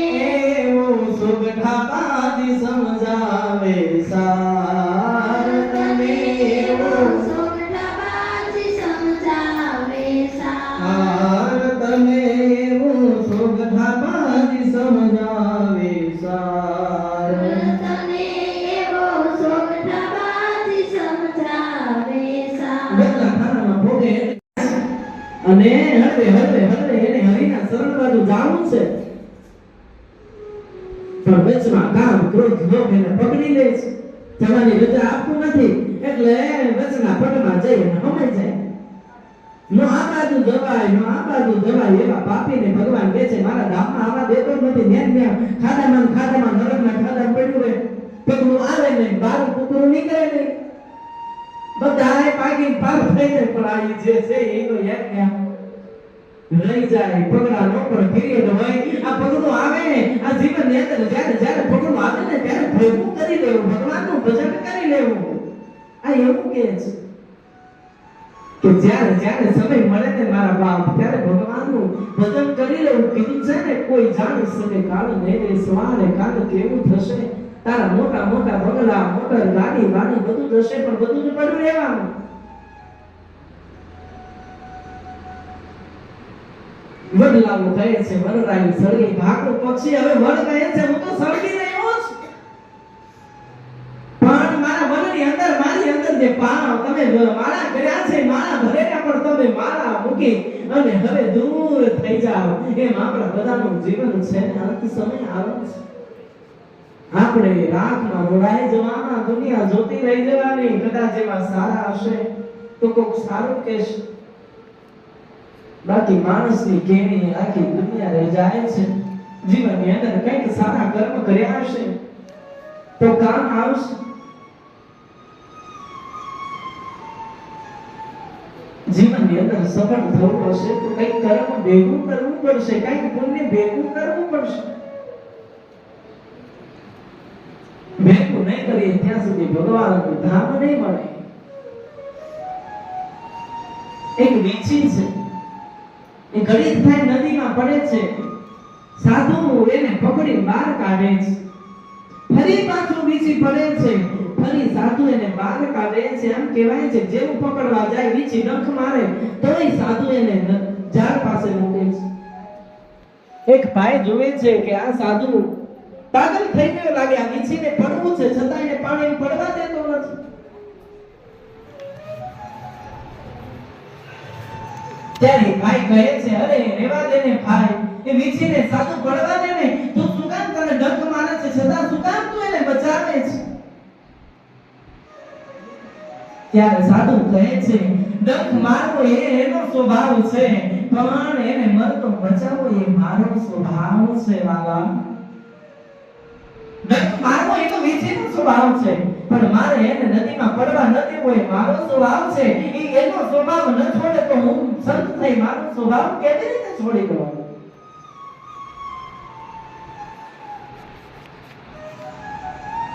એવું સુગઠાબાજી સમજાવે સાર તને, એવું સોગઠાબાજી સમજાવે સાર. સાર તને, એવું સુગઠાબાજી સમજાવે સાર. તને એવો સોગઠાબાજી સમજાવે સાર. ગંગા ખાનામાં ભોગે અને હળવે હળવે હળવે એને હરિના શરણ બાજુ જાવું છે, પણ વચમાં કામ ક્રોધ લોભ એને પકડી લે છે. જવાની રજા આપતું નથી એટલે વચના પટમાં જઈને હમાઈ જાય. નો આ બાજુ જવાય, નો આ બાજુ જવાય એવા પાપીને ભગવાન કહે છે મારા ધામમાં આવા દેતો જ નથી. ન્યા ખાડામાં નરકના ખાડા પડ્યું રહે, પગલું આવે નહીં, બારું કુકરું નીકળે નહીં, બધાએ પાકી પાર થઈ જાય. પણ આ જે છે એ તો યાદ રહી જાય. પગડા નો પણ પીરિયડ હોય, આ પગલું આવે આ જીવનની અંદર જ્યારે પગલું આવે ને ત્યારે ભેગું કરી લેવું, ભગવાનનું ભજન કરી લેવું. આ એવું કે છે કે જ્યારે સમય મળે ને મારા બાપ ત્યારે ભગવાનનું ભજન કરી લેવું. કીધું છે ને કોઈ જાણી શકે કાળ નહીં રે સવારે કાલ કેવું થશે. તારા મોટા મોટા બંગલા, મોટર, ગાડી વાડી બધું થશે, પણ બધું જ પડ્યું રહેવાનું. વડલાવું કહે છે વરરાઈ સળગી ભાગનું પક્ષી, હવે વડ કહે છે હું તો સળગી રહ્યો છું, પણ મારા વનની અંદર મારી અંદર જે પાવ તમે માળા કર્યા છે, માળા ભરેલા પણ તમે માળા મૂકી અને હવે દૂર થઈ જાઓ. એમ આપણા બધાનું જીવન છે ને અંત સમય આવે છે. આપણે રાખમાં રોડાઈ જવાના, દુનિયા જોતી રહી જવાની. કદાચ એવા સારા હશે તો કોક સારું કહેશે, બાકી માણસની કેણી આખી દુનિયા રહી જાય છે. જીવનની અંદર કંઈક સારા કર્મ કર્યા હશે તો કામ આવશે. જીવનની અંદર સફળ થવું હશે તો કંઈક કર્મ ભેગું કરવું પડશે, કંઈક પુણ્ય ભેગું કરવું પડશે. ભેગું નહીં કરીએ ત્યાં સુધી ભગવાનનું ધામ નહીં મળે. એક વીછી છે, એ ઘડીક થાય નદીમાં પડે છે, સાધુ એને પકડી બહાર કાઢે છે, ફરી પાછું વીછી પડે છે, ફરી સાધુ એને બહાર કાઢે છે. એમ કહેવાય છે જેવું પકડવા જાય વીછી ડંખ મારે તોય સાધુ એને ઝાડ પાસે મૂકે છે. એક ભાઈ જોવે છે કે આ સાધુ પાગલ થઈ ગયો લાગે, આ વીછીને પડવું છે છતાં એને પાણી પડવા દેતો નથી. ત્યારે ભાઈ કહે છે અરે રેવા દે ને ભાઈ, એ વીછીને સાધુ પડવા દે ને, તું શું કામ તને ડંખ મારે છે છતાં શું કામ તું એને બચાવે છે. ત્યારે સાધુ કહે છે ડંખ મારવો એ એનો સ્વભાવ છે, પણ એને મરતો બચાવવો એ મારો સ્વભાવ છે વાલા. ડંખ મારવો એ તો વીછીનો સ્વભાવ છે, પણ મારે એને નદીમાં પડવા ન દેવો એ મારો સ્વભાવ છે. ઈ એનો સ્વભાવ ન છોડે તો હું સંત થઈ મારો સ્વભાવ કેવી રીતે છોડી દઉં?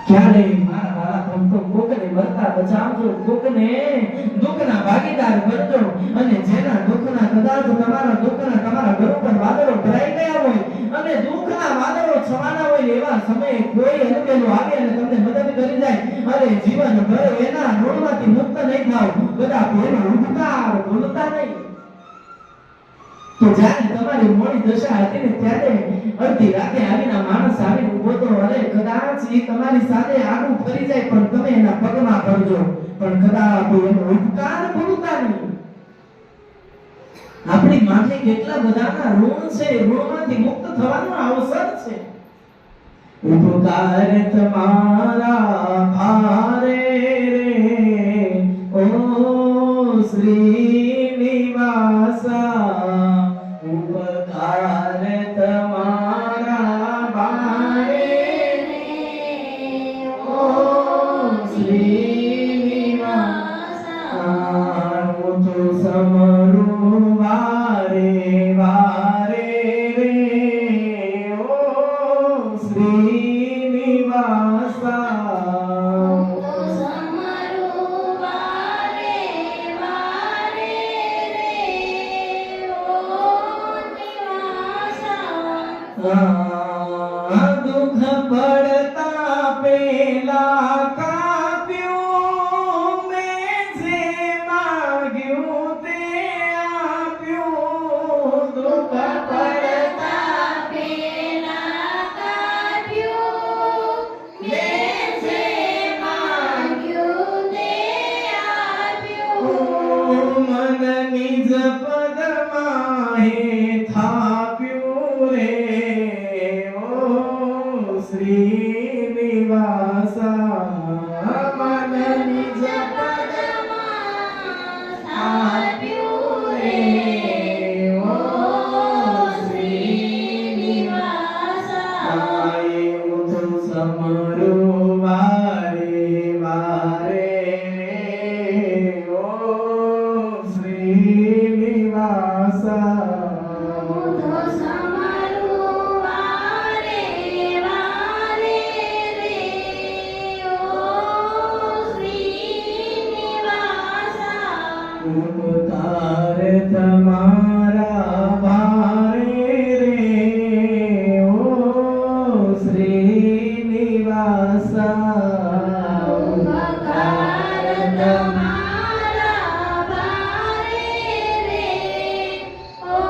ક્યારે મારા વાલા ભક્તો કોકને મરતા બચાવજો, કોકને દુઃખના ભાગીદાર કરજો. અને જેના દુઃખના કદાચ તમારા ઘર ઉપર વાદળો ભરાઈ ગયા હોય અને દુઃખના વાદળો છવાના હોય એવા સમયે કોઈ અનુભવ આવે અને તમને મદદ કરી જાય, અરે જીવન ભર એના ઋણમાંથી મુક્ત નહીં થાવ. બધા ભેરો ઉઠતા ભૂલતા નહીં. તો જ્યારે તમારી મોડી દશા હતી ને ત્યારે અડધી રાતે આવીને માણસ આવીને ઊભો તો અરે કદાચ એ તમારી સાથે આગળ ફરી જાય પણ તમે એના પગમાં પડજો, પણ કદાચ એનો ઉપકાર ભૂલતા નહીં. આપણી માથે કેટલા બધાના ઋણ છે, ઋણમાંથી મુક્ત થવાનો અવસર છે. ઉપકાર તમારા ભારે રે ઓ શ્રીનિવાસા, ઉપકાર તમારા ભારે રે ઓ શ્રીનિવાસા, હું તો સમરું વારે વારે રે ઓ શ્રીનિવાસા. દુઃખ પડતા પેલા કાપ્યું, મેં જે માગ્યું તે આપ્યું. દુઃખ પડતા પેલા કાપ્યું, મેં જે માગ્યું તે આપ્યું. મન નિજ પદમાં હે થાપ્યું રે શ્રીનિવાસા, મન નિજ પદમાં થાપ્યું રે ઓ શ્રીનિવાસા. હું તો સમરું વારે વારે રે ઓ શ્રીનિવાસા. ઉપકાર તમારા ભારે રે ઓ શ્રીનિવાસા. ઉપકાર તમારા ભારે રે ઓ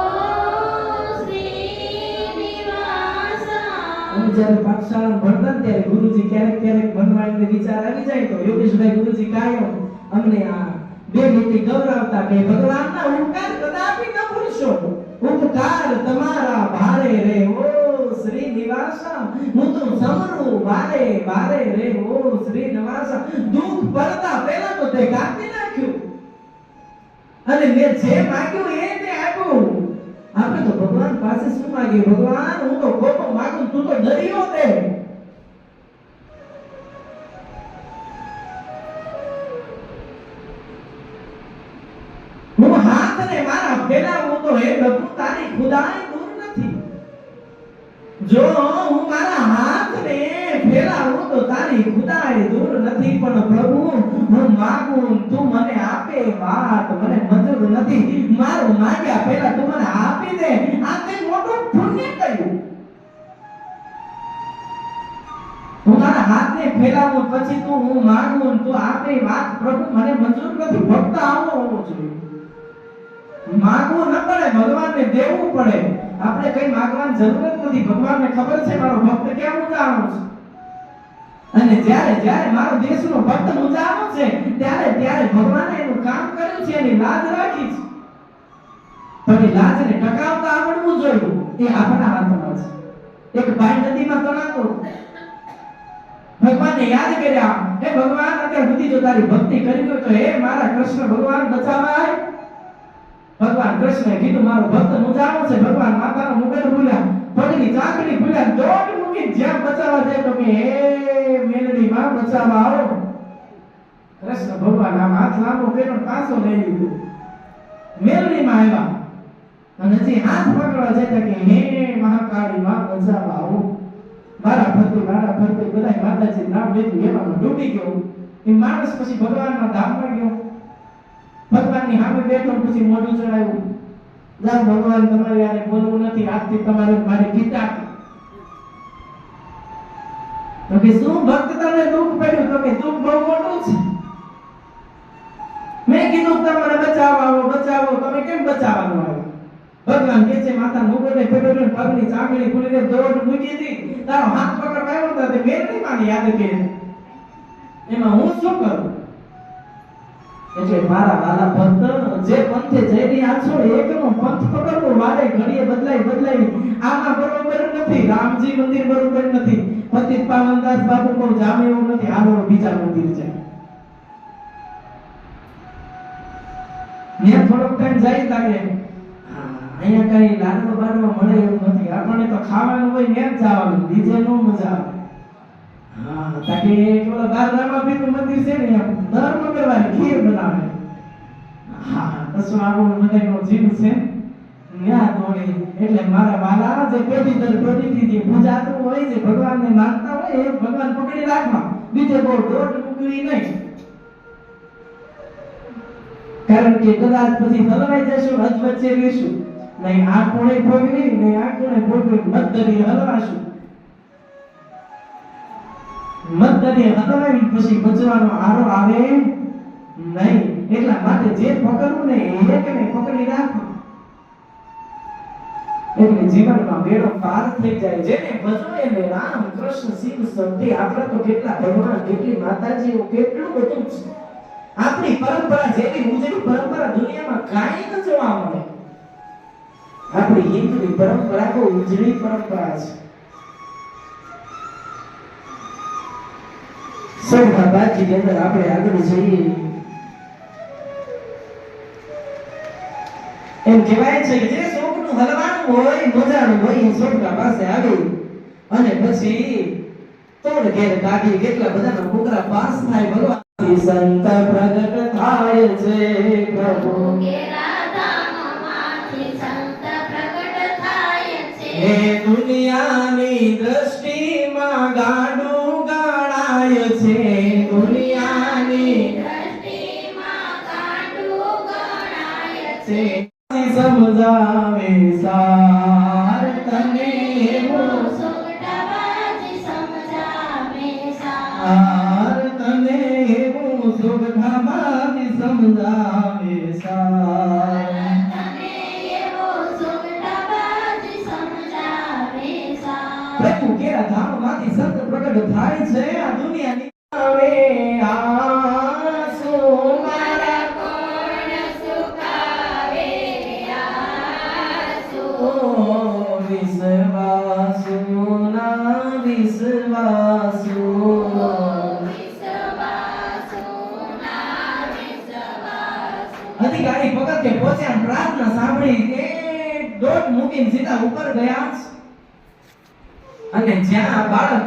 શ્રીનિવાસા. જ્યારે પાઠશાળા ભણતા ત્યારે ગુરુજી ક્યારેક ભણવાનો વિચાર આવી જાય તો યોગેશભાઈ ગુરુજી કાયમ અમને આ બે લીટી ગૌરવતા કે ભગવાનના ઉપકાર કદાપી ન ભૂલશો. ઉપકાર તમારા ભારે રે ઓ શ્રીનિવાસા, હું તો સમરું વારે વારે રે ઓ શ્રીનિવાસા. દુઃખ પડતા પહેલા તો તે કાપી નાખ્યું અને મેં જે માંગ્યું એ તે આપ્યું. આપણે તો ભગવાન પાસે શું માંગીએ? ભગવાન હું તો ખોટો માંગુ, તું તો દરિયો દે. હું હાથને મારા ફેલાવું તો હે પ્રભુ તારી ખુદાઈ દૂર નથી. જો હું મારા હાથને ફેલાવું તો તારી ખુદાઈ દૂર નથી. પણ પ્રભુ હું માંગું તું મને આપે વાત મને મંજૂર નથી. મારું માંગ્યા પહેલા તું મને આપી દે. આ તે મોટું પુણ્ય કર્યું. હું મારા હાથને ફેલાવું પછી તું હું માંગું તું આપે વાત પ્રભુ મને મંજૂર નથી. ભક્ત આવો હોવો જોઈએ. માંગવું ન પડે, ભગવાનને દેવું પડે. આપણે કઈ માંગવાની જરૂર નથી. ભગવાનને ખબર છે મારો ભક્ત કેમ ઊંચાણો છે. અને જ્યારે મારો દેશનો ભક્ત ઊંચાણો છે ત્યારે ભગવાને એનું કામ કર્યું છે, એની લાજ રાખી છે. પણ એ લાજને ટકાવતા આવડવું જોઈએ. એ આપણા હાથમાં છે. એક ભાઈ નદીમાં તણાતો ભગવાનને યાદ કર્યા, હે ભગવાન અત્યાર સુધી જો તારી ભક્તિ કરી હોય તો હે મારા કૃષ્ણ ભગવાન બચાવાય. ભગવાન કૃષ્ણએ કીધું મારો ભક્ત મૂંઝાણો છે. ભગવાન માતાનો મુગટ ભૂલ્યા, પગની ચાકડી ભૂલ્યા, દોડ મૂકી જ્યાં બચાવવા જાય તો કે હે મેલડી માં બચાવવા આવો. ભગવાન આમ હાથ લાંબો કર્યો પાછો લઈ લીધો મેલડીમાં આવ્યા અને હજી હાથ પકડવા જતા કે હે મહાકાળી માં બચાવવા આવો મારા ફરતી બધા માતાજી નામ લીધું એમાં ડૂબી ગયો એ માણસ પછી ભગવાનના ધામમાં ગયો ભગવાનની સામે બેઠો પછી મોઢું ચડાવ્યું જાઓ ભગવાન તમારે યારે બોલવું નથી આજથી તમારે મારી ગીતા તો કે શું ભક્ત તમને દુઃખ પડ્યું તો કે દુઃખ બહુ મોટું છે મેં કીધું તમારે બચાવો તમે કેમ બચાવવાનું આવ્યો ભગવાન કે છે માતા મુગટે પેટોને પગની ચાકડી ખુલીને દોડ મૂકી હતી તારો હાથ પકડવા આવ્યો તો તે મેરડી માની યાદ કરી એમાં હું શું કરું એટલે મારા વાલા ભક્ત જે પંથે જઈ રહ્યા છો એકનો પંથ પકડવો વારે ઘડીએ બદલાઈ આમાં બરોબર નથી રામજી મંદિર બરોબર નથી પતિત પાવનદાસ બાપુ કો જામે એવું નથી આવો બીજા મંદિર છે ત્યાં થોડોક ટાઈમ જાય લાગે અહીંયા કઈ લાડવા બાડવા મળે એવું નથી આપણને તો ખાવાનું હોય ને જ જવાનું બીજે નો મજા આવે હા તાકે ઓલા બાર રામાપીરનું મંદિર છે ને દર મંગળવારે ખીર બનાવે હા તસો આપણો બધાનો જીવ છે ન્યા દોડી એટલે મારા વાલા જે પેઢી દર પેઢીથી જે પૂજાતું હોય જે ભગવાનને માનતા હોય એ ભગવાન પકડી રાખવા બીજે બહુ દોડ મૂકવી નહીં કારણ કે કદાચ પછી હલવાઈ જશું હજ વચ્ચે રહીશું નહીં આ કોણે ભોગવી નહીં આ કોણે ભોગવી મતદરી હલવાશું મતદરી હલવાઈ પછી બચવાનો આરો આવે નહીં એટલા માટે જે પકડવું ને એકને પકડી રાખો એટલે જીવનમાં બેડો પાર થઈ જાય જેને ભજવો એને રામ કૃષ્ણ શિવ શક્તિ આપણા તો કેટલા ભગવાન કેટલી માતાજીઓ કેટલું બધું છે આપણી પરંપરા જેવી ઉજળી પરંપરા દુનિયામાં કાંઈ ન જોવા મળે આપણી હિન્દુની પરંપરા તો ઉજળી પરંપરા છે સૌના બાજી અંદર આપણે આગળ જઈએ એમ કહેવાય છે કે જે શોકનું હલવાનું હોય મોજાનું હોય એ શોકના પાસે આવી અને પછી તોડ ઘેર કાઢી કેટલા બધાના કુકરા પાસ થાય ભગવાન સંત પ્રગટ થાય છે પ્રભુ કેરા ધામમાંથી સંત પ્રગટ થાય છે એ દુનિયાની દ્રષ્ટિમાં ગાડું ગણાય છે દુનિયાની દ્રષ્ટિમાં ગાંડું ગણાય છે છે સમજાવે સાર તને એવું સુગઢબાજી સમજાવે સાર સાર તને એવું સુગઢબાજી સમજાવે સાર તને એવો સુગઢબાજી સમજાવે સાર પ્રભુ કેરા ધામમાંથી સંત પ્રગટ થાય છે આ દુનિયાની આવે આસુ મારા કોણ સુકાવે આસુ વિશ્વાસુ ના વિશ્વાસુ અધિકારી ભગત કે પહોંચ્યા પ્રાર્થના સાંભળી કે દોટ મૂકીને સીધા ઉપર ગયા અને જ્યાં બાળક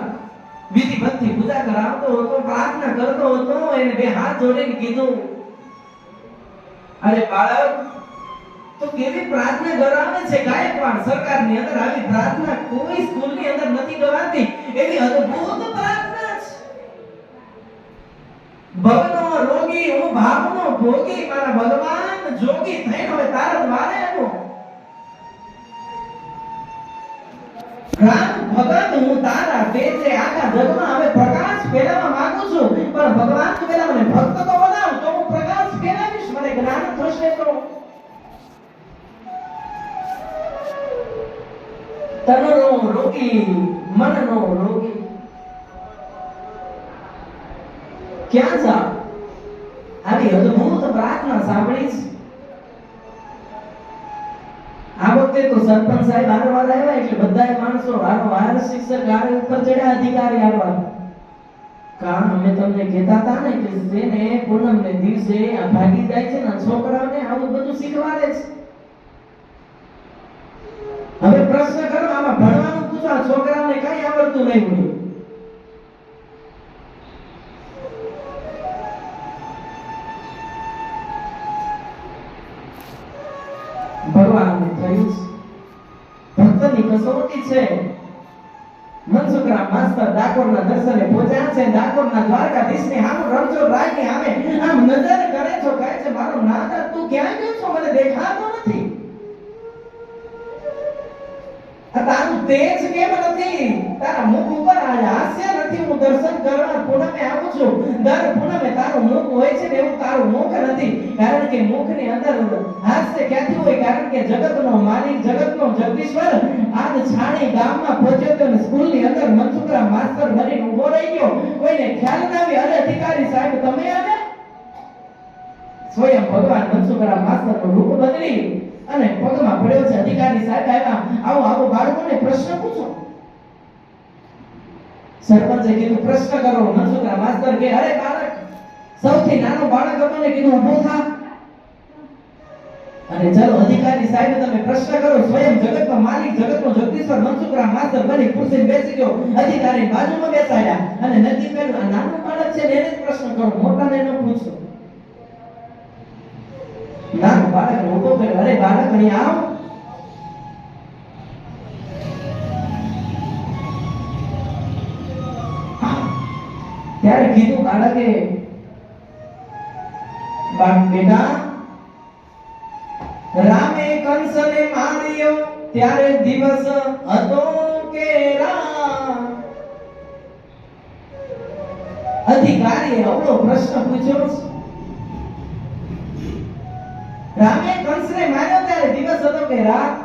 વિધિવતથી પૂજા કરાવતો હતો પ્રાર્થના કરતો હતો એને બે હાથ જોડીને કીધું અરે બાળક તો કેવી પ્રાર્થના કરાવે છે ગાયકવાડ સરકારની અંદર આવી પ્રાર્થના કોઈ સ્કૂલની અંદર નથી ગવાતી એવી અદ્ભુત પ્રાર્થના છે ભવનો રોગી હું ભાવનો ભોગી મારા ભગવાન જોગી થઈને હવે તારા દ્વારે આવ્યો રામ ભગત હું તારા તેજે આખા જગમાં હવે પ્રકાશ ફેલાવવા માંગુ છું પણ ભગવાન તું પેલા મને ભક્ત તો બનાવ તો હું પ્રકાશ ફેલાવીશ મને જ્ઞાન થશે તો તનનો રોગી મનનો રોગી ક્યાં જા આવી અદ્ભુત પ્રાર્થના સાંભળી છે આ વખતે તો સરપંચ સાહેબ હારવાર આવ્યા એટલે બધાય માણસો હારવાર શિક્ષક હારે ઉપર ચડ્યા અધિકારી હારવાર કામ અમે તમને કહેતા હતા ને કે જેને પૂનમને દિવસે આ ભાગી જાય છે ને છોકરાઓને આવું બધું શીખવાડે છે હવે પ્રશ્ન કરો આમાં ભણવાનું પૂછો આ છોકરાઓને કઈ આવડતું નહીં હોય ડાકોરના દર્શને પહોંચ્યા છે. ડાકોરના દ્વારકાધીશની સામે રણછોડ રાયની સામે આમ નજર કરે છો, કહે છે મારો નાથ તું ક્યાં ગયો છો, મને દેખાતો નથી. આ તારું તેજ કેમ નથી? તારા મુખ ઉપર હાસ્ય નથી. હું દર્શન કરવા પૂનમે આવું છું. દર પૂનમે તારું મુખ હોય છે ને એવું તારું મુખ નથી. કારણ કે મુખની અંદર હાસ્ય ક્યાંથી હોય? કારણ કે જગતનો માલિક, જગતનો જગદીશ્વર આજ છાણી ગામમાં પહોંચ્યો તો સ્કૂલની અંદર મનસુખરામ માસ્ટર બનીને ઊભો રહી ગયો. કોઈને ખ્યાલ ના આવ્યો, અરે અધિકારી સાહેબ તમે આવ્યા? સ્વયં ભગવાન મનસુખરામ માસ્ટરનું રૂપ બદલી અને પગમાં પડ્યો છે. અધિકારી સાહેબ આવ્યા, આવો આવો બાળકોને પ્રશ્ન પૂછો. સરપંચે કીધું પ્રશ્ન કરો. મનસુખરામ માસ્ટર કે અરે બાળક, સૌથી નાનો બાળક હતો ને કીધું ઊભો થા. અને ચલો અધિકારી સાહેબ તમે પ્રશ્ન કરો. સ્વયં જગતનો માલિક, જગતનો જગદીશ્વર મનસુખરામ માસ્ટર બની ખુરશી બેસી ગયો. અધિકારી બાજુમાં બેસાડ્યા અને નક્કી કર્યું આ નાનો બાળક છે ને એને જ પ્રશ્ન કરો, મોટાને ન પૂછો. નાનો બાળક ઊભો કર્યો. અરે બાળક અહીં આવ. ત્યારે કીધું બાળકે, બેટા રામે કંસને માર્યો ત્યારે દિવસ હતો કે રામ? અધિકારીએ અવળો પ્રશ્ન પૂછ્યો. રામે કંસને માર્યો ત્યારે દિવસ હતો કે રાત?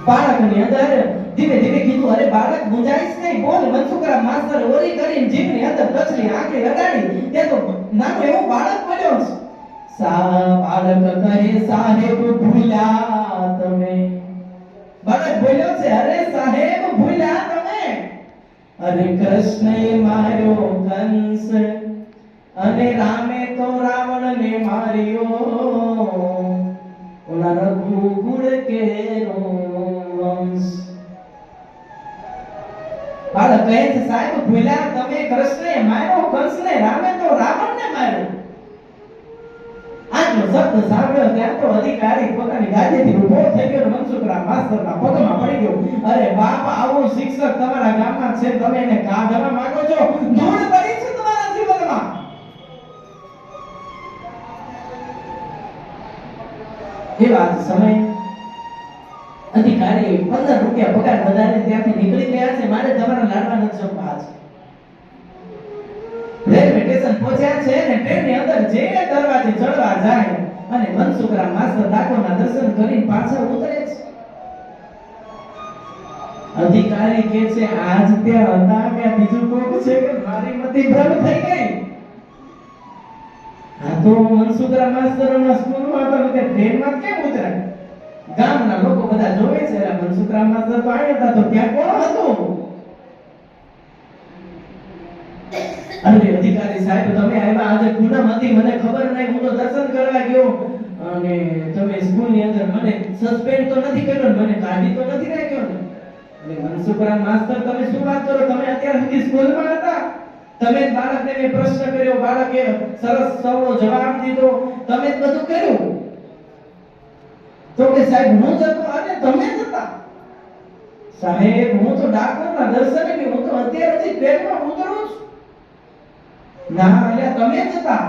બાળકની અંદર ધીમે ધીમે કીધું અરે બાળક મુંજાઈશ નહીં, બોલ. મનસુખરામ માસ્ટર ઓરી કરીને જીભની અંદર કચરી આંખે અડાડી તે તો નાનો એવો બાળક પડ્યો છે. બાળક કહે સાહેબ ભૂલ્યા તમે. બાળક બોલ્યો છે અરે સાહેબ ભૂલ્યા તમે. અરે કૃષ્ણએ માર્યો કંસ અને રામે તો રાવણને માર્યો. ઓલા રઘુકુળ કેરો વંશ. બાળક કહે છે સાહેબ ભૂલ્યા તમે. કૃષ્ણએ માર્યો કંસને, રામે તો રાવણને માર્યો. આટલો શબ્દ સાંભળ્યો ત્યાં તો અધિકારી પોતાની ગાદીથી ઊભો થઈ ગયો. મનસુખરામ માસ્ટરના પગમાં પડી ગયો. અરે બાપ, આવો શિક્ષક તમારા ગામમાં છે, તમે એને કાઢવા માંગો છો? ધૂળ પડી છે તમારા જીવનમાં. એવા જ સમય અધિકારી 15 રૂપિયા પગાર વધારે ત્યાંથી નીકળી ગયા છે. મારે તમારા લાડવા નથી જમવા છે. રેલવે સ્ટેશન પહોંચ્યા છે અને ટ્રેનની અંદર જે દરવાજે ચડવા જાય અને મનસુખરામ માસ્ટર ડાકોરના દર્શન કરીને પાછા ઉતરે છે. અધિકારી કહે છે આજ ત્યાં હતા કે બીજું કોક છે કે મારી મતિ ભ્રમ થઈ ગઈ. આ તો મનસુખરામ માસ્ટરના સ્કૂલમાં તો કે ટ્રેનમાં કેમ ઉતરાય? ગામના લોકો બધા જોવે છે આ મનસુખરામ માસ્ટર તો આવ્યા હતા તો ત્યાં કોણ હતું? અરે અધિકારી સાહેબ તમે આવ્યા, આજે પૂનમ હતી, મને ખબર નહીં, હું તો દર્શન કરવા ગયો અને તમે સ્કૂલની અંદર મને સસ્પેન્ડ તો નથી કર્યો, મને કાઢી તો નથી રાખ્યો ને. એટલે મનસુખરામ માસ્ટર તમે શું વાત કરો? તમે અત્યાર સુધી સ્કૂલમાં હતા, તમે જ બાળકને મેં પ્રશ્ન કર્યો, બાળકે સરસ સવળો જવાબ દીધો, તમે જ બધું કર્યું. તો કે સાહેબ હું જતો અને તમે જ હતા. સાહેબ હું તો ડાકોરના દર્શને કે હું તો અત્યારે હજી ટ્રેનમાં ઉતરું છું. ના એટલે તમે જ હતા.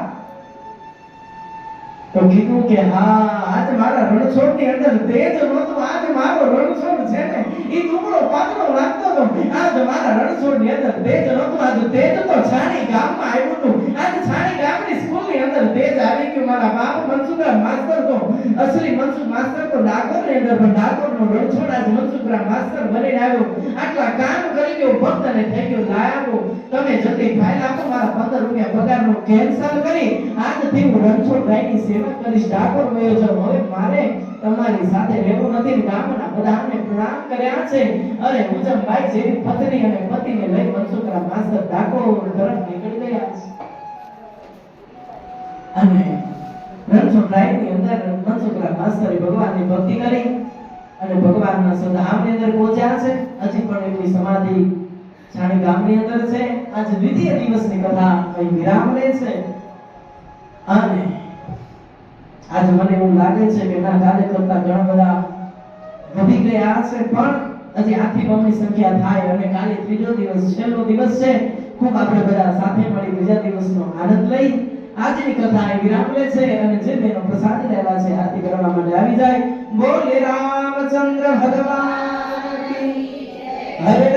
તો કીધું કે હા આજ મારા રણછોડની અંદર તેજ નહોતું, આજ મારો રણછોડ છે ને ઈ ટુકડો પાતળો લાગતો હતો. આજ મારા રણછોડની અંદર તેજ નહોતું, આજ તેજ તો છાણી ગામમાં આવ્યું હતું. આજ છાણી ગામની સ્કૂલની અંદર તેજ આવી ગયું. મારા બાપ મનસુખરામ માસ્ટર તો અસલી મનસુખ માસ્ટર તો ડાકોરની અંદર, પણ ડાકોરનો રણછોડ આજ મનસુખરામ માસ્ટર બનીને આવ્યો. આટલા કામ કરી ગયો, ભક્તને થઈ ગયો લાવો તમે જતી ફાઇલ આપો, મારા 15 રૂપિયા પગારનો કેન્સલ કરી આજથી હું રણછોડ રાયની સેવા કરીશ, ડાકોર વયો જાઉં. હવે મારે તમારી સાથે રહેવું નથી. ગામના બધાને પ્રણામ કર્યા છે. અરે ઉજમભાઈ જેવી પત્ની અને પતિને લઈ મનસુખરામ માસ્ટર ડાકોર તરફ નીકળી ગયા છે. અને રણછોડ રાયની અંદર મનસુખરામ માસ્ટરે ભગવાનની ભક્તિ કરી અને ભગવાનના સદામની અંદર પહોંચ્યા છે. હજી પણ એમની સમાધિ છાણી ગામની અંદર છે. આજે દ્વિતીય દિવસની કથા અહીં વિરામ લે છે. અને આજ મને એવું લાગે છે કે ના કાર્યકર્તા ઘણા બધા વધી ગયા છે, પણ હજી આથી બમણી સંખ્યા થાય અને કાલે ત્રીજો દિવસ છેલ્લો દિવસ છે. ખૂબ આપણે બધા સાથે મળી બીજા દિવસનો આનંદ લઈ આજની કથા એ વિરામ લે છે અને જે બહેનો પ્રસાદી લેવા છે આરતી કરવા માટે આવી જાય. બોલે રામચંદ્ર ભગવાન કી જય. હરે